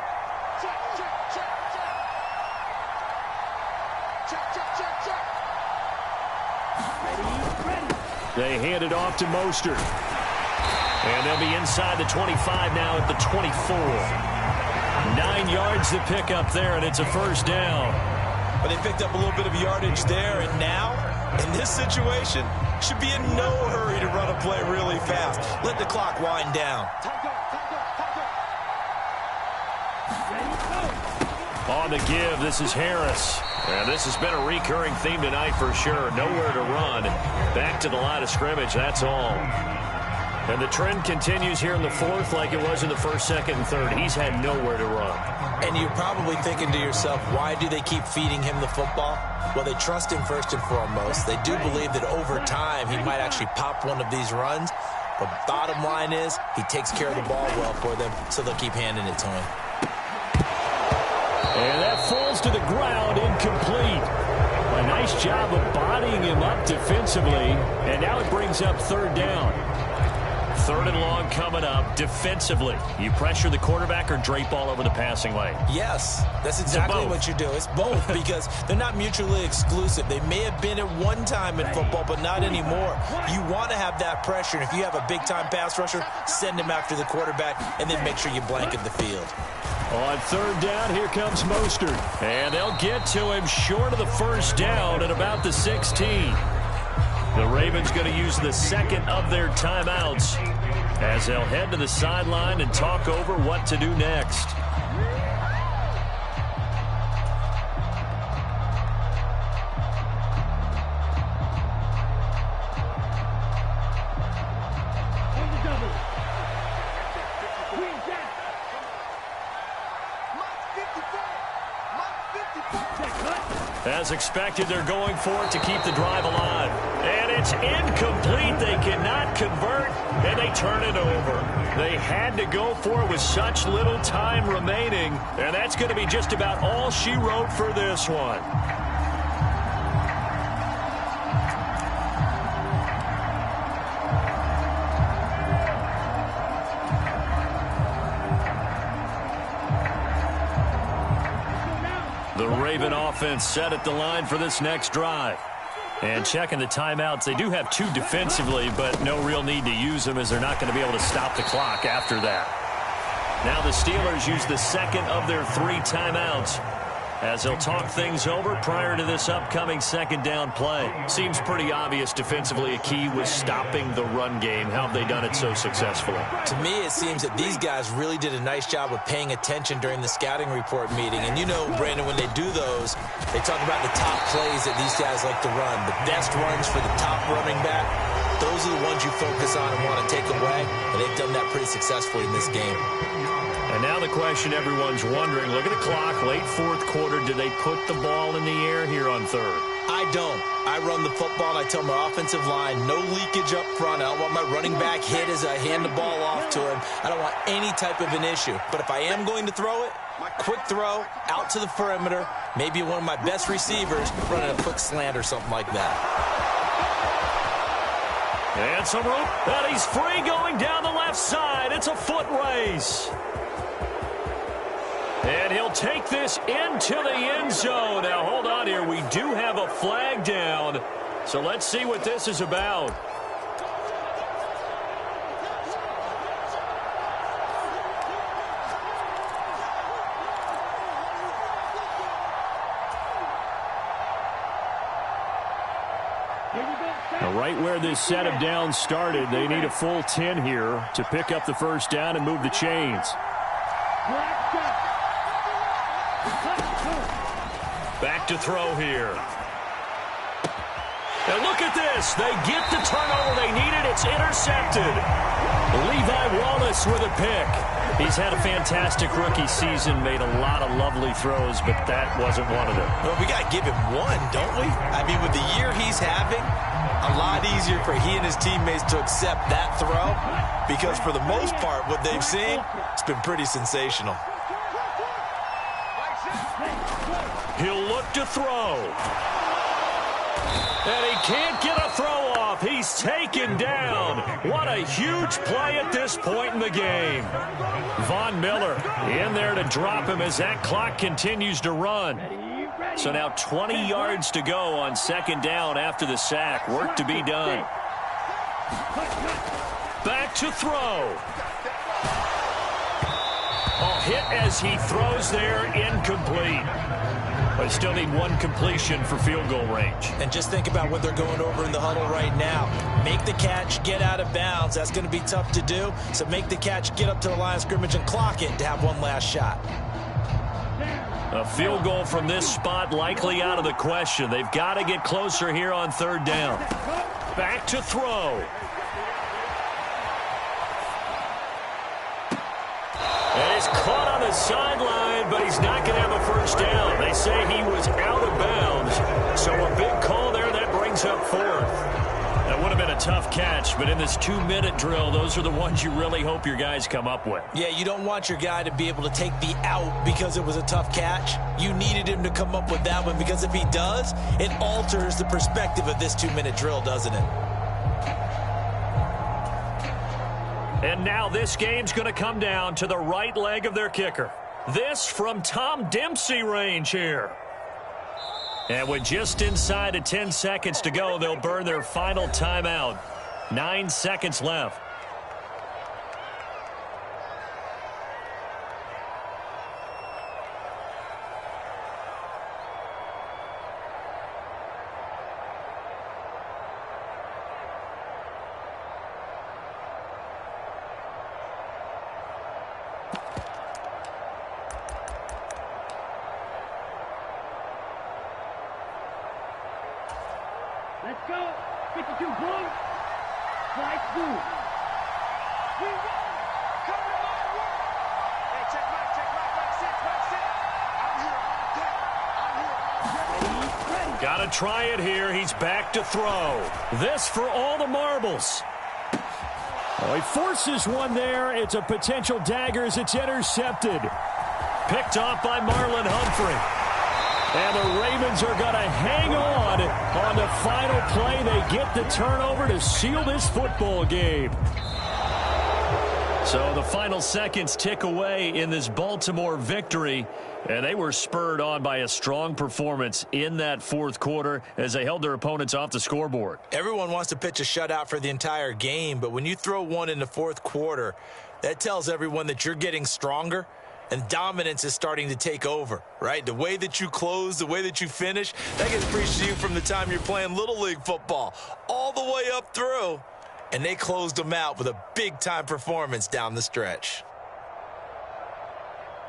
They hand it off to Mostert. And they'll be inside the 25 now at the 24. 9 yards to pick up there, and it's a first down. But they picked up a little bit of yardage there, and now, in this situation, should be in no hurry to run a play really fast. Let the clock wind down. On the give, this is Harris. And this has been a recurring theme tonight for sure. Nowhere to run. Back to the line of scrimmage, that's all. And the trend continues here in the fourth like it was in the first, second, and third. He's had nowhere to run. And you're probably thinking to yourself, why do they keep feeding him the football? Well, they trust him first and foremost. They do believe that over time he might actually pop one of these runs. But bottom line is he takes care of the ball well for them, so they'll keep handing it to him. And that falls to the ground, incomplete. A nice job of bodying him up defensively. And now it brings up third down. 3rd and long coming up. Defensively, you pressure the quarterback or drape all over the passing lane? Yes, that's exactly what you do. It's both because they're not mutually exclusive. They may have been at one time in football, but not anymore. You want to have that pressure, and if you have a big-time pass rusher, send him after the quarterback, and then make sure you blanket the field. On 3rd down, here comes Mostert. And they'll get to him short of the 1st down at about the 16. The Ravens going to use the 2nd of their timeouts as they'll head to the sideline and talk over what to do next. As expected, they're going for it to keep the drive alive. And it's incomplete. They cannot convert, and they turn it over. They had to go for it with such little time remaining, and that's going to be just about all she wrote for this one. The Raven offense set at the line for this next drive. And checking the timeouts, they do have 2 defensively, but no real need to use them as they're not going to be able to stop the clock after that. Now the Steelers use the 2nd of their 3 timeouts as they'll talk things over prior to this upcoming 2nd down play. Seems pretty obvious defensively a key was stopping the run game. How have they done it so successfully? To me, it seems that these guys really did a nice job of paying attention during the scouting report meeting. And you know, Brandon, when they do those, they talk about the top plays that these guys like to run. The best runs for the top running back, those are the ones you focus on and want to take away. And they've done that pretty successfully in this game. And now the question everyone's wondering, look at the clock, late 4th quarter, do they put the ball in the air here on 3rd? I don't. I run the football, and I tell my offensive line, no leakage up front. I don't want my running back hit as I hand the ball off to him. I don't want any type of an issue. But if I am going to throw it, quick throw, out to the perimeter, maybe one of my best receivers running a quick slant or something like that. And some room, and he's free going down the left side. It's a foot race. And he'll take this into the end zone. Now, hold on here. We do have a flag down. So let's see what this is about. Now, right where this set of downs started, they need a full 10 here to pick up the 1st down and move the chains. Back to throw here. And look at this. They get the turnover they needed. It's intercepted. Levi Wallace with a pick. He's had a fantastic rookie season, made a lot of lovely throws, but that wasn't one of them. Well, we got to give him one, don't we? I mean, with the year he's having, a lot easier for he and his teammates to accept that throw because for the most part, what they've seen, it's been pretty sensational. He'll look to throw. And he can't get a throw off. He's taken down. What a huge play at this point in the game. Von Miller in there to drop him as that clock continues to run. So now 20 yards to go on 2nd down after the sack. Work to be done. Back to throw. Hit as he throws there, incomplete. But still need 1 completion for field goal range. And just think about what they're going over in the huddle right now. Make the catch, get out of bounds. That's going to be tough to do. So make the catch, get up to the line of scrimmage, and clock it to have one last shot. A field goal from this spot likely out of the question. They've got to get closer here on 3rd down. Back to throw. And he's caught on the sideline, but he's not going to have a 1st down. They say he was out of bounds. So a big call there that brings up 4th. That would have been a tough catch, but in this 2-minute drill, those are the ones you really hope your guys come up with. Yeah, you don't want your guy to be able to take the out because it was a tough catch. You needed him to come up with that one because if he does, it alters the perspective of this 2-minute drill, doesn't it? And now this game's going to come down to the right leg of their kicker. This from Tom Dempsey range here. And with just inside of 10 seconds to go, they'll burn their final timeout. 9 seconds left. Let's go. 52 points. Strike 2. We won. Come to my work. Hey, check Mike, sit. I'm here all day. Ready. Got to try it here. He's back to throw. This for all the marbles. Oh, he forces one there. It's a potential dagger as it's intercepted. Picked off by Marlon Humphrey. And the Ravens are going to hang on the final play. They get the turnover to seal this football game. So the final seconds tick away in this Baltimore victory. And they were spurred on by a strong performance in that fourth quarter as they held their opponents off the scoreboard. Everyone wants to pitch a shutout for the entire game, but when you throw one in the fourth quarter, that tells everyone that you're getting stronger. And dominance is starting to take over, right? The way that you close, the way that you finish, that gets preached to you from the time you're playing Little League football all the way up through. And they closed them out with a big-time performance down the stretch.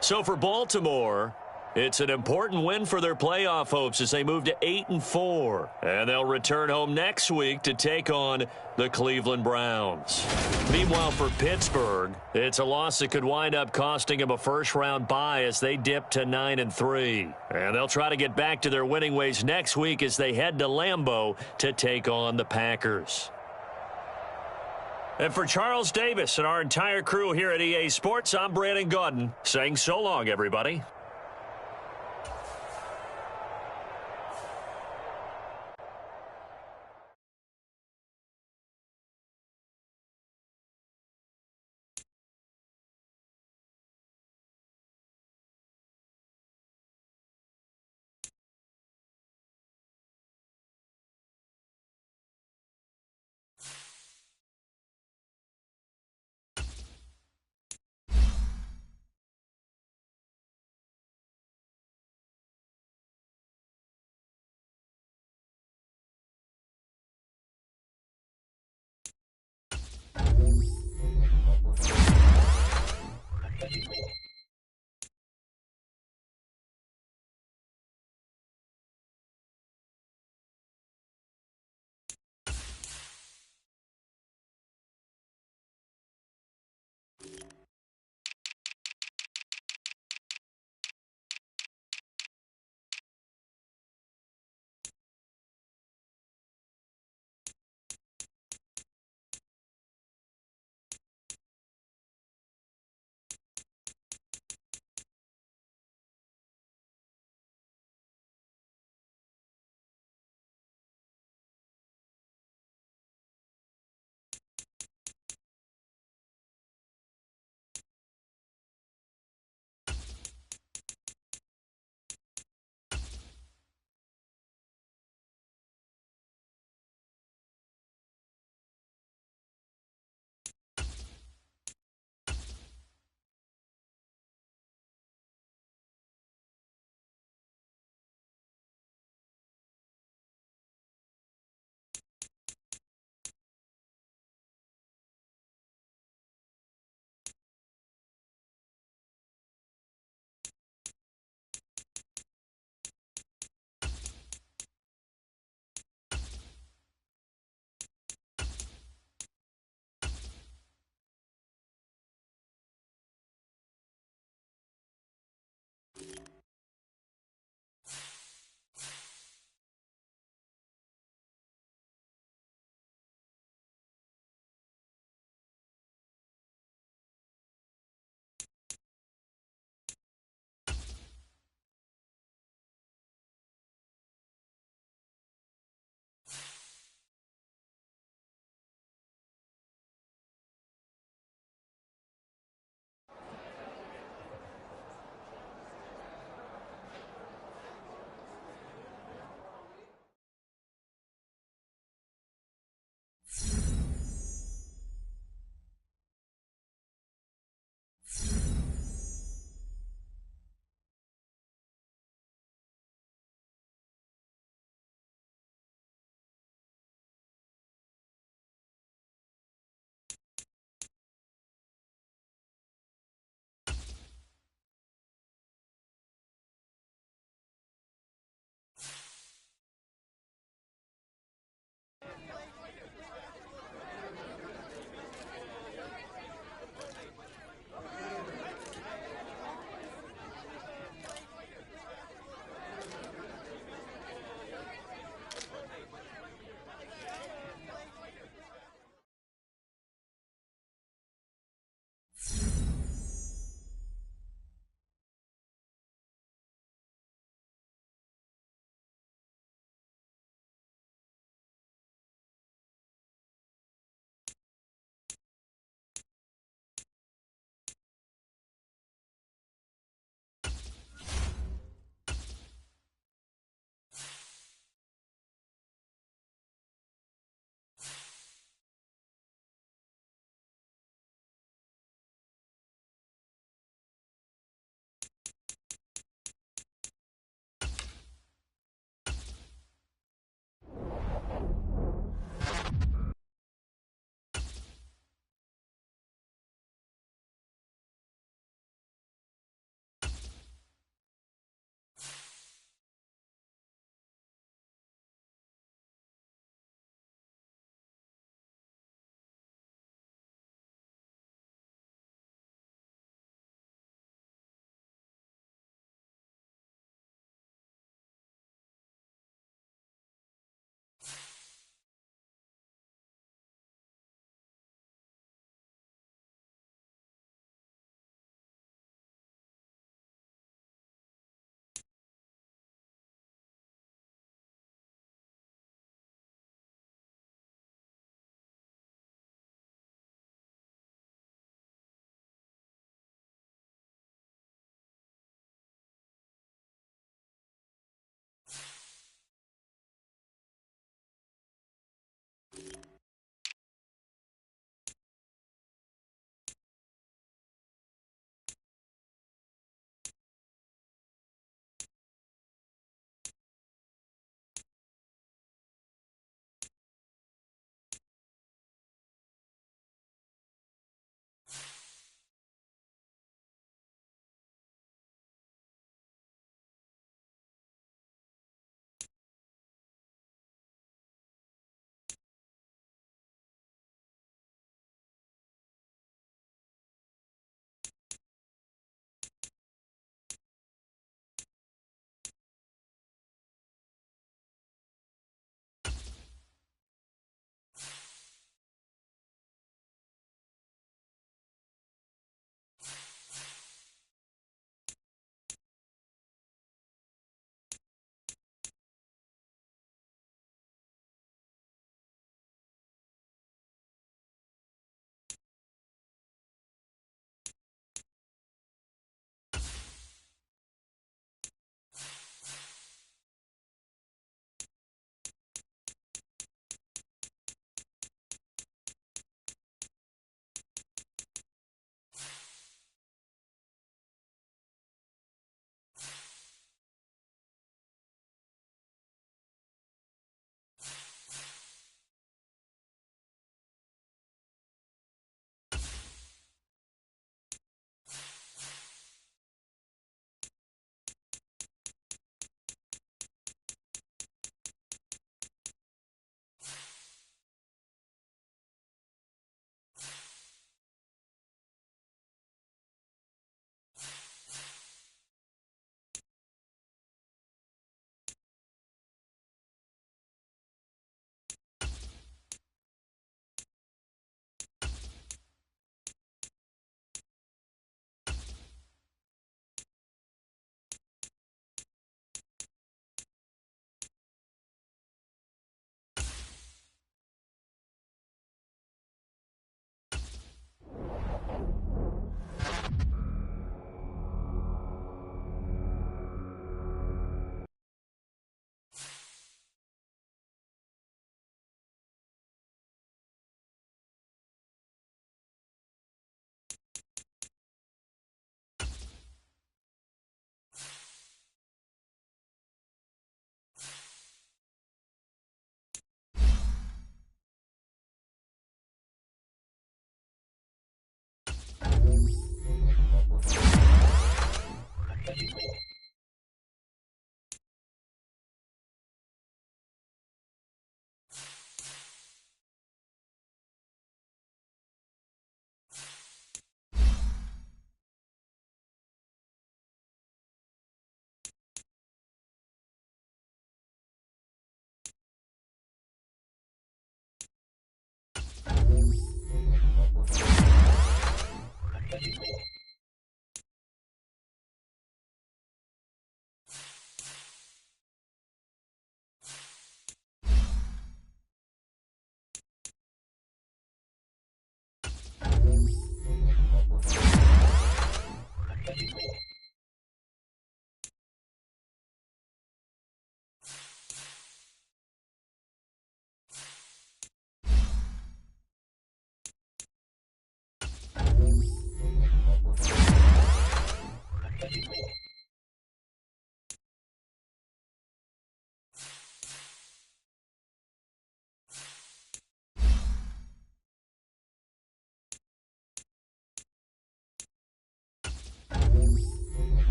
So for Baltimore, it's an important win for their playoff hopes as they move to 8-4. And they'll return home next week to take on the Cleveland Browns. Meanwhile, for Pittsburgh, it's a loss that could wind up costing them a first-round bye as they dip to 9-3. And they'll try to get back to their winning ways next week as they head to Lambeau to take on the Packers. And for Charles Davis and our entire crew here at EA Sports, I'm Brandon Gaudin saying so long, everybody.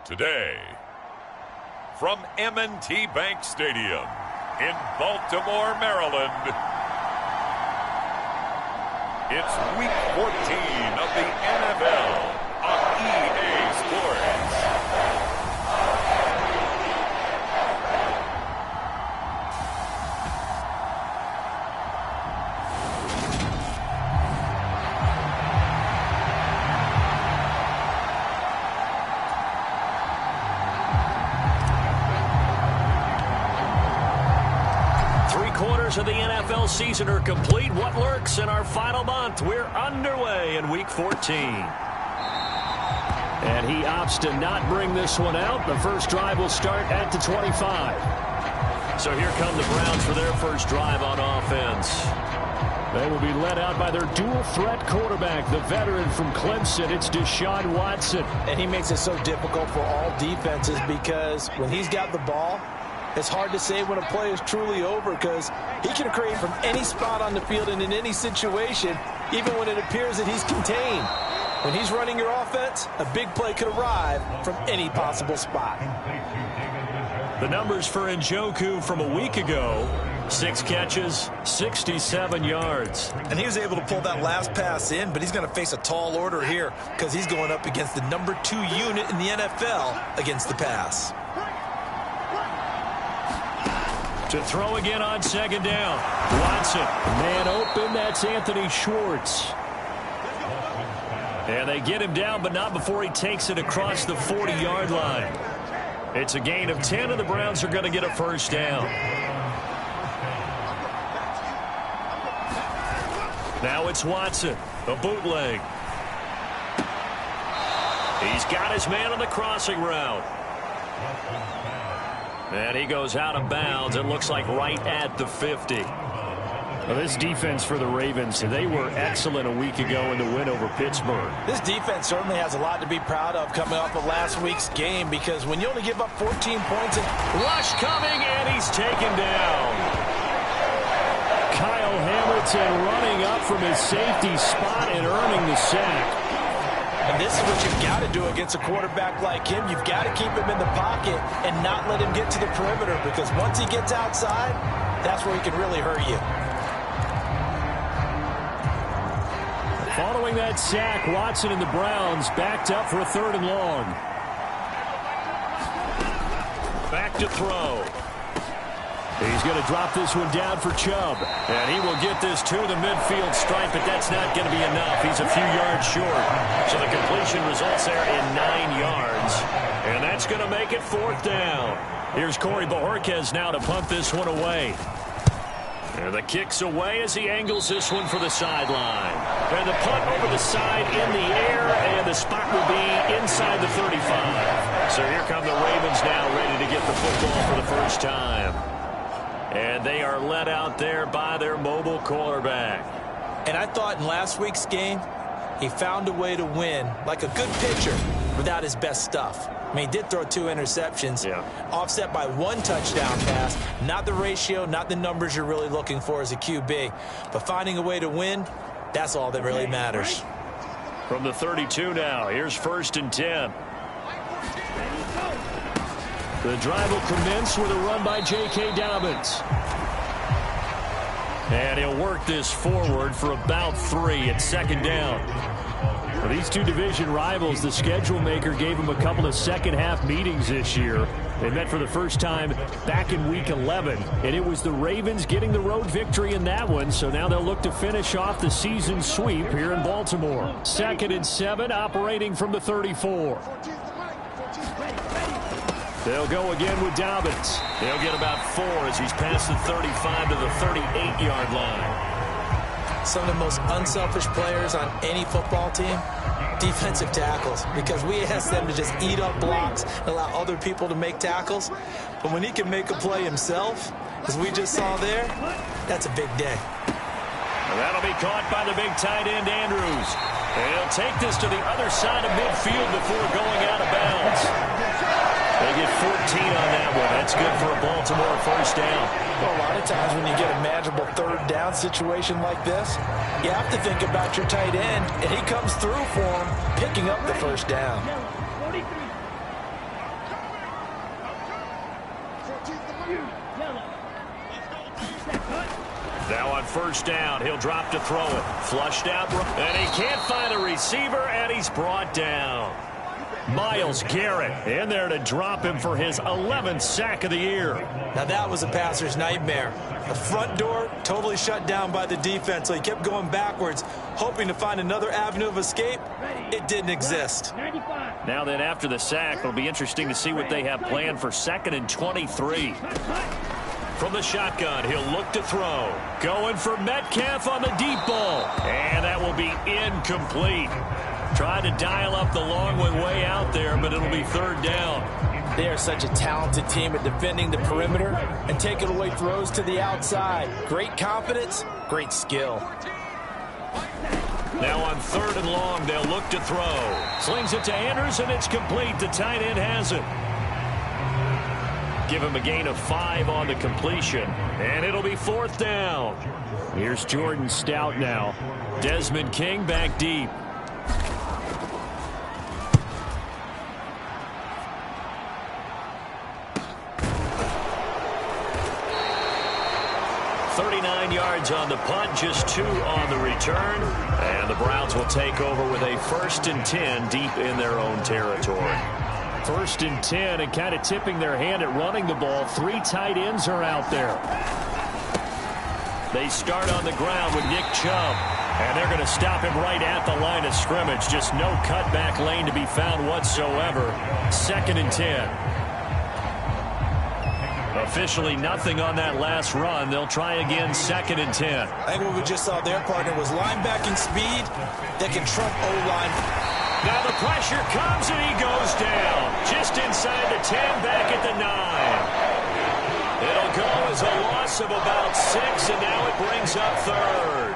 Today, from M&T Bank Stadium in Baltimore, Maryland, it's Week 14 of the NFL on EA Sports. Of the NFL season are complete. What lurks in our final month? We're underway in Week 14. And he opts to not bring this one out. The first drive will start at the 25. So here come the Browns for their first drive on offense. They will be led out by their dual-threat quarterback, the veteran from Clemson. It's Deshaun Watson. And he makes it so difficult for all defenses because when he's got the ball, it's hard to say when a play is truly over because he can create from any spot on the field and in any situation, even when it appears that he's contained. When he's running your offense, a big play could arrive from any possible spot. The numbers for Njoku from a week ago: 6 catches, 67 yards. And he was able to pull that last pass in, but he's going to face a tall order here because he's going up against the number 2 unit in the NFL against the pass. To throw again on second down. Watson, man open, that's Anthony Schwartz. And they get him down, but not before he takes it across the 40-yard line. It's a gain of 10, and the Browns are going to get a first down. Now it's Watson, a bootleg. He's got his man on the crossing route. And he goes out of bounds. It looks like right at the 50. Well, this defense for the Ravens, they were excellent a week ago in the win over Pittsburgh. This defense certainly has a lot to be proud of coming off of last week's game because when you only give up 14 points and rush coming, and he's taken down. Kyle Hamilton running up from his safety spot and earning the sack. And this is what you've got to do against a quarterback like him. You've got to keep him in the pocket and not let him get to the perimeter because once he gets outside, that's where he can really hurt you. Following that sack, Watson and the Browns backed up for a 3rd and long. Back to throw. He's going to drop this one down for Chubb. And he will get this to the midfield stripe, but that's not going to be enough. He's a few yards short. So the completion results there in 9 yards. And that's going to make it 4th down. Here's Corey Bojorquez now to punt this one away. And the kick's away as he angles this one for the sideline. And the punt over the side in the air, and the spot will be inside the 35. So here come the Ravens now ready to get the football for the first time. And they are led out there by their mobile quarterback. And I thought in last week's game, he found a way to win like a good pitcher without his best stuff. I mean, he did throw 2 interceptions, offset by 1 touchdown pass. Not the ratio, not the numbers you're really looking for as a QB. But finding a way to win, that's all that really matters. From the 32 now, here's 1st and 10. The drive will commence with a run by J.K. Dobbins. And he'll work this forward for about 3 at 2nd down. For these two division rivals, the schedule maker gave them a couple of second-half meetings this year. They met for the first time back in Week 11, and it was the Ravens getting the road victory in that one, so now they'll look to finish off the season sweep here in Baltimore. 2nd and 7, operating from the 34. They'll go again with Dobbins. They'll get about 4 as he's past the 35 to the 38-yard line. Some of the most unselfish players on any football team, defensive tackles, because we ask them to just eat up blocks and allow other people to make tackles. But when he can make a play himself, as we just saw there, that's a big day. And that'll be caught by the big tight end, Andrews. And he'll take this to the other side of midfield before going out of bounds. They get 14 on that one. That's good for a Baltimore first down. Well, a lot of times when you get a manageable 3rd down situation like this, you have to think about your tight end, and he comes through for him, picking up the first down. Now on first down, he'll drop to throw it. Flushed out, and he can't find a receiver, and he's brought down. Myles Garrett in there to drop him for his 11th sack of the year. Now that was a passer's nightmare. The front door totally shut down by the defense, so he kept going backwards, hoping to find another avenue of escape. It didn't exist. Now then, after the sack, it'll be interesting to see what they have planned for 2nd and 23. From the shotgun, he'll look to throw. Going for Metcalf on the deep ball. And that will be incomplete. Trying to dial up the long one way out there, but it'll be 3rd down. They are such a talented team at defending the perimeter and taking away throws to the outside. Great confidence, great skill. Now on 3rd and long, they'll look to throw. Slings it to Andrews, and it's complete. The tight end has it. Give him a gain of 5 on the completion, and it'll be 4th down. Here's Jordan Stout now. Desmond King back deep. Yards on the punt, just 2 on the return, and the Browns will take over with a 1st and 10 deep in their own territory. 1st and 10, and kind of tipping their hand at running the ball. 3 tight ends are out there. They start on the ground with Nick Chubb, and they're going to stop him right at the line of scrimmage. Just no cutback lane to be found whatsoever. 2nd and 10. Officially nothing on that last run. They'll try again, 2nd and 10. I think what we just saw there, partner, was linebacking speed that can trump O-line. Now the pressure comes, and he goes down. Just inside the 10, back at the 9. It'll go as a loss of about 6, and now it brings up 3rd.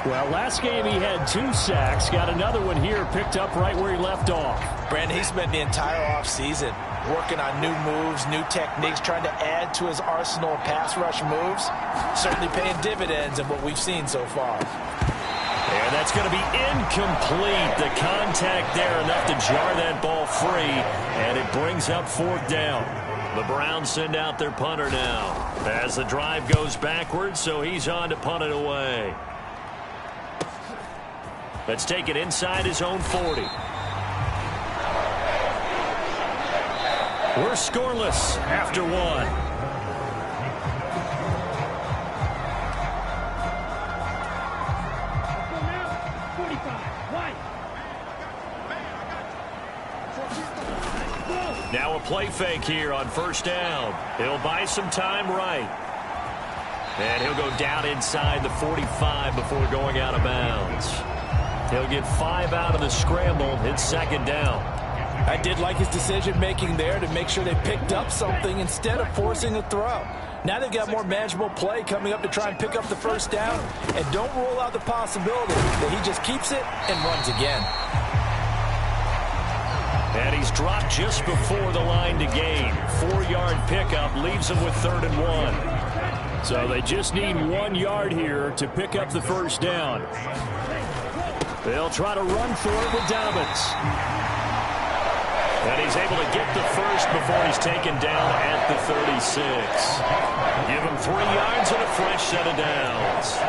Well, last game he had 2 sacks. Got another one here, picked up right where he left off. Brandon, he spent the entire offseason working on new moves, new techniques, trying to add to his arsenal of pass rush moves. Certainly paying dividends in what we've seen so far. And that's going to be incomplete. The contact there enough to jar that ball free, and it brings up 4th down. The Browns send out their punter now as the drive goes backwards, so he's on to punt it away. Let's take it inside his own 40. We're scoreless after 1. Now a play fake here on 1st down. He'll buy some time right. And he'll go down inside the 45 before going out of bounds. He'll get 5 out of the scramble. It's 2nd down. I did like his decision-making there to make sure they picked up something instead of forcing a throw. Now they've got more manageable play coming up to try and pick up the 1st down. And don't rule out the possibility that he just keeps it and runs again. And he's dropped just before the line to gain. 4-yard pickup leaves him with 3rd and 1. So they just need 1 yard here to pick up the 1st down. They'll try to run for it with Dobbins. And he's able to get the 1st before he's taken down at the 36. Give him 3 yards and a fresh set of downs.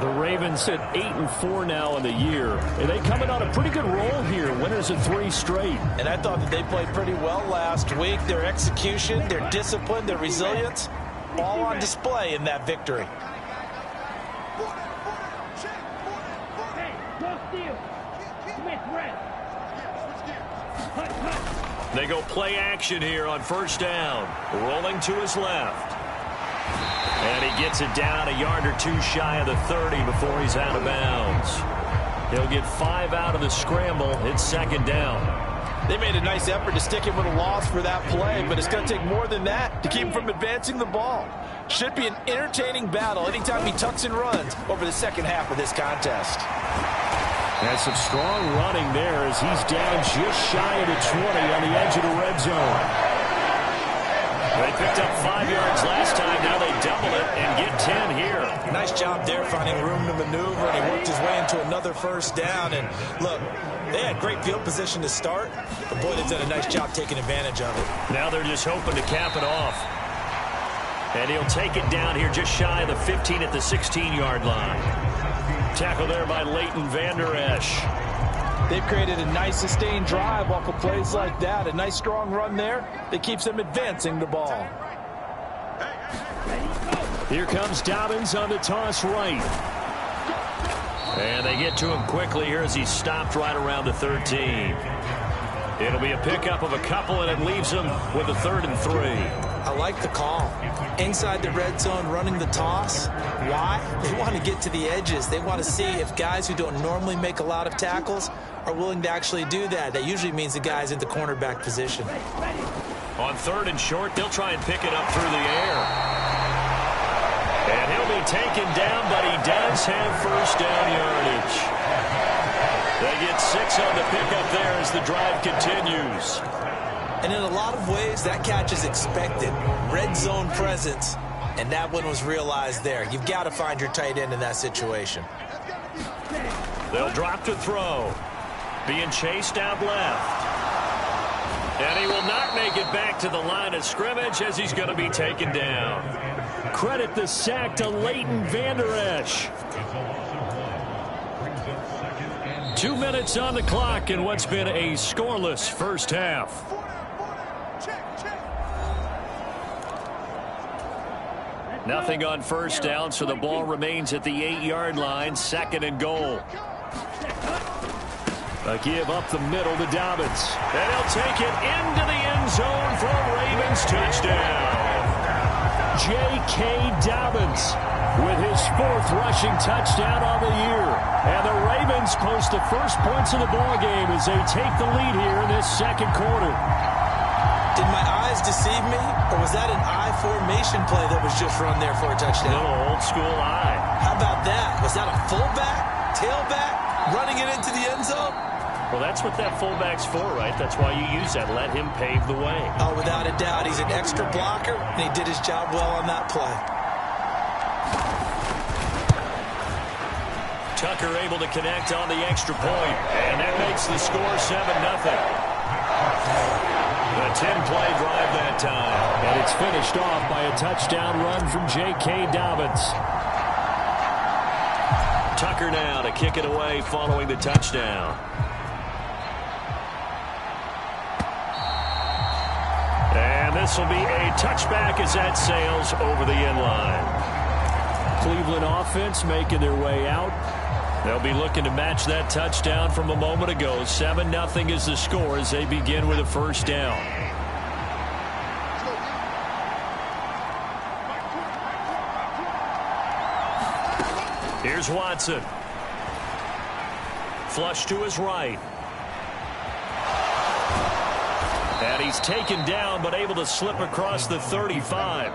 The Ravens at 8-4 now in the year. And they coming on a pretty good roll here. Winners of 3 straight. And I thought that they played pretty well last week. Their execution, their discipline, their resilience, all on display in that victory. They go play action here on 1st down. Rolling to his left. And he gets it down a yard or 2 shy of the 30 before he's out of bounds. He'll get 5 out of the scramble. It's 2nd down. They made a nice effort to stick him with a loss for that play, but it's going to take more than that to keep him from advancing the ball. Should be an entertaining battle anytime he tucks and runs over the second half of this contest. That's some strong running there as he's down just shy of the 20 on the edge of the red zone. They picked up 5 yards last time. Now they double it and get 10 here. Nice job there finding room to maneuver, and he worked his way into another 1st down. And look, they had great field position to start, but boy, they've done a nice job taking advantage of it. Now they're just hoping to cap it off. And he'll take it down here just shy of the 15 at the 16-yard line. Tackle there by Leighton Vander Esch. They've created a nice sustained drive off of plays like that. A nice strong run there that keeps them advancing the ball. Here comes Dobbins on the toss right. And they get to him quickly here as he's stopped right around the 13. It'll be a pickup of a couple, and it leaves him with a 3rd and 3. I like the call. Inside the red zone, running the toss. Why? They want to get to the edges. They want to see if guys who don't normally make a lot of tackles are willing to actually do that. That usually means the guy's in the cornerback position. On 3rd and short, they'll try and pick it up through the air. And he'll be taken down, but he does have first down yardage. They get 6 on the pickup there as the drive continues. And in a lot of ways, that catch is expected. Red zone presence, and that one was realized there. You've got to find your tight end in that situation. They'll drop to throw. Being chased out left. And he will not make it back to the line of scrimmage as he's going to be taken down. Credit the sack to Leighton Vander Esch. 2 minutes on the clock in what's been a scoreless first half. Nothing on first down, so the ball remains at the 8-yard line, 2nd and goal. A give up the middle to Dobbins. And he'll take it into the end zone for a Ravens touchdown. J.K. Dobbins with his 4th rushing touchdown on the year. And the Ravens post the first points of the ballgame as they take the lead here in this 2nd quarter. Did my eyes deceive me, or was that an I formation play that was just run there for a touchdown? A little old school eye. How about that? Was that a fullback, tailback, running it into the end zone? Well, that's what that fullback's for, right? That's why you use that. Let him pave the way. Oh, without a doubt. He's an extra blocker, and he did his job well on that play. Tucker able to connect on the extra point, and that makes the score 7-0. A 10-play drive that time. And it's finished off by a touchdown run from J.K. Dobbins. Tucker now to kick it away following the touchdown. And this will be a touchback as that sails over the end line. Cleveland offense making their way out. They'll be looking to match that touchdown from a moment ago. 7-0 is the score as they begin with a first down. Here's Watson. Flush to his right. And he's taken down but able to slip across the 35.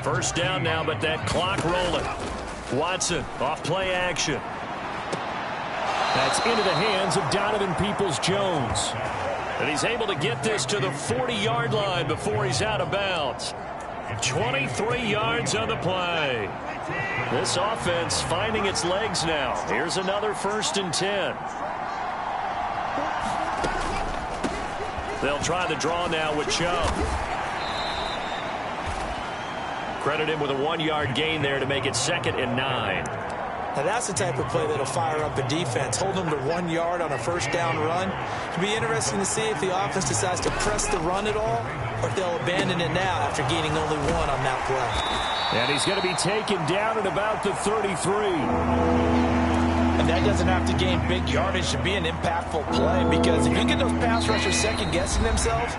First down now, but that clock rolling. Watson off play action. That's into the hands of Donovan Peoples-Jones. And he's able to get this to the 40-yard line before he's out of bounds. 23 yards on the play. This offense finding its legs now. Here's another 1st and 10. They'll try the draw now with Chubb. Credit him with a 1-yard gain there to make it 2nd and 9. Now that's the type of play that'll fire up a defense. Hold them to 1 yard on a first down run. It'll be interesting to see if the offense decides to press the run at all, or if they'll abandon it now after gaining only 1 on that play. And he's going to be taken down at about the 33. And that doesn't have to gain big yardage to be an impactful play, because if you get those pass rushers second-guessing themselves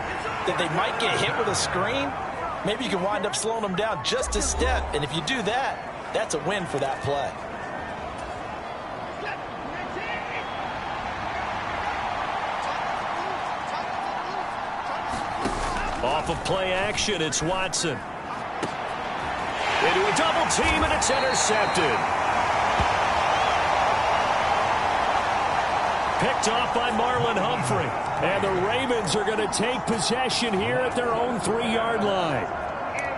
that they might get hit with a screen, maybe you can wind up slowing them down just a step. And if you do that, that's a win for that play. Off of play action, it's Watson. They do a double team, and it's intercepted. Picked off by Marlon Humphrey. And the Ravens are going to take possession here at their own 3-yard line.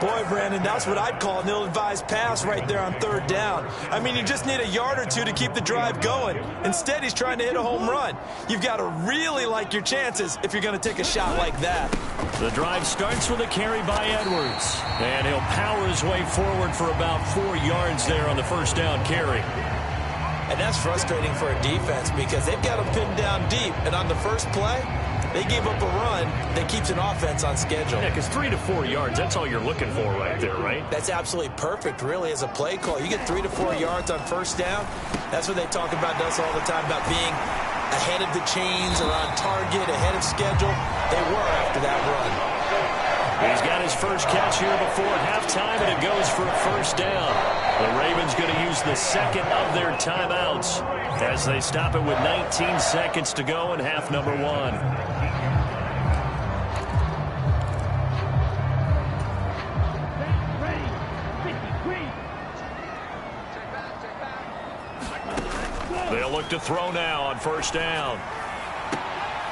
Boy, Brandon, that's what I'd call an ill-advised pass right there on third down. I mean, you just need a yard or two to keep the drive going. Instead, he's trying to hit a home run. You've got to really like your chances if you're going to take a shot like that. The drive starts with a carry by Edwards. And he'll power his way forward for about 4 yards there on the first down carry. And that's frustrating for a defense because they've got him pinned down deep. And on the first play, they gave up a run that keeps an offense on schedule. Yeah, because 3 to 4 yards, that's all you're looking for right there, right? That's absolutely perfect, really, as a play call. You get 3 to 4 yards on first down. That's what they talk about us all the time, about being ahead of the chains or on target, ahead of schedule. They were after that run. He's got his first catch here before halftime, and it goes for a first down. The Ravens going to use the second of their timeouts as they stop it with 19 seconds to go in half number 1. They'll look to throw now on first down.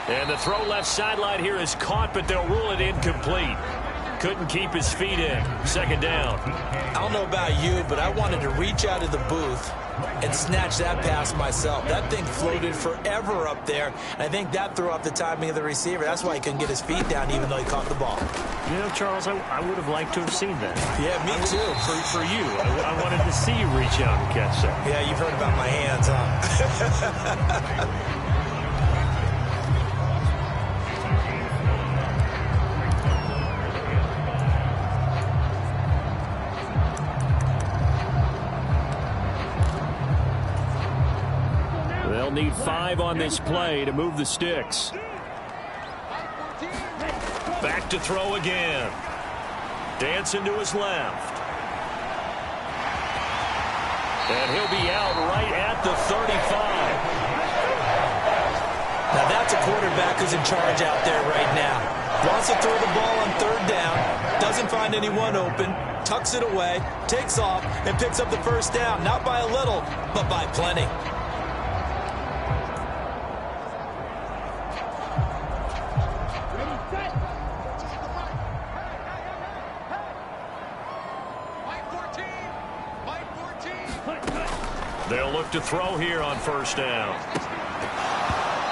And the throw left sideline here is caught, but they'll rule it incomplete. Couldn't keep his feet in. Second down. I don't know about you, but I wanted to reach out of the booth and snatch that pass myself. That thing floated forever up there, and I think that threw off the timing of the receiver. That's why he couldn't get his feet down even though he caught the ball. You know, Charles, I would have liked to have seen that. Yeah, me too. For you. I wanted to see you reach out and catch that. Yeah, you've heard about my hands, huh? They'll need 5 on this play to move the sticks. Back to throw again. Dancing to his left. And he'll be out right at the 35. Now that's a quarterback who's in charge out there right now. Wants to throw the ball on third down. Doesn't find anyone open. Tucks it away. Takes off and picks up the first down. Not by a little, but by plenty. They'll look to throw here on first down.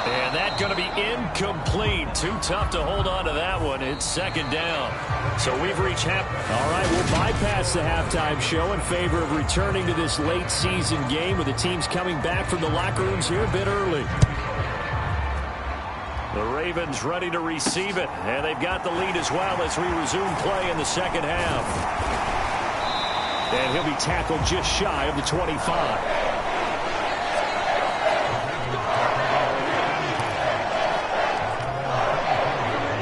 And that's going to be incomplete. Too tough to hold on to that one. It's second down. So we've reached half. All right, we'll bypass the halftime show in favor of returning to this late season game with the teams coming back from the locker rooms here a bit early. The Ravens ready to receive it, and they've got the lead as well as we resume play in the second half. And he'll be tackled just shy of the 25.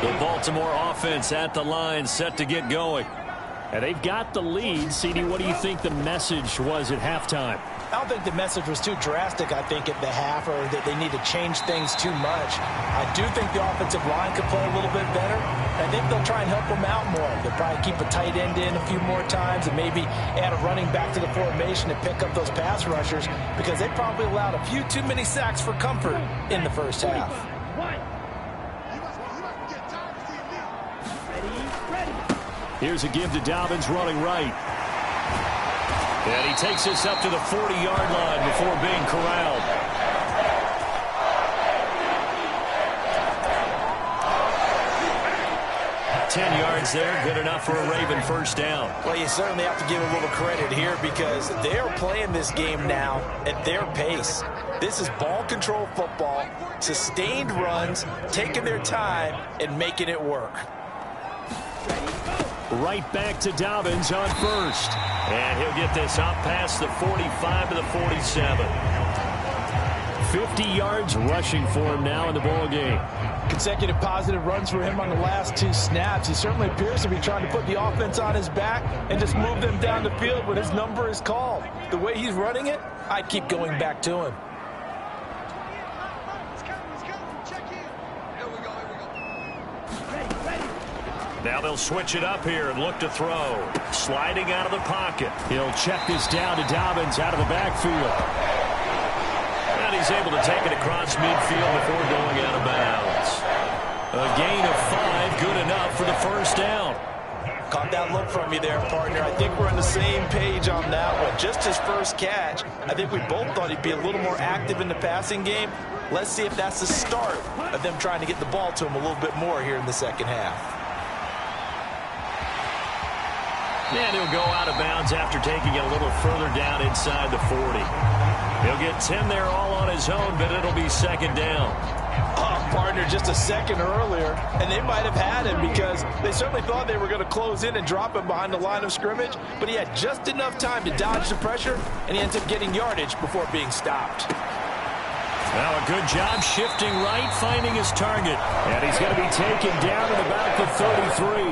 The Baltimore offense at the line, set to get going. And they've got the lead. CD, what do you think the message was at halftime? I don't think the message was too drastic, I think, at the half, or that they need to change things too much. I do think the offensive line could play a little bit better. I think they'll try and help them out more. They'll probably keep a tight end in a few more times and maybe add a running back to the formation to pick up those pass rushers because they probably allowed a few too many sacks for comfort in the first half. Here's a give to Dobbins running right. And he takes this up to the 40-yard line before being corralled. Ten yards there, good enough for a Raven first down. Well, you certainly have to give a little credit here because they are playing this game now at their pace. This is ball control football, sustained runs, taking their time and making it work. Right back to Dobbins on first. And he'll get this up past the 45 to the 47. 50 yards rushing for him now in the ball game. Consecutive positive runs for him on the last 2 snaps. He certainly appears to be trying to put the offense on his back and just move them down the field when his number is called. The way he's running it, I'd keep going back to him. Now they'll switch it up here and look to throw. Sliding out of the pocket. He'll check this down to Dobbins out of the backfield. And he's able to take it across midfield before going out of bounds. A gain of 5, good enough for the first down. Caught that look from you there, partner. I think we're on the same page on that one. Just his first catch, I think we both thought he'd be a little more active in the passing game. Let's see if that's the start of them trying to get the ball to him a little bit more here in the second half. And he'll go out of bounds after taking it a little further down inside the 40. He'll get 10 there all on his own, but it'll be second down. Partner, just a second earlier, and they might have had him because they certainly thought they were going to close in and drop him behind the line of scrimmage, but he had just enough time to dodge the pressure, and he ends up getting yardage before being stopped. Now a good job shifting right, finding his target. And he's going to be taken down at about the 33.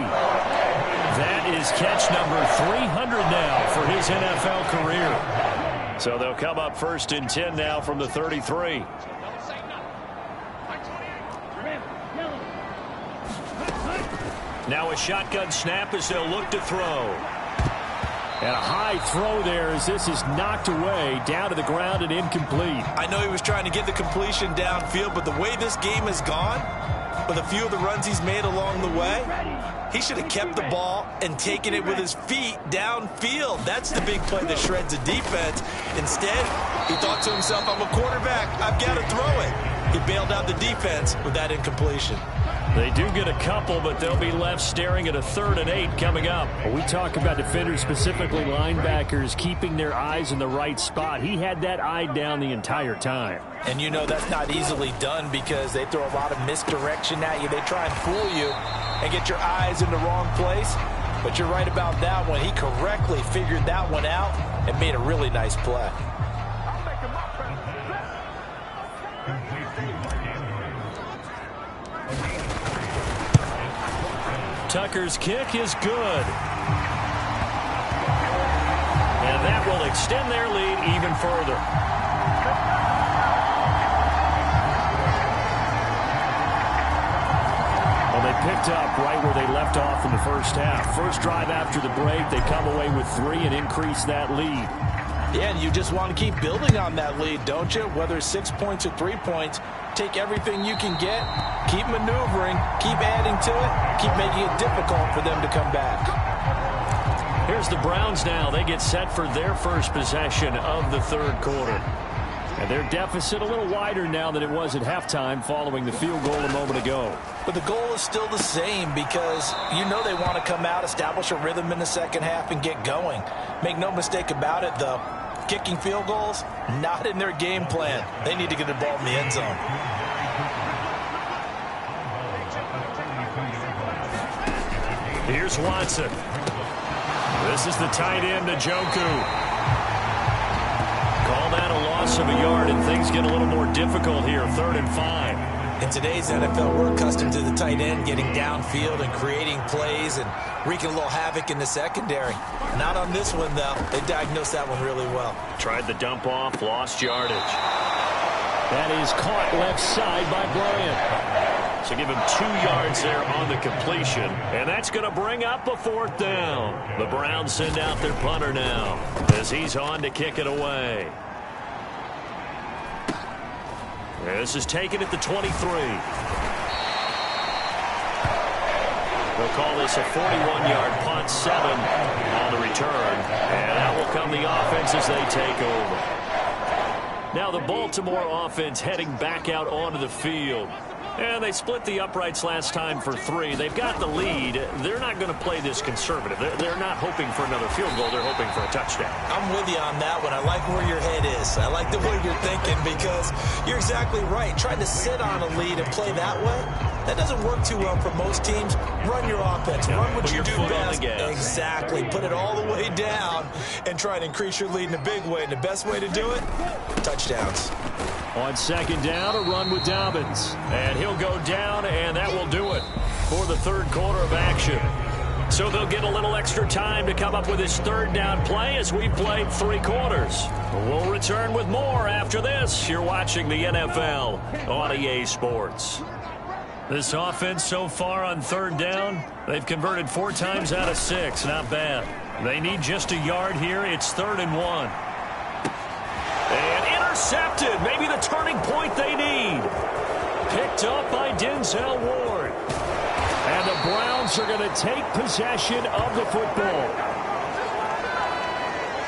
That is catch number 300 now for his NFL career. So they'll come up first and 10 now from the 33. Now a shotgun snap as they'll look to throw. And a high throw there as this is knocked away, down to the ground and incomplete. I know he was trying to get the completion downfield, but the way this game has gone, with a few of the runs he's made along the way, he should have kept the ball and taken it with his feet downfield. That's the big play that shreds the defense. Instead, he thought to himself, I'm a quarterback, I've got to throw it. He bailed out the defense with that incompletion. They do get a couple, but they'll be left staring at a 3rd and 8 coming up. We talk about defenders, specifically linebackers, keeping their eyes in the right spot. He had that eye down the entire time. And you know that's not easily done because they throw a lot of misdirection at you. They try and fool you and get your eyes in the wrong place. But you're right about that one. He correctly figured that one out and made a really nice play. Tucker's kick is good. And that will extend their lead even further. Well, they picked up right where they left off in the first half. First drive after the break, they come away with 3 and increase that lead. Yeah, and you just want to keep building on that lead, don't you? Whether it's 6 points or 3 points, take everything you can get, keep maneuvering, keep adding to it, keep making it difficult for them to come back. Here's the Browns now. They get set for their first possession of the third quarter. And their deficit a little wider now than it was at halftime following the field goal a moment ago. But the goal is still the same because you know they want to come out, establish a rhythm in the second half, and get going. Make no mistake about it, though. Kicking field goals, not in their game plan. They need to get the ball in the end zone. Here's Watson. This is the tight end, Njoku. Call that a loss of a yard, and things get a little more difficult here. 3rd and 5. In today's NFL, we're accustomed to the tight end getting downfield and creating plays and wreaking a little havoc in the secondary. Not on this one, though. They diagnosed that one really well. Tried the dump off, lost yardage. That is caught left side by Bryant. So give him 2 yards there on the completion. And that's going to bring up a 4th down. The Browns send out their punter now as he's on to kick it away. This is taken at the 23. They'll call this a 41-yard punt, 7 on the return. And out will come the offense as they take over. Now the Baltimore offense heading back out onto the field. And they split the uprights last time for 3. They've got the lead. They're not going to play this conservative. They're not hoping for another field goal. They're hoping for a touchdown. I'm with you on that one. I like where your head is. I like the way you're thinking because you're exactly right. Trying to sit on a lead and play that way, that doesn't work too well for most teams. Run your offense. Run what you do best. Exactly. Put it all the way down and try to increase your lead in a big way. And the best way to do it, touchdowns. On 2nd down, a run with Dobbins. And he'll go down, and that will do it for the 3rd quarter of action. So they'll get a little extra time to come up with his 3rd down play as we played 3 quarters. We'll return with more after this. You're watching the NFL on EA Sports. This offense so far on 3rd down, they've converted 4 times out of 6. Not bad. They need just a yard here. It's 3rd and 1. And intercepted. Maybe the turning point they need. Picked up by Denzel Ward. And the The Browns are going to take possession of the football.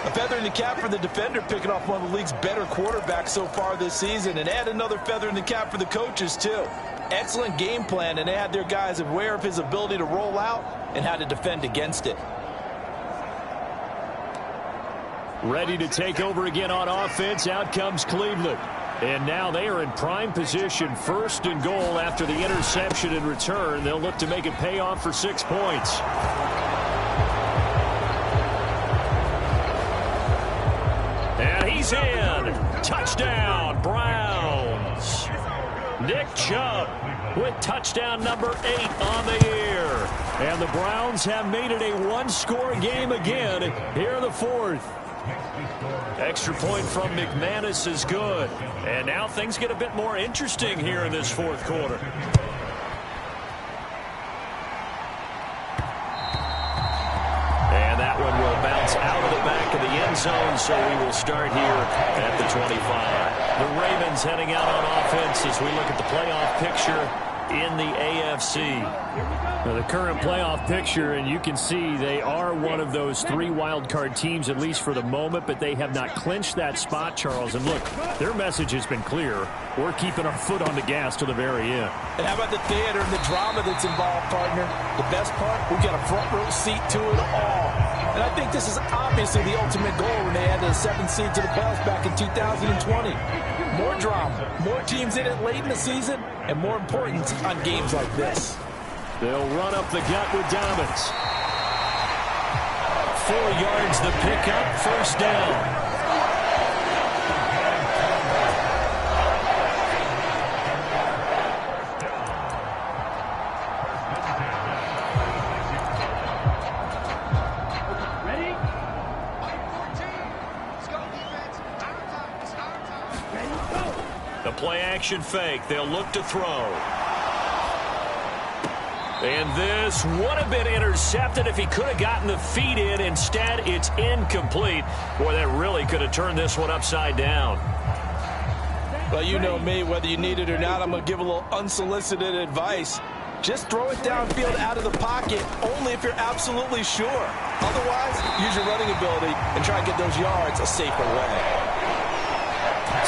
A feather in the cap for the defender, picking off one of the league's better quarterbacks so far this season, and add another feather in the cap for the coaches, too. Excellent game plan, and they had their guys aware of his ability to roll out and how to defend against it. Ready to take over again on offense. Out comes Cleveland. And now they are in prime position, 1st and goal after the interception and return. They'll look to make it pay off for 6 points. And he's in. Touchdown, Browns. Nick Chubb with touchdown number 8 on the year. And the Browns have made it a one-score game again here in the 4th. Extra point from McManus is good. And now things get a bit more interesting here in this 4th quarter. And that one will bounce out of the back of the end zone, so we will start here at the 25. The Ravens heading out on offense as we look at the playoff picture in the AFC. Now, the current playoff picture, and you can see they are one of those 3 wild-card teams, at least for the moment, but they have not clinched that spot, Charles. And look, their message has been clear. We're keeping our foot on the gas to the very end. And how about the theater and the drama that's involved, partner? The best part, we've got a front-row seat to it all. And I think this is obviously the ultimate goal when they added a 7th seed to the playoffs back in 2020. More drama, more teams in it late in the season, and more important on games like this. They'll run up the gut with Dobbins. 4 yards the pickup, 1st down. The play action fake. They'll look to throw. And this would have been intercepted if he could have gotten the feet in. Instead, it's incomplete. Boy, that really could have turned this one upside down. Well, you know me, whether you need it or not, I'm going to give a little unsolicited advice. Just throw it downfield out of the pocket, only if you're absolutely sure. Otherwise, use your running ability and try and get those yards a safer way.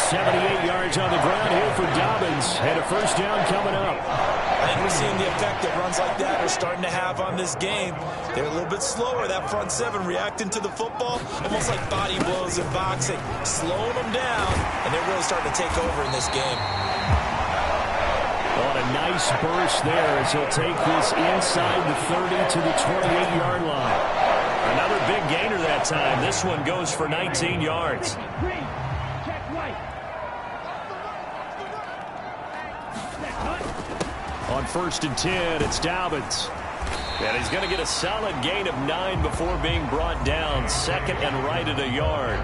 78 yards on the ground here for Dobbins, and a 1st down coming up. I think we're seeing the effect that runs like that are starting to have on this game. They're a little bit slower, that front 7 reacting to the football, almost like body blows in boxing, slowing them down, and they're really starting to take over in this game. On a nice burst there as he'll take this inside the 30 to the 28-yard line. Another big gainer that time. This one goes for 19 yards. On 1st and 10, it's Dobbins. And he's going to get a solid gain of 9 before being brought down. 2nd and right at a yard.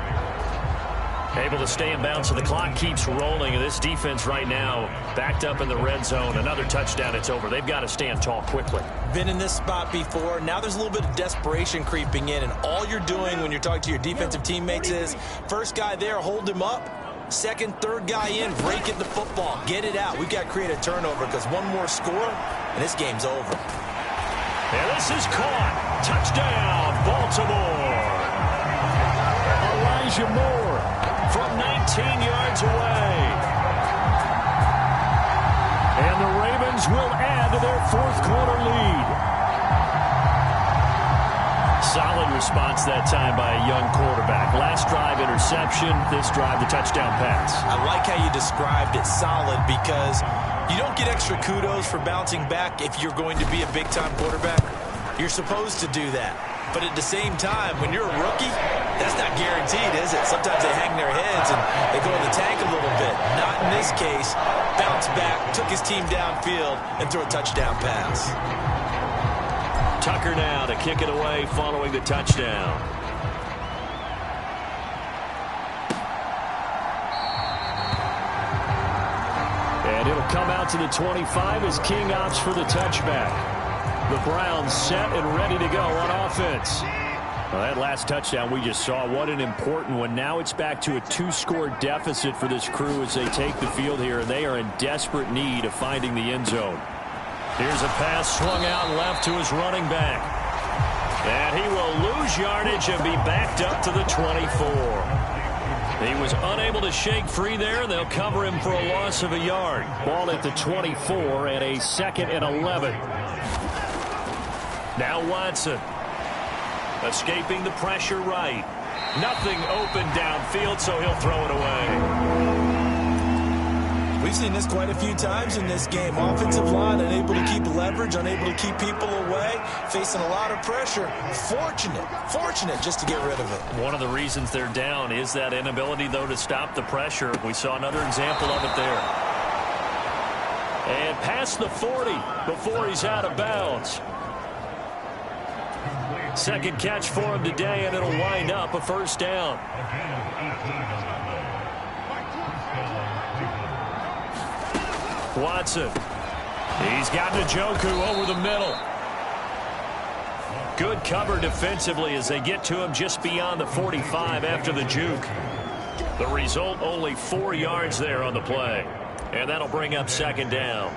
Able to stay in bounds, so the clock keeps rolling. And this defense right now backed up in the red zone. Another touchdown, it's over. They've got to stand tall quickly. Been in this spot before. Now there's a little bit of desperation creeping in. And all you're doing when you're talking to your defensive teammates is, first guy there, hold him up. 2nd, 3rd guy in, break it the football. Get it out. We've got to create a turnover because one more score, and this game's over. And this is caught. Touchdown, Baltimore. Elijah Moore from 19 yards away. And the Ravens will add to their 4th quarter lead. Solid response that time by a young quarterback. Last drive, interception. This drive, the touchdown pass. I like how you described it, solid, because you don't get extra kudos for bouncing back if you're going to be a big-time quarterback. You're supposed to do that. But at the same time, when you're a rookie, that's not guaranteed, is it? Sometimes they hang their heads and they go in the tank a little bit. Not in this case. Bounce back, took his team downfield, and threw a touchdown pass. Tucker now to kick it away following the touchdown. And it'll come out to the 25 as King opts for the touchback. The Browns set and ready to go on offense. Well, that last touchdown we just saw, what an important one. Now it's back to a 2-score deficit for this crew as they take the field here, and they are in desperate need of finding the end zone. Here's a pass swung out left to his running back. And he will lose yardage and be backed up to the 24. He was unable to shake free there, and they'll cover him for a loss of a yard. Ball at the 24 and a 2nd and 11. Now Watson. Escaping the pressure right. Nothing open downfield, so he'll throw it away. We've seen this quite a few times in this game. Offensive line unable to keep leverage, unable to keep people away, facing a lot of pressure. Fortunate just to get rid of it. One of the reasons they're down is that inability, though, to stop the pressure. We saw another example of it there. And past the 40 before he's out of bounds. Second catch for him today, and it'll wind up a first down. Watson. He's got Njoku over the middle. Good cover defensively as they get to him just beyond the 45 after the juke. The result, only 4 yards there on the play. And that'll bring up second down.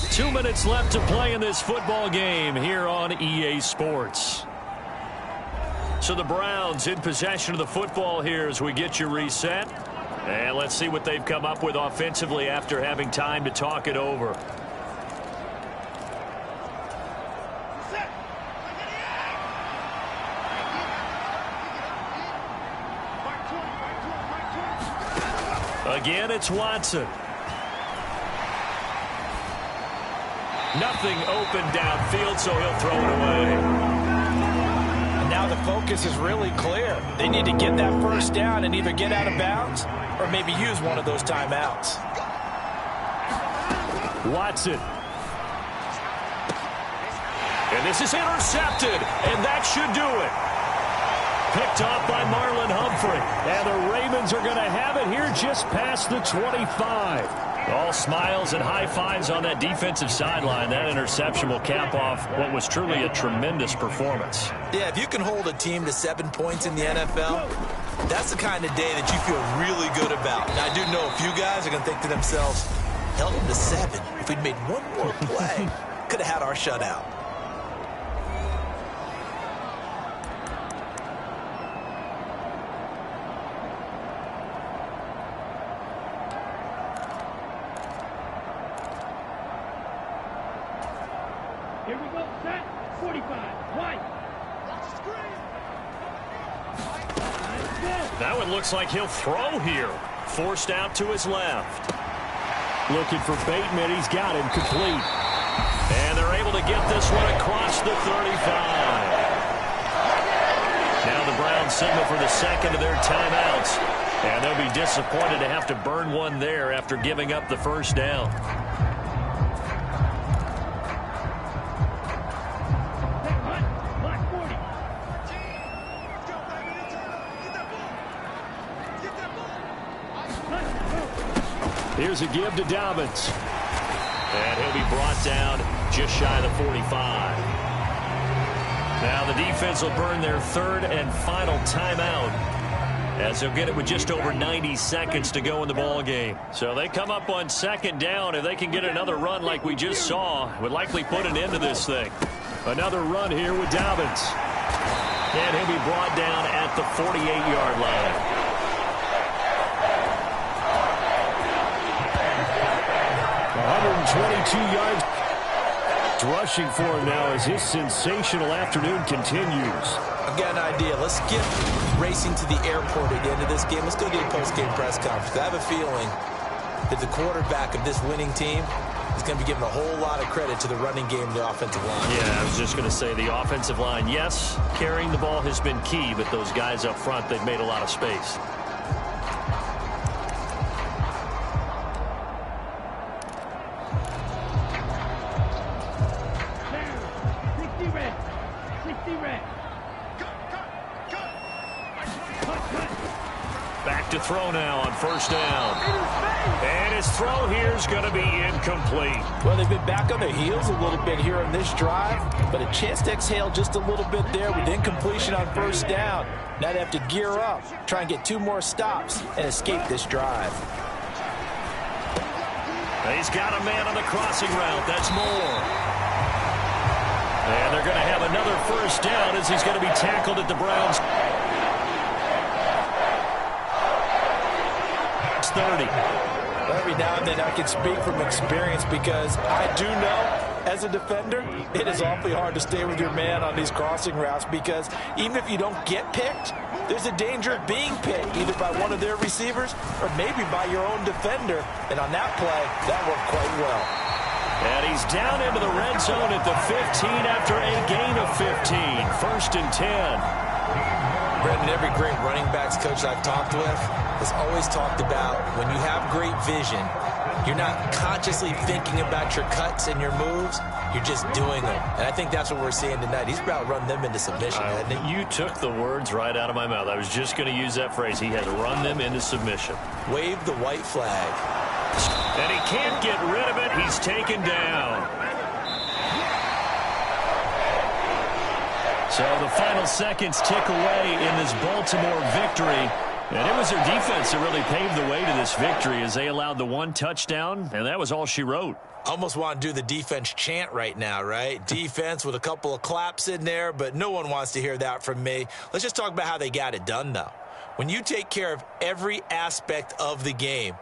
2 minutes left to play in this football game here on EA Sports. So the Browns in possession of the football here as we get you reset. And let's see what they've come up with offensively after having time to talk it over. Again, it's Watson. Nothing open downfield, so he'll throw it away. Now the focus is really clear. They need to get that first down and either get out of bounds or maybe use one of those timeouts. Watson. And this is intercepted, and that should do it. Picked off by Marlon Humphrey. And the Ravens are going to have it here just past the 25. All smiles and high fives on that defensive sideline. That interception will cap off what was truly a tremendous performance. Yeah, if you can hold a team to 7 points in the NFL, that's the kind of day that you feel really good about. And I do know a few guys are going to think to themselves, held them to 7. If we'd made one more play, could have had our shutout. Here we go, set, 45, right. That one looks like he'll throw here. Forced out to his left. Looking for Bateman. He's got him complete. And they're able to get this one across the 35. Now the Browns signal for the second of their timeouts. And they'll be disappointed to have to burn one there after giving up the first down. Here's a give to Dobbins. And he'll be brought down just shy of the 45. Now the defense will burn their third and final timeout as they'll get it with just over 90 seconds to go in the ball game. So they come up on second down. If they can get another run like we just saw, would likely put an end to this thing. Another run here with Dobbins. And he'll be brought down at the 48-yard line. 122 yards rushing for him now as his sensational afternoon continues. I've got an idea. Let's skip racing to the airport at the end of this game. Let's go get a post-game press conference. I have a feeling that the quarterback of this winning team is going to be giving a whole lot of credit to the running game and the offensive line. Yeah, I was just going to say the offensive line, yes, carrying the ball has been key, but those guys up front, they've made a lot of space. back to throw now on first down. And his throw here is going to be incomplete. Well, they've been back on their heels a little bit here on this drive, but a chance to exhale just a little bit there with incompletion on first down. Now they have to gear up, try and get 2 more stops, and escape this drive. He's got a man on the crossing route. That's Moore. And they're going to have another first down as he's going to be tackled at the Browns. 30. Every now and then I can speak from experience because I do know, as a defender, it is awfully hard to stay with your man on these crossing routes because even if you don't get picked, there's a danger of being picked either by one of their receivers or maybe by your own defender. And on that play, that worked quite well. And he's down into the red zone at the 15 after a gain of 15. First and 10. Brendan, every great running backs coach I've talked with has always talked about when you have great vision, you're not consciously thinking about your cuts and your moves, you're just doing them. And I think that's what we're seeing tonight. He's about to run them into submission, hasn't he? You took the words right out of my mouth. I was just going to use that phrase. He has run them into submission. Wave the white flag. And he can't get rid of it. He's taken down. So the final seconds tick away in this Baltimore victory. And it was their defense that really paved the way to this victory as they allowed the 1 touchdown, and that was all she wrote. Almost want to do the defense chant right now, right? Defense with a couple of claps in there, but no one wants to hear that from me. Let's just talk about how they got it done, though. When you take care of every aspect of the game,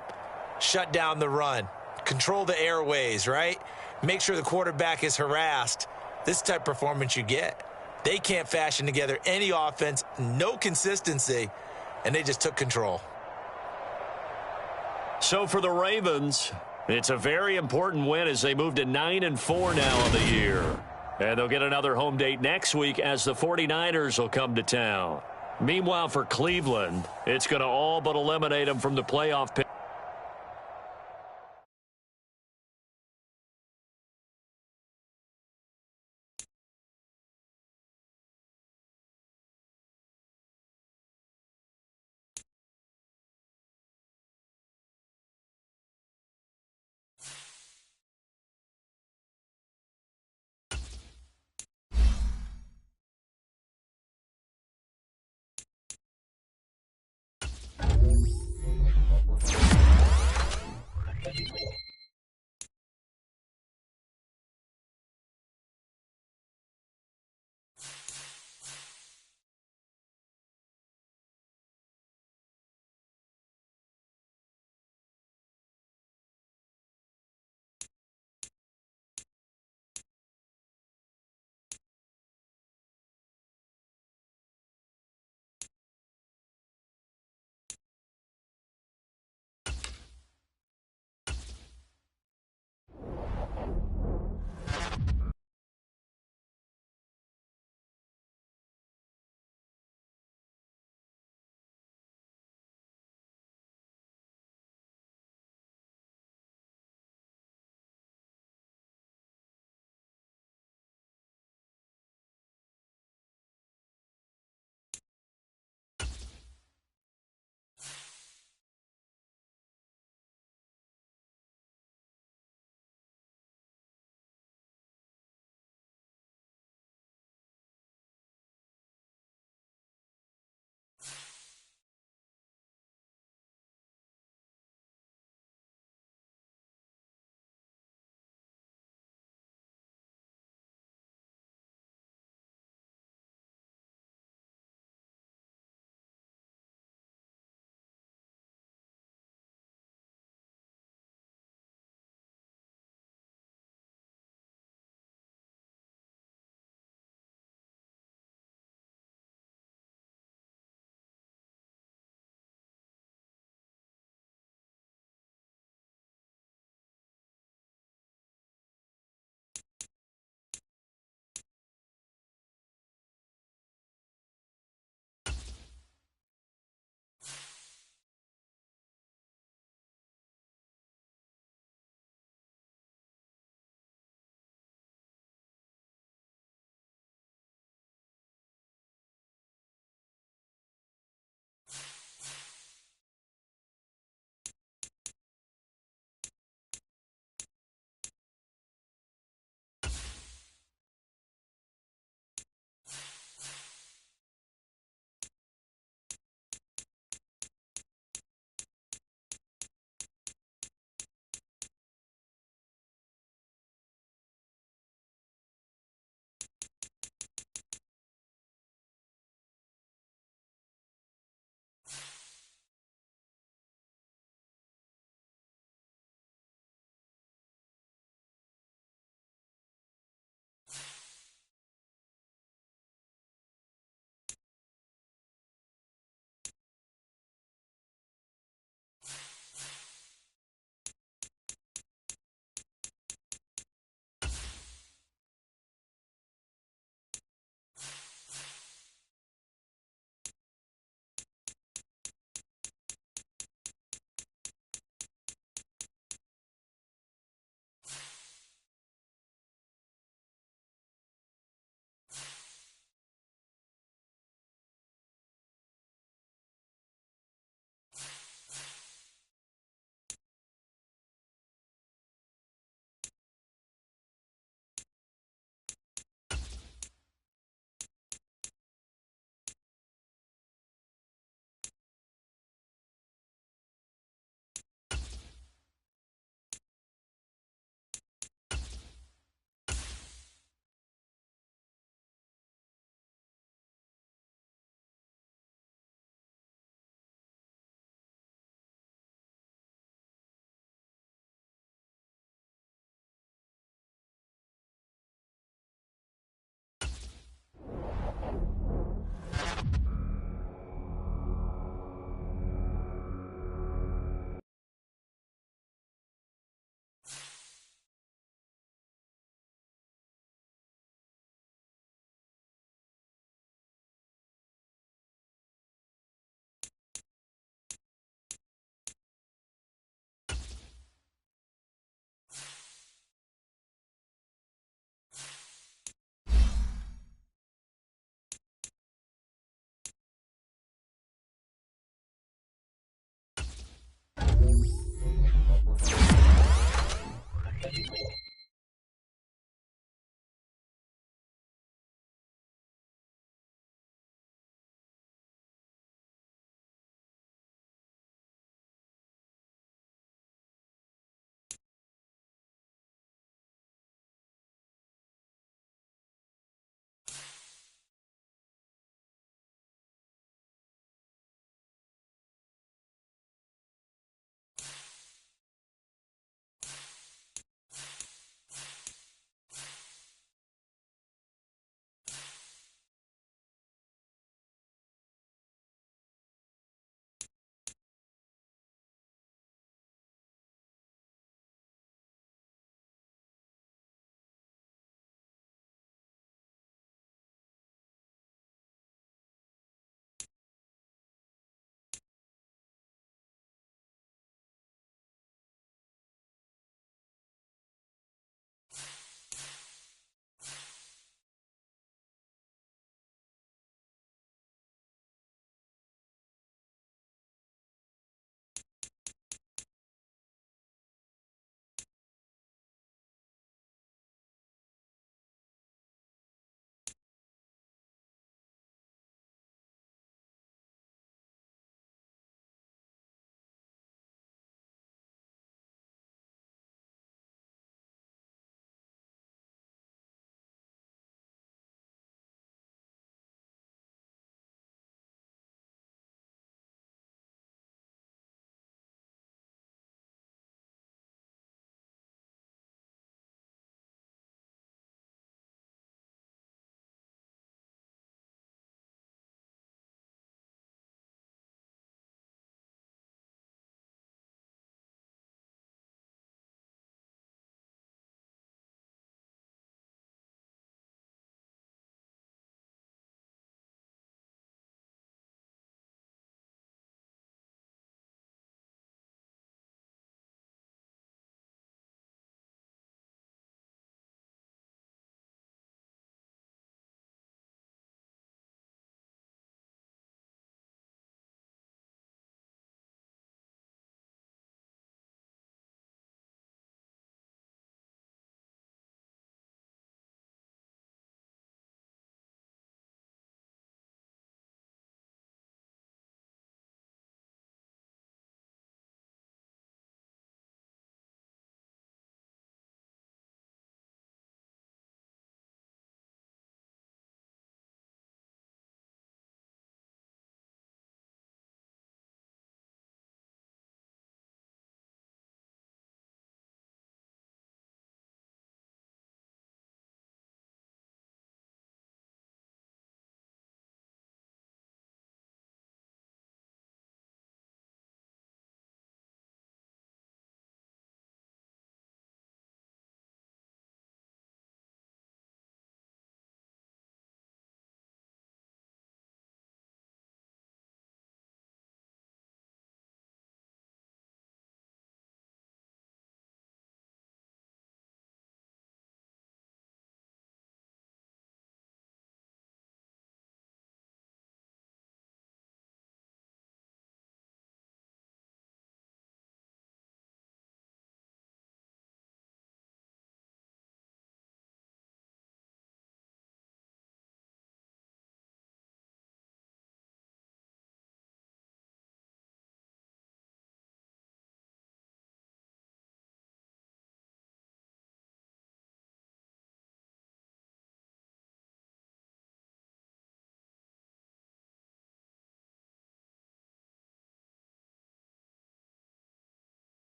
shut down the run, control the airways, right? Make sure the quarterback is harassed. This is the type of performance you get. They can't fashion together any offense, no consistency, and they just took control. So for the Ravens, it's a very important win as they move to 9-4 now on the year. And they'll get another home date next week as the 49ers will come to town. Meanwhile, for Cleveland, it's going to all but eliminate them from the playoff picture.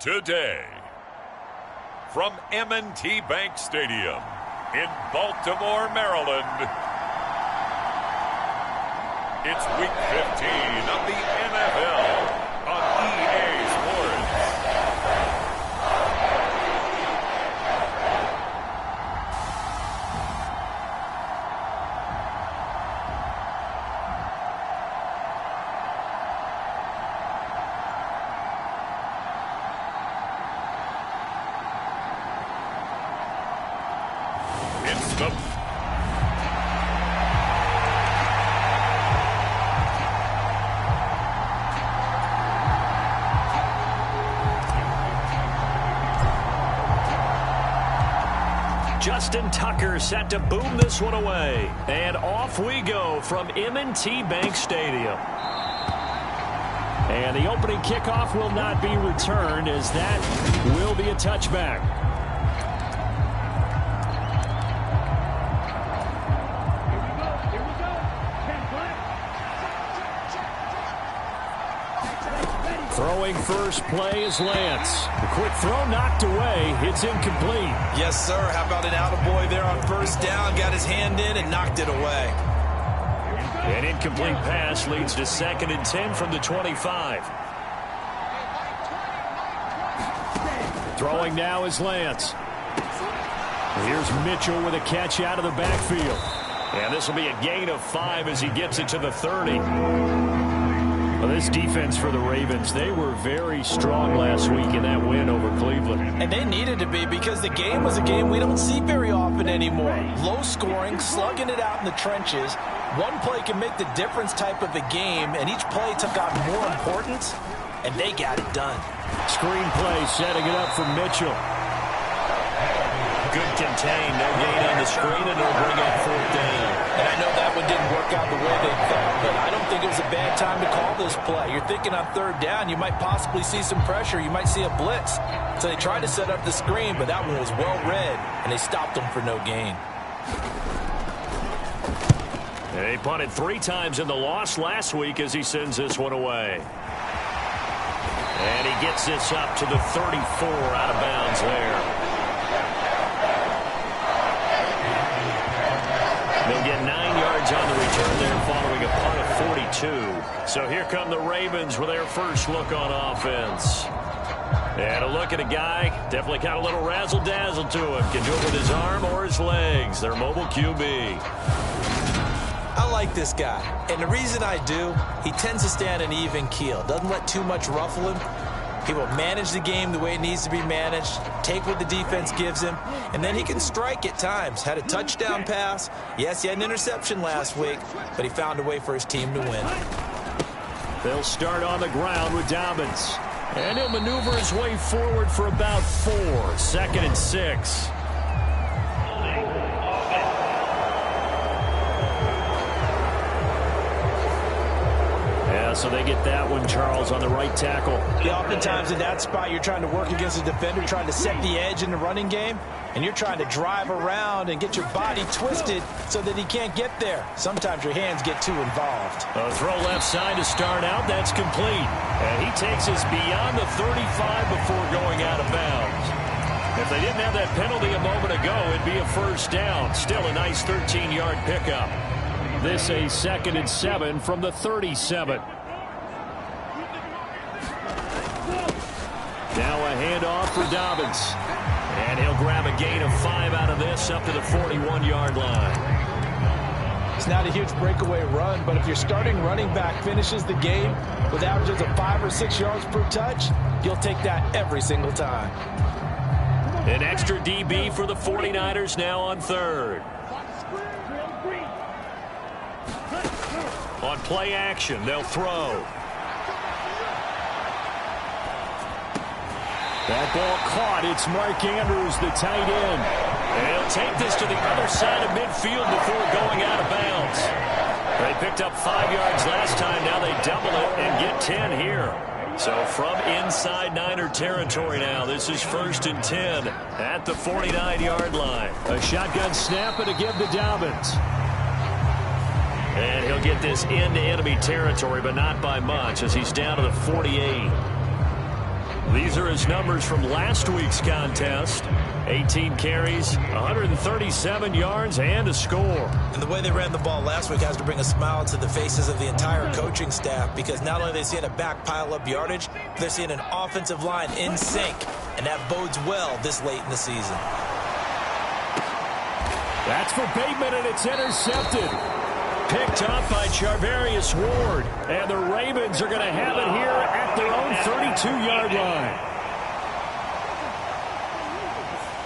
today. From M&T Bank Stadium in Baltimore, Maryland, it's Week 15 of the NFL on EA Sports. It's the Justin Tucker set to boom this one away. And off we go from M&T Bank Stadium. And the opening kickoff will not be returned, as that will be a touchback. Throwing first play is Lance. The quick throw knocked away. It's incomplete. Yes, sir. How about an attaboy there on first down? Got his hand in and knocked it away. An incomplete pass leads to 2nd and 10 from the 25. Throwing now is Lance. Here's Mitchell with a catch out of the backfield. And this will be a gain of 5 as he gets it to the 30. Well, this defense for the Ravens, they were very strong last week in that win over Cleveland. And they needed to be, because the game was a game we don't see very often anymore. Low scoring, slugging it out in the trenches. One play can make the difference type of a game, and each play took on more importance, and they got it done. Screen play setting it up for Mitchell. Good contain, no gain on the screen, and it'll bring up 4th down. And I know that one didn't work out the way they thought, but I don't think it was a bad time to call this play. You're thinking on 3rd down, you might possibly see some pressure. You might see a blitz. So they tried to set up the screen, but that one was well read, and they stopped them for no gain. They punted 3 times in the loss last week as he sends this one away. And he gets this up to the 34 out of bounds there. They'll get 9 yards on the return there following a punt of 42. So here come the Ravens with their first look on offense. And a look at a guy, definitely got a little razzle-dazzle to him. Can do it with his arm or his legs. Their mobile QB. I like this guy, and the reason I do, he tends to stay on an even keel. Doesn't let too much ruffle him. He will manage the game the way it needs to be managed, take what the defense gives him, and then he can strike at times. Had a touchdown pass. Yes, he had an interception last week, but he found a way for his team to win. They'll start on the ground with Dobbins. And he'll maneuver his way forward for about 4. 2nd and 6. So they get that one, Charles, on the right tackle. Yeah, oftentimes in that spot, you're trying to work against a defender, trying to set the edge in the running game, and you're trying to drive around and get your body twisted so that he can't get there. Sometimes your hands get too involved. A throw left side to start out. That's complete. And he takes us beyond the 35 before going out of bounds. If they didn't have that penalty a moment ago, it'd be a first down. Still a nice 13-yard pickup. This a 2nd and 7 from the 37. Now a handoff for Dobbins. And he'll grab a gain of 5 out of this up to the 41-yard line. It's not a huge breakaway run, but if your starting running back finishes the game with averages of 5 or 6 yards per touch, you'll take that every single time. An extra DB for the 49ers now on 3rd. On play action, they'll throw. That ball caught. It's Mark Andrews, the tight end. And he'll take this to the other side of midfield before going out of bounds. They picked up 5 yards last time. Now they double it and get 10 here. So from inside Niner territory now, this is 1st and 10 at the 49-yard line. A shotgun snap and a give to Dobbins. And he'll get this into enemy territory, but not by much, as he's down to the 48. These are his numbers from last week's contest. 18 carries, 137 yards, and a score. And the way they ran the ball last week has to bring a smile to the faces of the entire coaching staff, because not only are they seeing a back pile up yardage, they're seeing an offensive line in sync, and that bodes well this late in the season. That's for Bateman, and it's intercepted. Picked up by Charvarius Ward. And the Ravens are going to have it here at their own 32-yard line.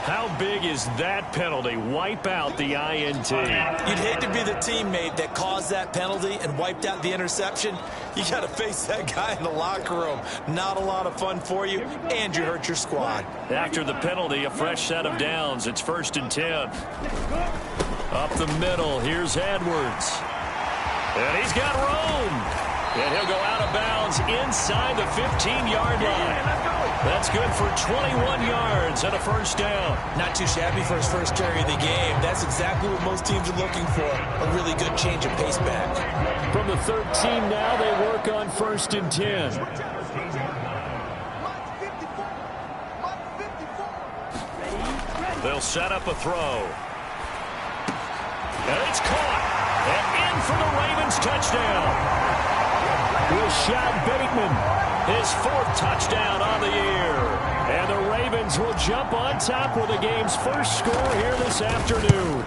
How big is that penalty? Wipe out the INT. You'd hate to be the teammate that caused that penalty and wiped out the interception. You got to face that guy in the locker room. Not a lot of fun for you, and you hurt your squad. After the penalty, a fresh set of downs. It's 1st and 10. Up the middle, here's Edwards. And he's got room. And he'll go out of bounds inside the 15-yard line. That's good for 21 yards and a first down. Not too shabby for his first carry of the game. That's exactly what most teams are looking for. A really good change of pace back. From the 13 now, they work on 1st and 10. They'll set up a throw. And it's caught. And in for the Ravens touchdown. Rashad Bateman, his 4th touchdown on the year. And the Ravens will jump on top with the game's first score here this afternoon.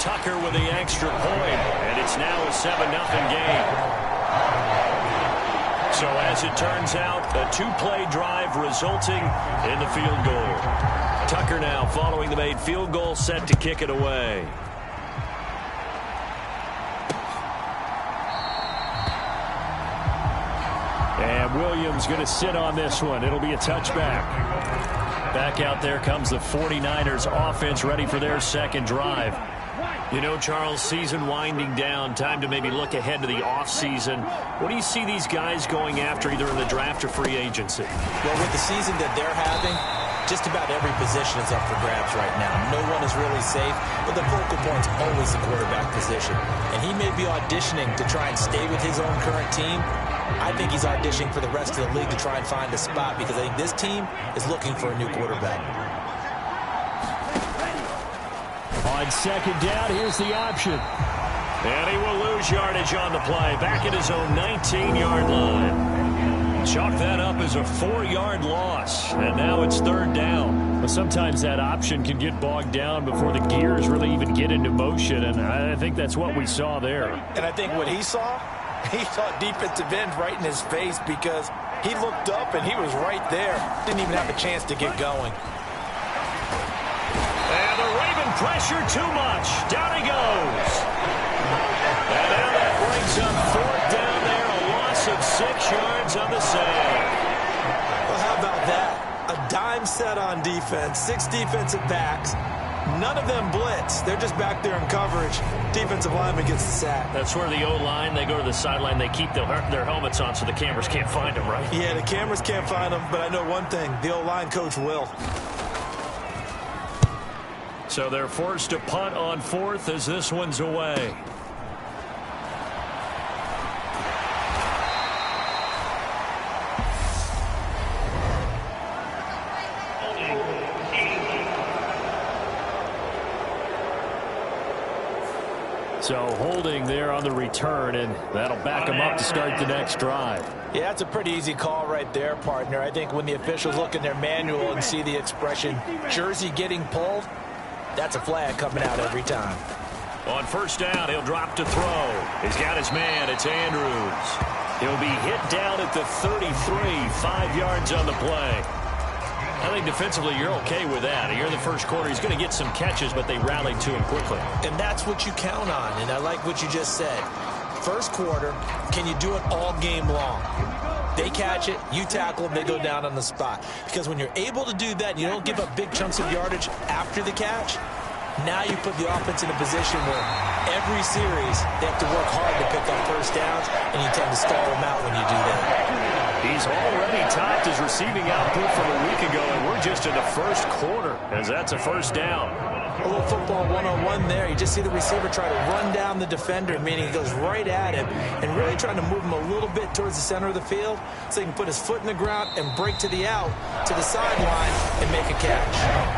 Tucker with the extra point, and it's now a 7-0 game. So as it turns out, a 2-play drive resulting in the field goal. Tucker now following the made field goal, set to kick it away. And Williams going to sit on this one. It'll be a touchback. Back out there comes the 49ers offense, ready for their second drive. You know, Charles, season winding down, time to maybe look ahead to the offseason. What do you see these guys going after, either in the draft or free agency? Well, with the season that they're having, just about every position is up for grabs right now. No one is really safe, but the focal point's always the quarterback position. And he may be auditioning to try and stay with his own current team. I think he's auditioning for the rest of the league to try and find a spot, because I think this team is looking for a new quarterback. On 2nd down, here's the option. And he will lose yardage on the play. Back at his own 19-yard line. Chalk that up as a 4-yard loss. And now it's 3rd down. But sometimes that option can get bogged down before the gears really even get into motion. And I think that's what we saw there. And I think what he saw defensive end right in his face, because he looked up and he was right there. Didn't even have a chance to get going. And the Raven pressure too much. Down he goes. And now that brings up 4th down there. A loss of 6 yards on the save. Well, how about that? A dime set on defense. 6 defensive backs. None of them blitz. They're just back there in coverage. Defensive lineman gets the sack. That's where the O-line, they go to the sideline, they keep their helmets on so the cameras can't find them, right? Yeah, the cameras can't find them, but I know one thing. The O-line coach will. So they're forced to punt on 4th as this one's away. So holding there on the return, and that'll back them up to start the next drive. Yeah, that's a pretty easy call right there, partner. I think when the officials look in their manual and see the expression, jersey getting pulled, that's a flag coming out every time. On 1st down, he'll drop to throw. He's got his man. It's Andrews. He'll be hit down at the 33, 5 yards on the play. I think defensively you're okay with that. Here in the first quarter, he's going to get some catches, but they rallied to him quickly. And that's what you count on, and I like what you just said. First quarter, can you do it all game long? They catch it, you tackle them, they go down on the spot. Because when you're able to do that, you don't give up big chunks of yardage after the catch, now you put the offense in a position where every series they have to work hard to pick up first downs, and you tend to stall them out when you do that. He's already topped his receiving output from a week ago, and we're just in the first quarter, as that's a first down. A little football one-on-one there. You just see the receiver try to run down the defender, meaning he goes right at him and really trying to move him a little bit towards the center of the field so he can put his foot in the ground and break to the out, to the sideline, and make a catch.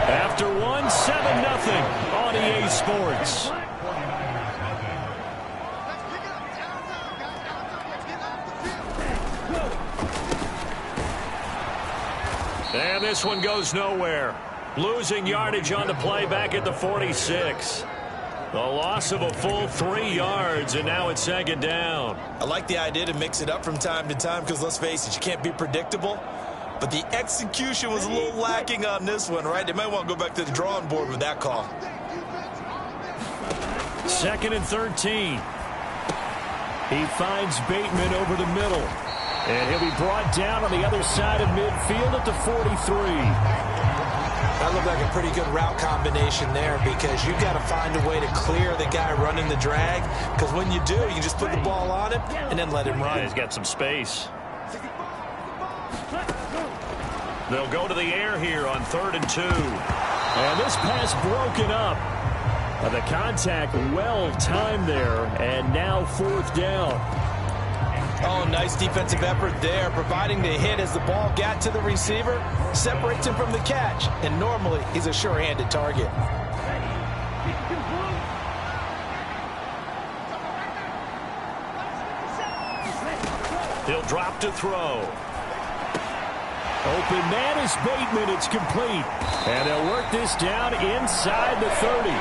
After 1, 7-0 on EA Sports. And this one goes nowhere. Losing yardage on the play back at the 46. The loss of a full 3 yards, and now it's second down. I like the idea to mix it up from time to time because, let's face it, you can't be predictable. But the execution was a little lacking on this one, right? They might want to go back to the drawing board with that call. 2nd and 13. He finds Bateman over the middle. And he'll be brought down on the other side of midfield at the 43. That looked like a pretty good route combination there because you've got to find a way to clear the guy running the drag, because when you do, you can just put the ball on him and then let him run. Yeah, he's got some space. They'll go to the air here on 3rd and 2. And this pass broken up. The contact well timed there, and now 4th down. Oh, nice defensive effort there, providing the hit as the ball got to the receiver, separates him from the catch, and normally he's a sure-handed target. He'll drop to throw. Open man is Bateman. It's complete. And they'll work this down inside the 30.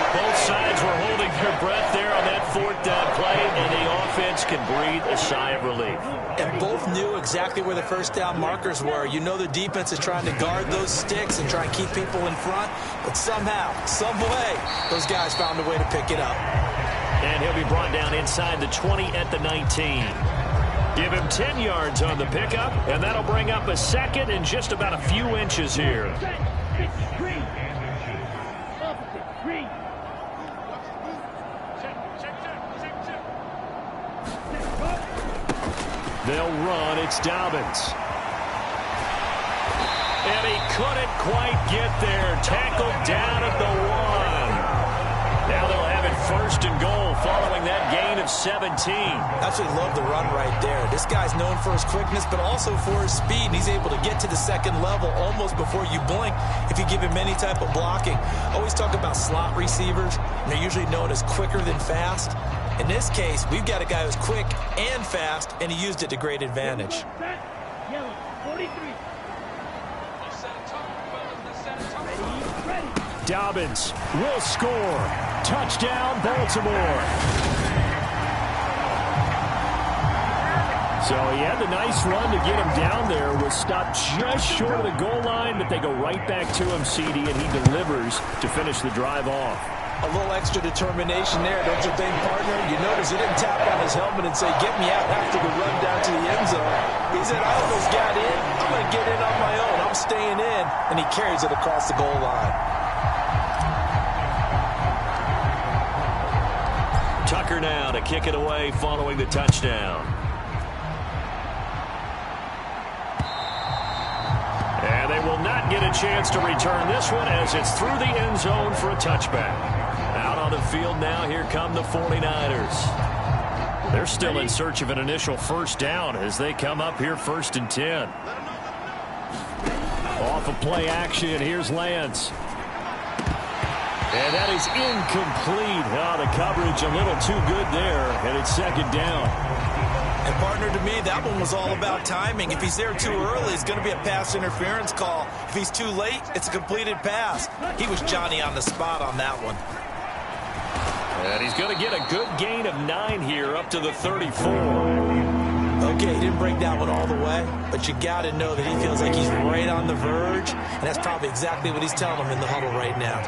Both sides were holding their breath there on that 4th down play, and the offense can breathe a sigh of relief. And both knew exactly where the first down markers were. You know the defense is trying to guard those sticks and try and keep people in front, but somehow, some way, those guys found a way to pick it up. And he'll be brought down inside the 20 at the 19. Give him 10 yards on the pickup, and that'll bring up a 2nd and just about a few inches here. They'll run. It's Dobbins. And he couldn't quite get there. Tackled down at the 1. Now they'll have it 1st and goal following that gain of 17. Absolutely love the run right there. This guy's known for his quickness, but also for his speed. He's able to get to the 2nd level almost before you blink if you give him any type of blocking. Always talk about slot receivers, and they're usually known as quicker than fast. In this case, we've got a guy who's quick and fast, and he used it to great advantage. Dobbins will score. Touchdown, Baltimore. So he had the nice run to get him down there. Was stopped just short of the goal line, but they go right back to him, CD, and he delivers to finish the drive off. A little extra determination there, don't you think, partner? You notice he didn't tap on his helmet and say, get me out after the run down to the end zone. He said, I almost got in. I'm going to get in on my own. I'm staying in. And he carries it across the goal line. Tucker now to kick it away following the touchdown. And they will not get a chance to return this one as it's through the end zone for a touchback. Out on the field now, here come the 49ers. They're still in search of an initial 1st down as they come up here 1st and 10. Off of play action, here's Lance. And that is incomplete. Oh, the coverage a little too good there, and it's 2nd down. And partner, to me, that one was all about timing. If he's there too early, it's going to be a pass interference call. If he's too late, it's a completed pass. He was Johnny on the spot on that one. And he's going to get a good gain of 9 here up to the 34. Okay, he didn't break that one all the way, but you got to know that he feels like he's right on the verge, and that's probably exactly what he's telling him in the huddle right now.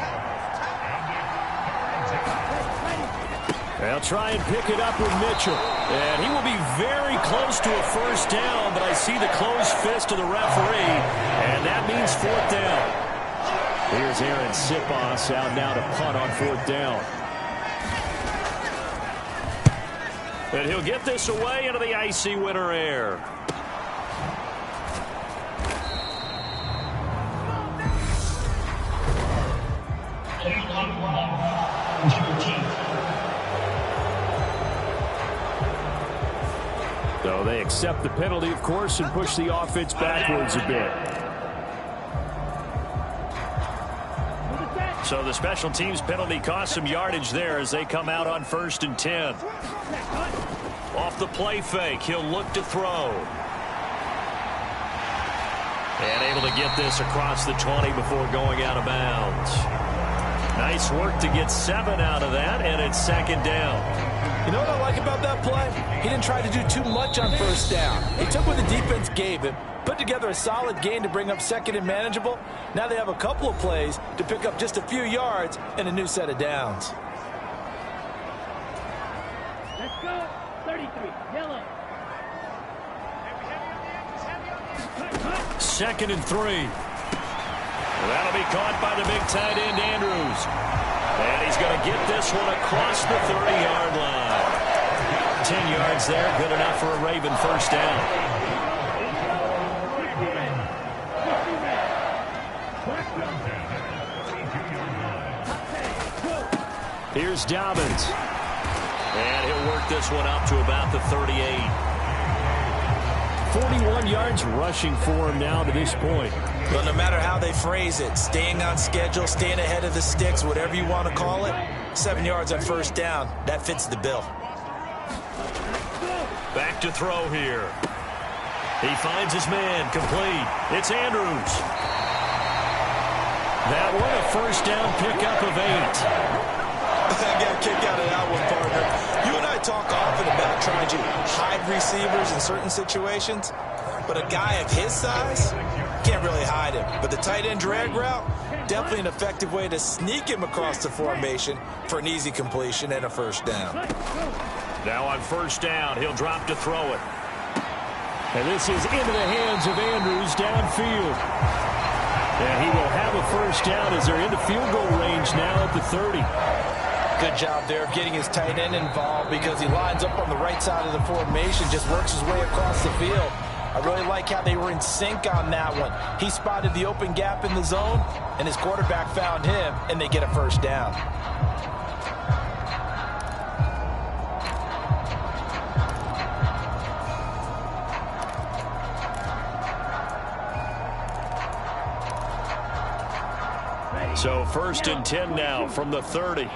They'll try and pick it up with Mitchell. And he will be very close to a 1st down, but I see the closed fist of the referee, and that means 4th down. Here's Aaron Sipos out now to punt on 4th down. And he'll get this away into the icy winter air. So they accept the penalty, of course, and push the offense backwards a bit. So the special teams penalty cost some yardage there as they come out on 1st and 10. Off the play fake, he'll look to throw. And able to get this across the 20 before going out of bounds. Nice work to get 7 out of that, and it's 2nd down. You know what I like about that play? He didn't try to do too much on 1st down. He took what the defense gave him, put together a solid gain to bring up 2nd and manageable. Now they have a couple of plays to pick up just a few yards and a new set of downs. Let's go. 33. Yellow. 2nd and 3. That'll be caught by the big tight end, Andrews. And he's going to get this one across the 30-yard line. 10 yards there, good enough for a Raven 1st down. Here's Dobbins. And he'll work this one up to about the 38. 41 yards rushing for him now to this point. But no matter how they phrase it, staying on schedule, staying ahead of the sticks, whatever you want to call it, 7 yards on 1st down, that fits the bill. Back to throw here. He finds his man, complete. It's Andrews. That one a 1st down pickup of 8. I got a kick out of that one, partner. You and I talk often about trying to hide receivers in certain situations, but a guy of his size can't really hide him. But the tight end drag route, definitely an effective way to sneak him across the formation for an easy completion and a 1st down. Now on 1st down, he'll drop to throw it. And this is into the hands of Andrews downfield. And he will have a 1st down as they're into field goal range now at the 30. Good job there of getting his tight end involved because he lines up on the right side of the formation, just works his way across the field. I really like how they were in sync on that one. He spotted the open gap in the zone, and his quarterback found him, and they get a 1st down. So 1st and 10 now from the 30.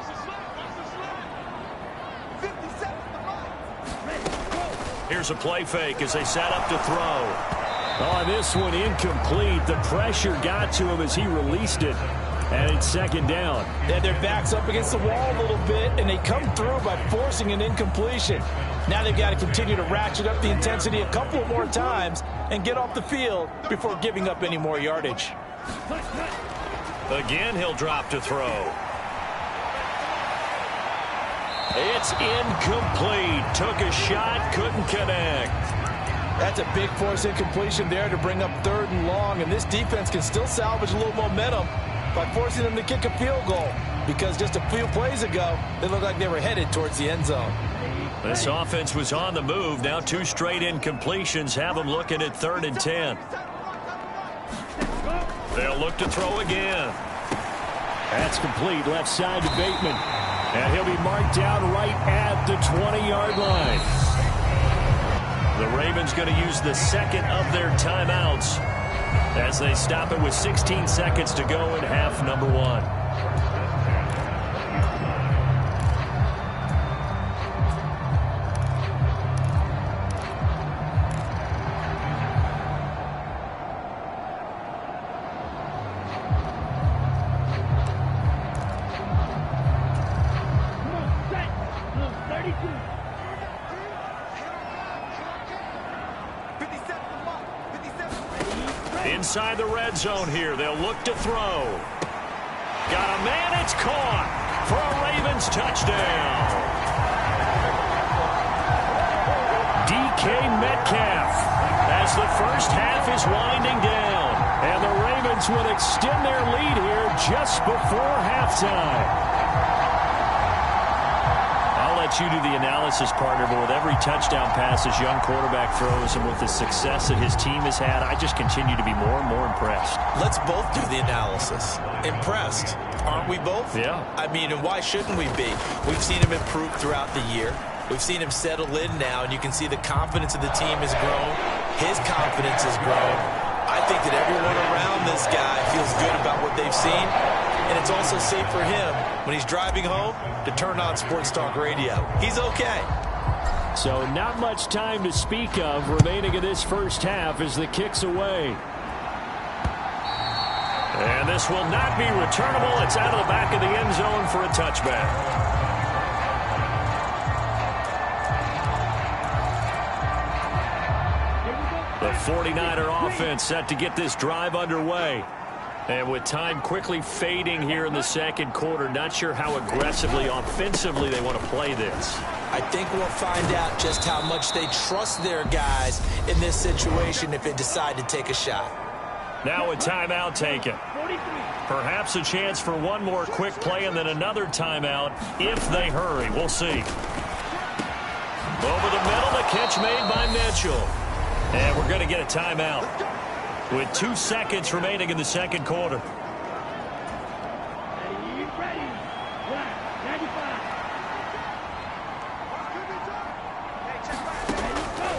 Here's a play fake as they set up to throw. Oh, this one incomplete. The pressure got to him as he released it. And it's 2nd down. They had their backs up against the wall a little bit, and they come through by forcing an incompletion. Now they've got to continue to ratchet up the intensity a couple of more times and get off the field before giving up any more yardage. Again, he'll drop to throw. It's incomplete. Took a shot, couldn't connect. That's a big force incompletion there to bring up 3rd and long, and this defense can still salvage a little momentum by forcing them to kick a field goal because just a few plays ago, they looked like they were headed towards the end zone. This offense was on the move. Now 2 straight incompletions have them looking at 3rd and 10. They'll look to throw again. That's complete. Left side to Bateman. And he'll be marked down right at the 20-yard line. The Ravens going to use the 2nd of their timeouts as they stop it with 16 seconds to go in half number 1. Inside the red zone here. They'll look to throw. Got a man. It's caught for a Ravens touchdown. DK Metcalf as the 1st half is winding down. And the Ravens will extend their lead here just before halftime. I'll let let you do the analysis, partner, but with every touchdown pass this young quarterback throws and with the success that his team has had, I just continue to be more and more impressed. Let's both do the analysis. Impressed, aren't we both? Yeah. I mean, and why shouldn't we be? We've seen him improve throughout the year. We've seen him settle in now, and you can see the confidence of the team has grown. His confidence has grown. I think that everyone around this guy feels good about what they've seen, and it's also safe for him when he's driving home to turn on Sports Talk Radio. He's okay. So not much time to speak of remaining in this first half as the kick's away. And this will not be returnable. It's out of the back of the end zone for a touchback. The 49er offense set to get this drive underway. And with time quickly fading here in the second quarter, not sure how aggressively, offensively they want to play this. I think we'll find out just how much they trust their guys in this situation if they decide to take a shot. Now a timeout taken. Perhaps a chance for one more quick play and then another timeout if they hurry. We'll see. Over the middle, the catch made by Mitchell. And we're going to get a timeout with 2 seconds remaining in the second quarter.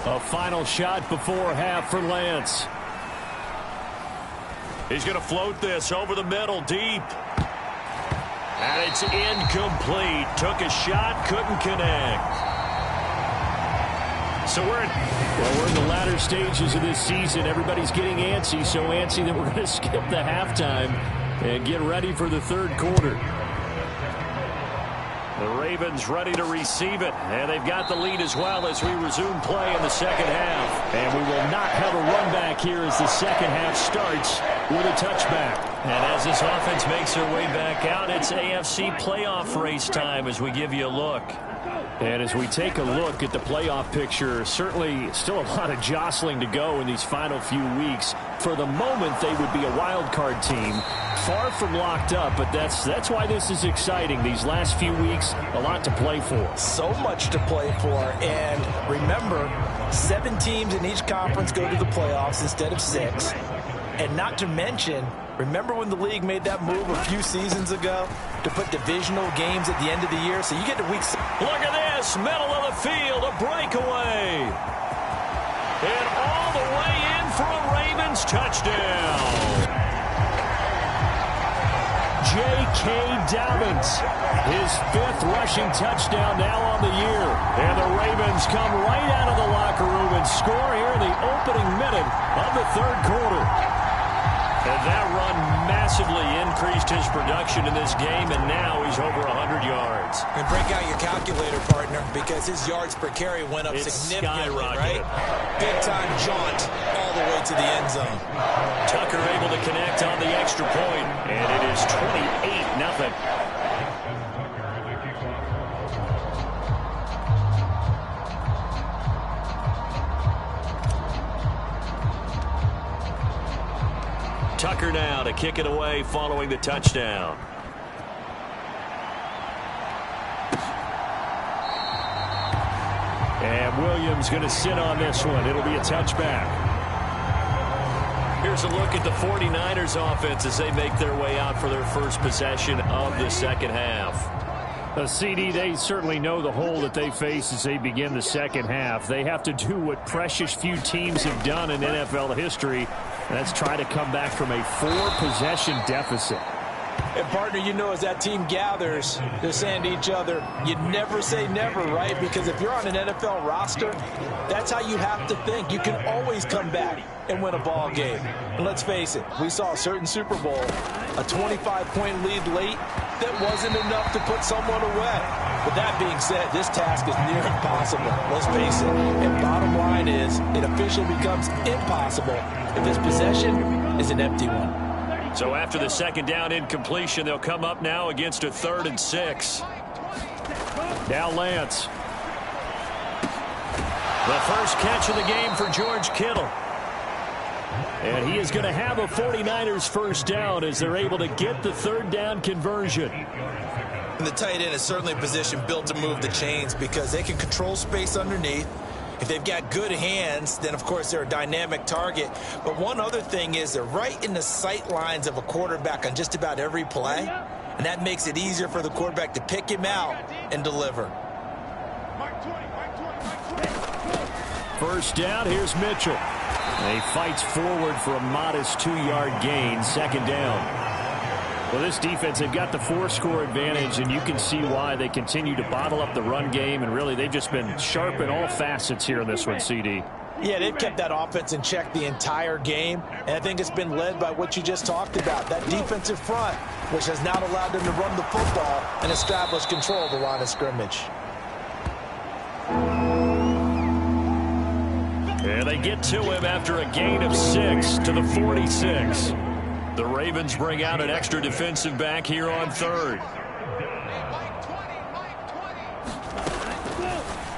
A final shot before half for Lance. He's going to float this over the middle, deep. And it's incomplete. Took a shot, couldn't connect. So we're in the latter stages of this season. Everybody's getting antsy, so antsy that we're going to skip the halftime and get ready for the third quarter. The Ravens ready to receive it, and they've got the lead as well as we resume play in the second half. And we will not have a run back here as the second half starts with a touchback. And as this offense makes their way back out, it's AFC playoff race time as we give you a look. And as we take a look at the playoff picture, certainly still a lot of jostling to go in these final few weeks. For the moment, they would be a wild card team, far from locked up, but that's why this is exciting. These last few weeks, a lot to play for. So much to play for, and remember, 7 teams in each conference go to the playoffs instead of 6. And not to mention, remember when the league made that move a few seasons ago to put divisional games at the end of the year? So you get to week 6. Look at this, middle of the field, a breakaway. And all the way in for a Ravens touchdown. J.K. Dobbins, his 5th rushing touchdown now on the year. And the Ravens come right out of the locker room and score here in the opening minute of the third quarter. And that run massively increased his production in this game, and now he's over 100 yards. And break out your calculator, partner, because his yards per carry went up significantly, right? Big-time jaunt all the way to the end zone. Tucker able to connect on the extra point, and it is 28-0. Tucker now to kick it away following the touchdown. And Williams going to sit on this one. It'll be a touchback. Here's a look at the 49ers offense as they make their way out for their first possession of the second half. CD, they certainly know the hole that they face as they begin the second half. They have to do what precious few teams have done in NFL history. That's try to come back from a 4-possession deficit. And, partner, you know, as that team gathers, they're saying to each other, you never say never, right? Because if you're on an NFL roster, that's how you have to think. You can always come back and win a ball game. And let's face it, we saw a certain Super Bowl, a 25-point lead late that wasn't enough to put someone away. But that being said, this task is near impossible. Let's face it. And bottom line is, it officially becomes impossible if this possession is an empty one. So after the second down incompletion, they'll come up now against a 3rd and 6. Now Lance. The first catch of the game for George Kittle. And he is going to have a 49ers first down as they're able to get the 3rd down conversion. And the tight end is certainly a position built to move the chains because they can control space underneath. If they've got good hands, then, of course, they're a dynamic target. But one other thing is they're right in the sight lines of a quarterback on just about every play, and that makes it easier for the quarterback to pick him out and deliver. First down, here's Mitchell. And he fights forward for a modest 2-yard gain, second down. Well, this defense, they've got the 4-score advantage, and you can see why they continue to bottle up the run game, and really they've just been sharp in all facets here in this one, CD. Yeah, they've kept that offense in check the entire game, and I think it's been led by what you just talked about, that defensive front, which has not allowed them to run the football and establish control of the line of scrimmage. And they get to him after a gain of 6 to the 46. The Ravens bring out an extra defensive back here on third.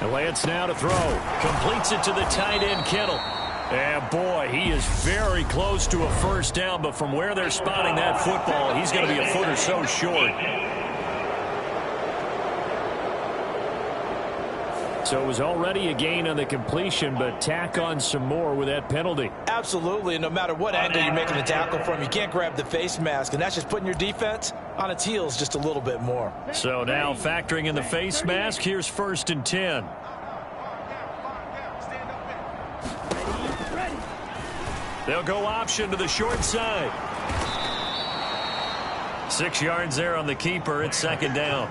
And Lance now to throw. Completes it to the tight end, Kittle. And boy, he is very close to a first down, but from where they're spotting that football, he's going to be a foot or so short. So it was already a gain on the completion, but tack on some more with that penalty. Absolutely, and no matter what angle you're making the tackle from, you can't grab the face mask, and that's just putting your defense on its heels just a little bit more. So now factoring in the face mask, here's 1st and 10. They'll go option to the short side. 6 yards there on the keeper. It's second down.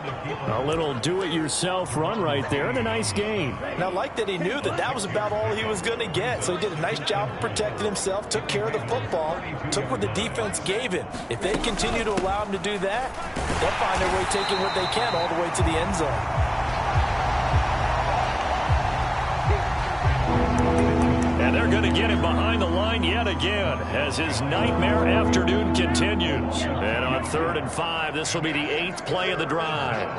A little do-it-yourself run right there and a nice gain. And I like that he knew that that was about all he was going to get. So he did a nice job of protecting himself, took care of the football, took what the defense gave him. If they continue to allow him to do that, they'll find their way taking what they can all the way to the end zone. And they're going to get him behind the line yet again as his nightmare afternoon continues. And on 3rd and 5, this will be the 8th play of the drive.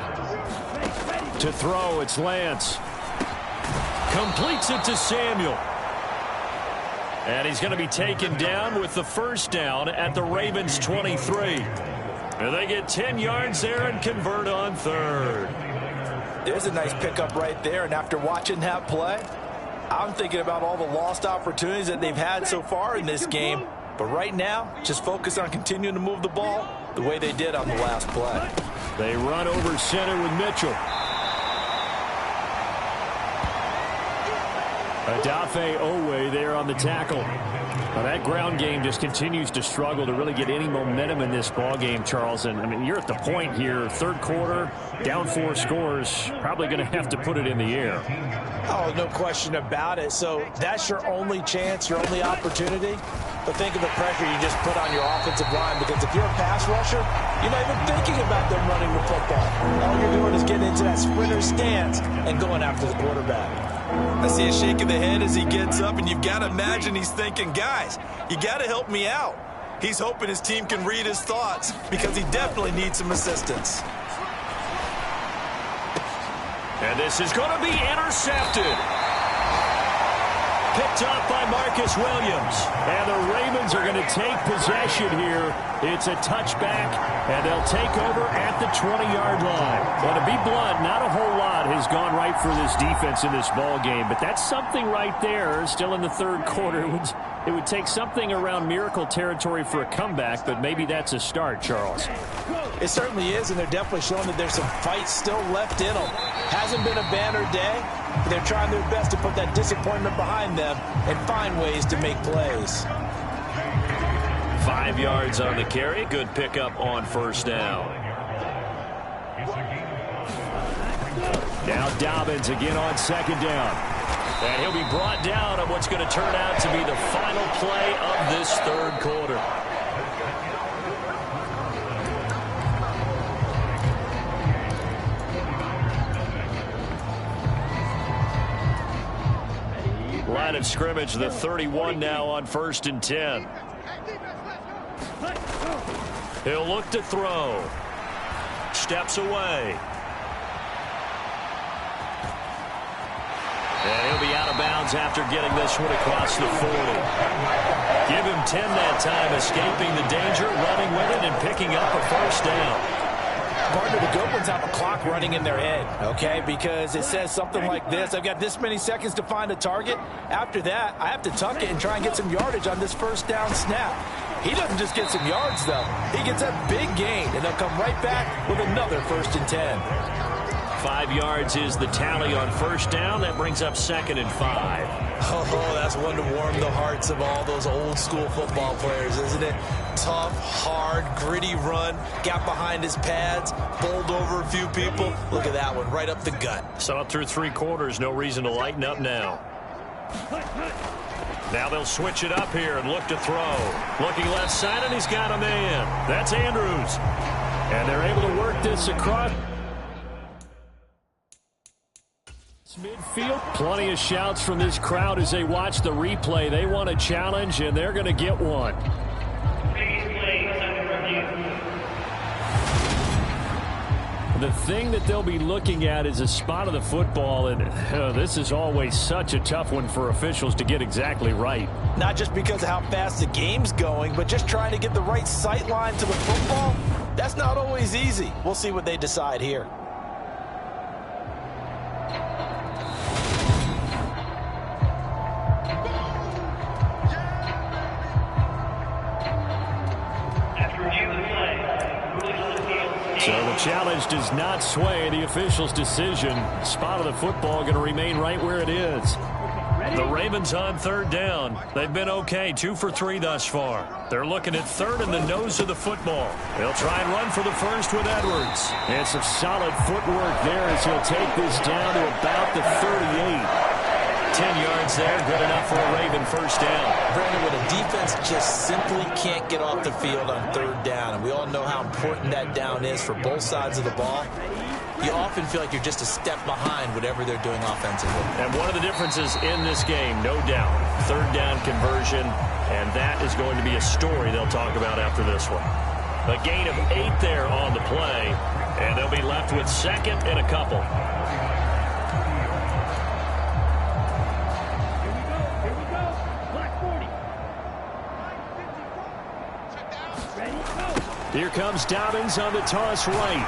To throw, it's Lance. Completes it to Samuel. And he's going to be taken down with the first down at the Ravens' 23. And they get 10 yards there and convert on 3rd. There's a nice pickup right there, and after watching that play, I'm thinking about all the lost opportunities that they've had so far in this game. But right now, just focus on continuing to move the ball the way they did on the last play. They run over center with Mitchell. Adafe Owe there on the tackle. Now that ground game just continues to struggle to really get any momentum in this ball game, Charles. And I mean, you're at the point here, 3rd quarter, down 4 scores, probably going to have to put it in the air. Oh, no question about it. So that's your only chance, your only opportunity. But think of the pressure you just put on your offensive line, because if you're a pass rusher, you're not even thinking about them running the football. All you're doing is getting into that sprinter stance and going after the quarterback. I see a shake of the head as he gets up, and you've got to imagine he's thinking, guys, you got to help me out. He's hoping his team can read his thoughts because he definitely needs some assistance. And this is going to be intercepted. Picked up by Marcus Williams. And the Ravens are going to take possession here. It's a touchback, and they'll take over at the 20-yard line. Well, to be blunt, not a whole lot has gone right for this defense in this ball game, but that's something right there. Still in the 3rd quarter. It would take something around miracle territory for a comeback, but maybe that's a start, Charles. It certainly is, and they're definitely showing that there's some fight still left in them. Hasn't been a banner day, but they're trying their best to put that disappointment behind them and find ways to make plays. 5 yards on the carry. Good pickup on first down. Now Dobbins again on second down. And he'll be brought down on what's going to turn out to be the final play of this 3rd quarter. Line of scrimmage, the 31 now on 1st and 10. He'll look to throw. Steps away. And he'll be out of bounds after getting this one across the 40. Give him 10 that time, escaping the danger, running with it, and picking up a first down. Partner, the good ones have a clock running in their head, okay? Because it says something like this: I've got this many seconds to find a target. After that, I have to tuck it and try and get some yardage on this first down snap. He doesn't just get some yards, though. He gets a big gain, and they'll come right back with another 1st and 10. 5 yards is the tally on first down. That brings up 2nd and 5. Oh, that's one to warm the hearts of all those old-school football players, isn't it? Tough, hard, gritty run. Got behind his pads, bowled over a few people. Look at that one, right up the gut. Saw it through 3 quarters. No reason to lighten up now. Now they'll switch it up here and look to throw. Looking left side, and he's got a man. That's Andrews. And they're able to work this across midfield. Plenty of shouts from this crowd as they watch the replay. They want a challenge, and they're going to get one. The thing that they'll be looking at is a spot of the football, and this is always such a tough one for officials to get exactly right. Not just because of how fast the game's going, but just trying to get the right sight line to the football. That's not always easy. We'll see what they decide here. So the challenge does not sway the official's decision. Spot of the football going to remain right where it is. The Ravens on 3rd down. They've been okay, 2 for 3 thus far. They're looking at 3rd and the nose of the football. They'll try and run for the first with Edwards. And some solid footwork there as he'll take this down to about the 38. 10 yards there, good enough for a Raven first down. Brandon, when a defense just simply can't get off the field on 3rd down, and we all know how important that down is for both sides of the ball, you often feel like you're just a step behind whatever they're doing offensively. And one of the differences in this game, no doubt, 3rd down conversion, and that is going to be a story they'll talk about after this one. A gain of 8 there on the play, and they'll be left with 2nd and a couple. Here comes Dobbins on the toss right.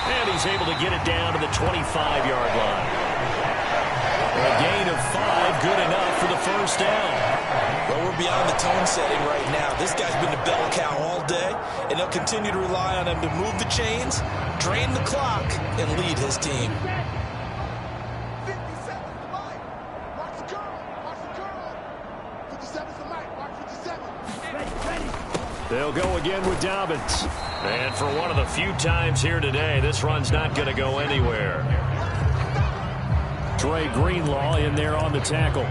And he's able to get it down to the 25-yard line. A gain of 5, good enough for the first down. Well, we're beyond the tone setting right now. This guy's been a bell cow all day, and they'll continue to rely on him to move the chains, drain the clock, and lead his team. 57's the Mike. Watch the curl. Watch the curl. 57's the Mike. Watch 57. Ready. They'll go again with Dobbins. And for one of the few times here today, this run's not going to go anywhere. Trey Greenlaw in there on the tackle.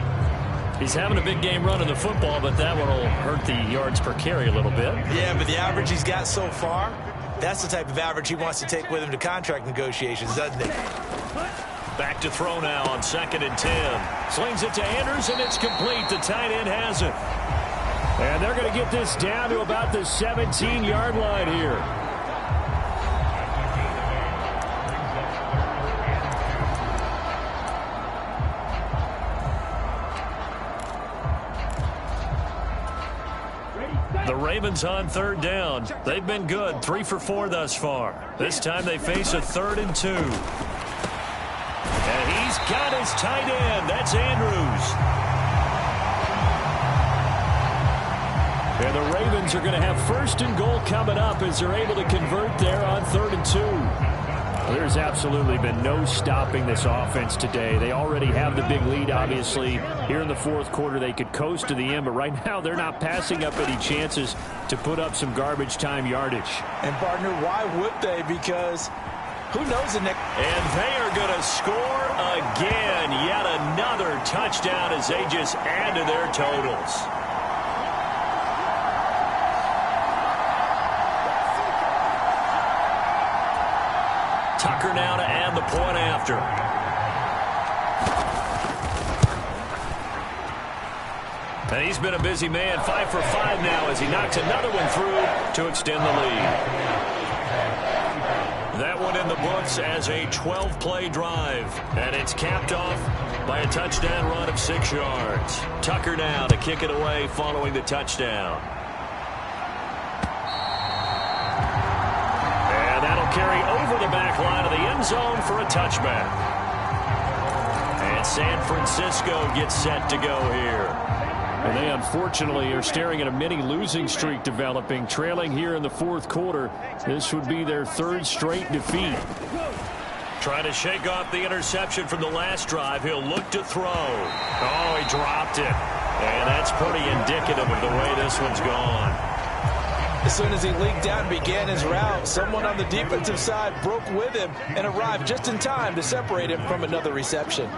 He's having a big game running the football, but that one will hurt the yards per carry a little bit. Yeah, but the average he's got so far, that's the type of average he wants to take with him to contract negotiations, doesn't it? Back to throw now on 2nd and 10. Slings it to Anders, and it's complete. The tight end has it. And they're going to get this down to about the 17-yard line here. The Ravens on 3rd down. They've been good, 3 for 4 thus far. This time they face a 3rd and 2. And he's got his tight end. That's Andrews. And the Ravens are going to have 1st and goal coming up as they're able to convert there on 3rd and 2. There's absolutely been no stopping this offense today. They already have the big lead, obviously. Here in the 4th quarter, they could coast to the end, but right now they're not passing up any chances to put up some garbage time yardage. And, partner, why would they? Because who knows the next... And they are going to score again. Yet another touchdown as they just add to their totals. Tucker now to add the point after. And he's been a busy man, 5 for 5 now as he knocks another one through to extend the lead. That one in the books as a 12-play drive. And it's capped off by a touchdown run of 6 yards. Tucker now to kick it away following the touchdown. carry over the back line of the end zone for a touchback. And San Francisco gets set to go here. And they unfortunately are staring at a mini losing streak developing, trailing here in the fourth quarter. This would be their third straight defeat. Trying to shake off the interception from the last drive. He'll look to throw. Oh, he dropped it. And that's pretty indicative of the way this one's gone. As soon as he leaked out and began his route, someone on the defensive side broke with him and arrived just in time to separate him from another reception.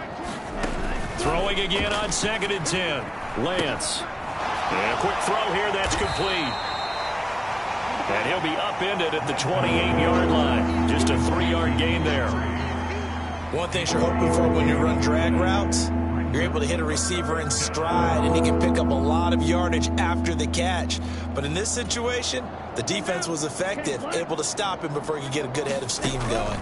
Throwing again on 2nd and 10. Lance. And a quick throw here, that's complete. And he'll be upended at the 28-yard line. Just a 3-yard gain there. One thing you're hoping for when you run drag routes, you're able to hit a receiver in stride, and he can pick up a lot of yardage after the catch. But in this situation, the defense was effective, able to stop him before he could get a good head of steam going.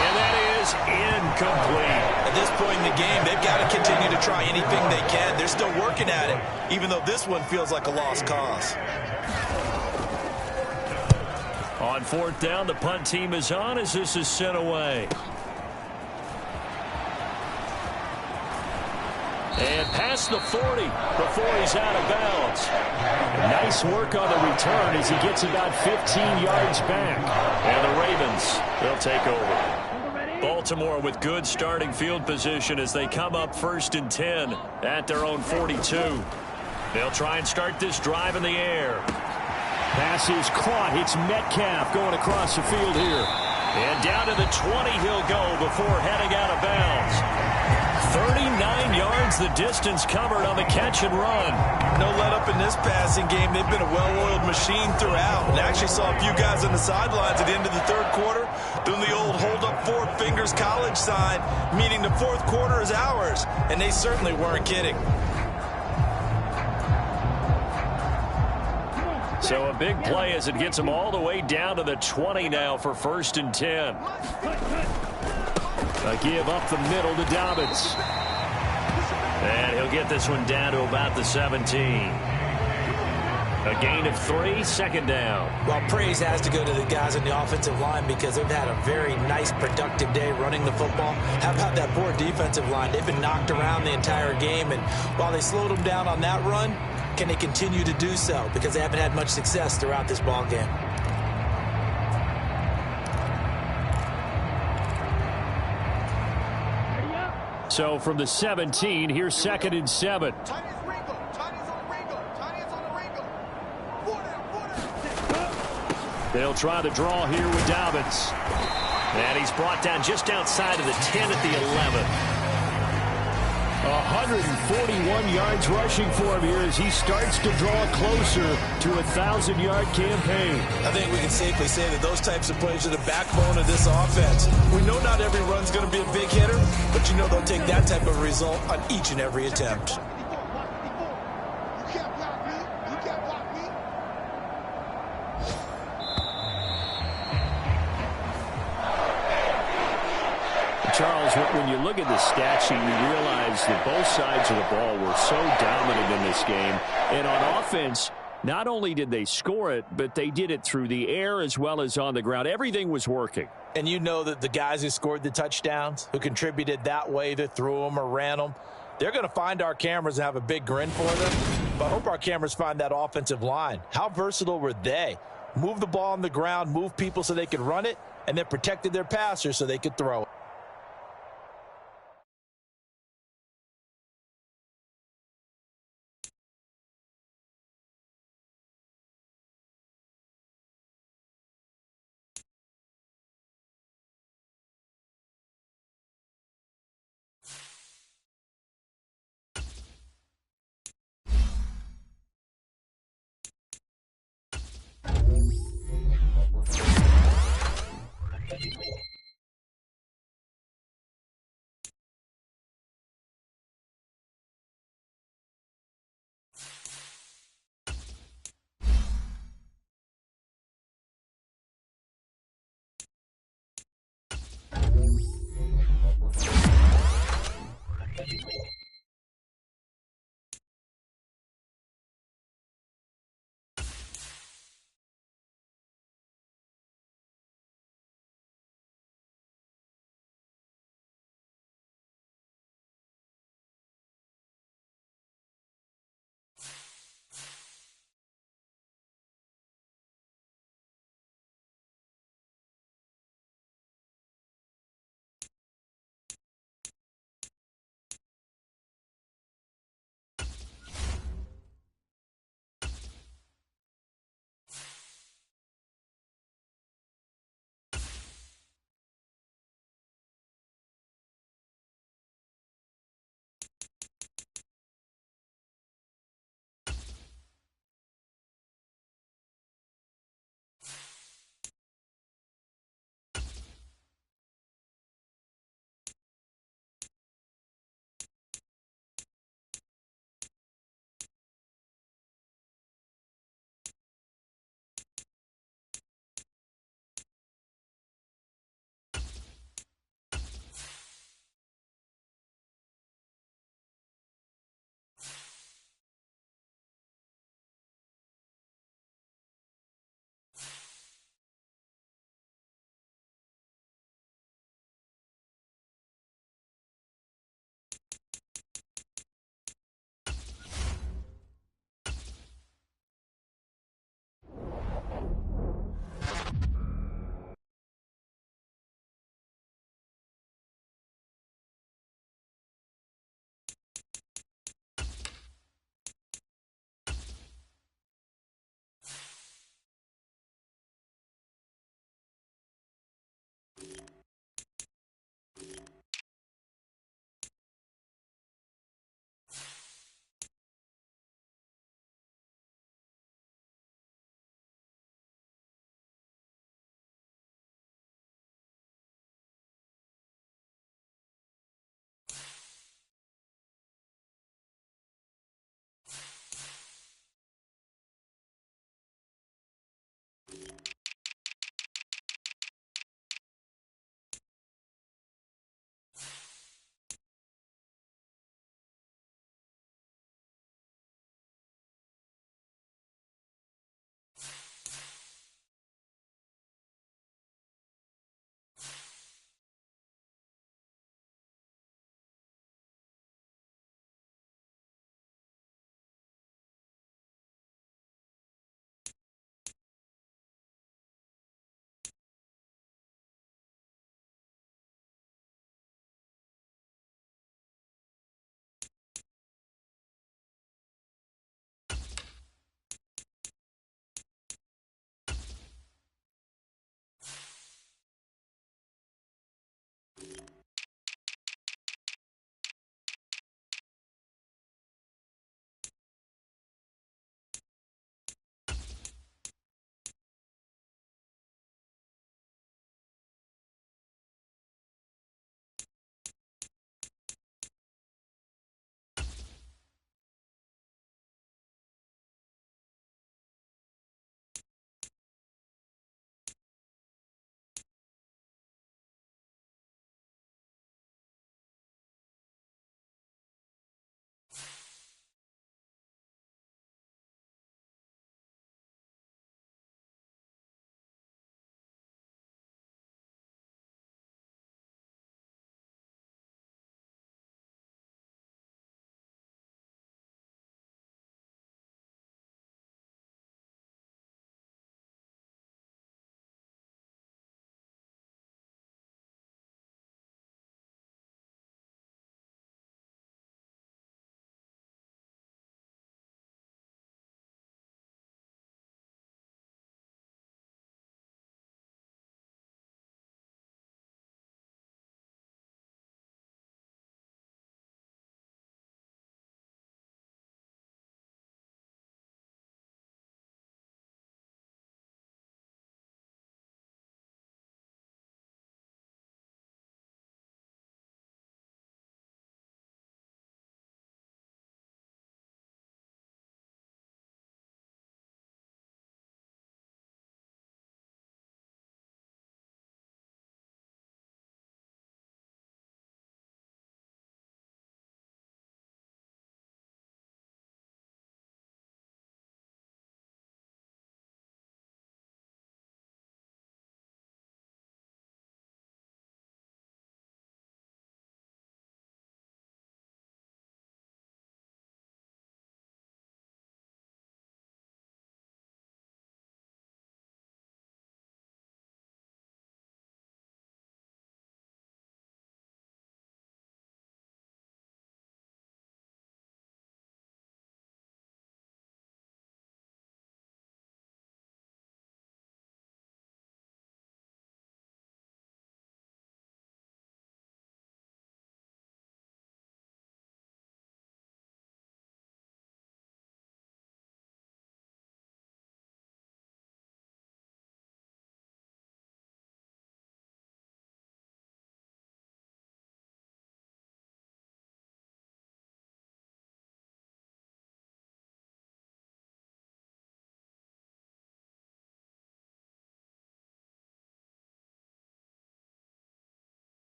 And that is incomplete. At this point in the game, they've got to continue to try anything they can. They're still working at it, even though this one feels like a lost cause. On 4th down, the punt team is on as this is sent away. And past the 40 before he's out of bounds. Nice work on the return as he gets about 15 yards back. And the Ravens, they'll take over. Baltimore with good starting field position as they come up 1st and 10 at their own 42. They'll try and start this drive in the air. Pass is caught. It's Metcalf going across the field here. And down to the 20 he'll go before heading out of bounds. 39 yards the distance covered on the catch and run. No let up in this passing game. They've been a well-oiled machine throughout. And I actually saw a few guys on the sidelines at the end of the third quarter doing the old hold up 4 fingers college sign, meaning the fourth quarter is ours. And they certainly weren't kidding. So a big play as it gets them all the way down to the 20 now for 1st and 10. A give up the middle to Dobbins. And he'll get this one down to about the 17. A gain of 3, 2nd down. Well, praise has to go to the guys on the offensive line because they've had a very nice, productive day running the football. How about that poor defensive line? They've been knocked around the entire game, and while they slowed them down on that run, can they continue to do so? Because they haven't had much success throughout this ball game. So from the 17, here's 2nd and 7. They'll try the draw here with Dobbins. And he's brought down just outside of the 10 at the 11. 141 yards rushing for him here as he starts to draw closer to a 1,000-yard campaign. I think we can safely say that those types of plays are the backbone of this offense. We know not every run's going to be a big hitter, but you know they'll take that type of result on each and every attempt. You can't block me. You can't block me. Charles, when you look at the stat sheet, you realize that both sides of the ball were so dominant in this game. And on offense, not only did they score it, but they did it through the air as well as on the ground. Everything was working. And you know that the guys who scored the touchdowns, who contributed that way, that threw them or ran them, they're going to find our cameras and have a big grin for them. But I hope our cameras find that offensive line. How versatile were they? Move the ball on the ground, move people so they could run it, and then protected their passers so they could throw it.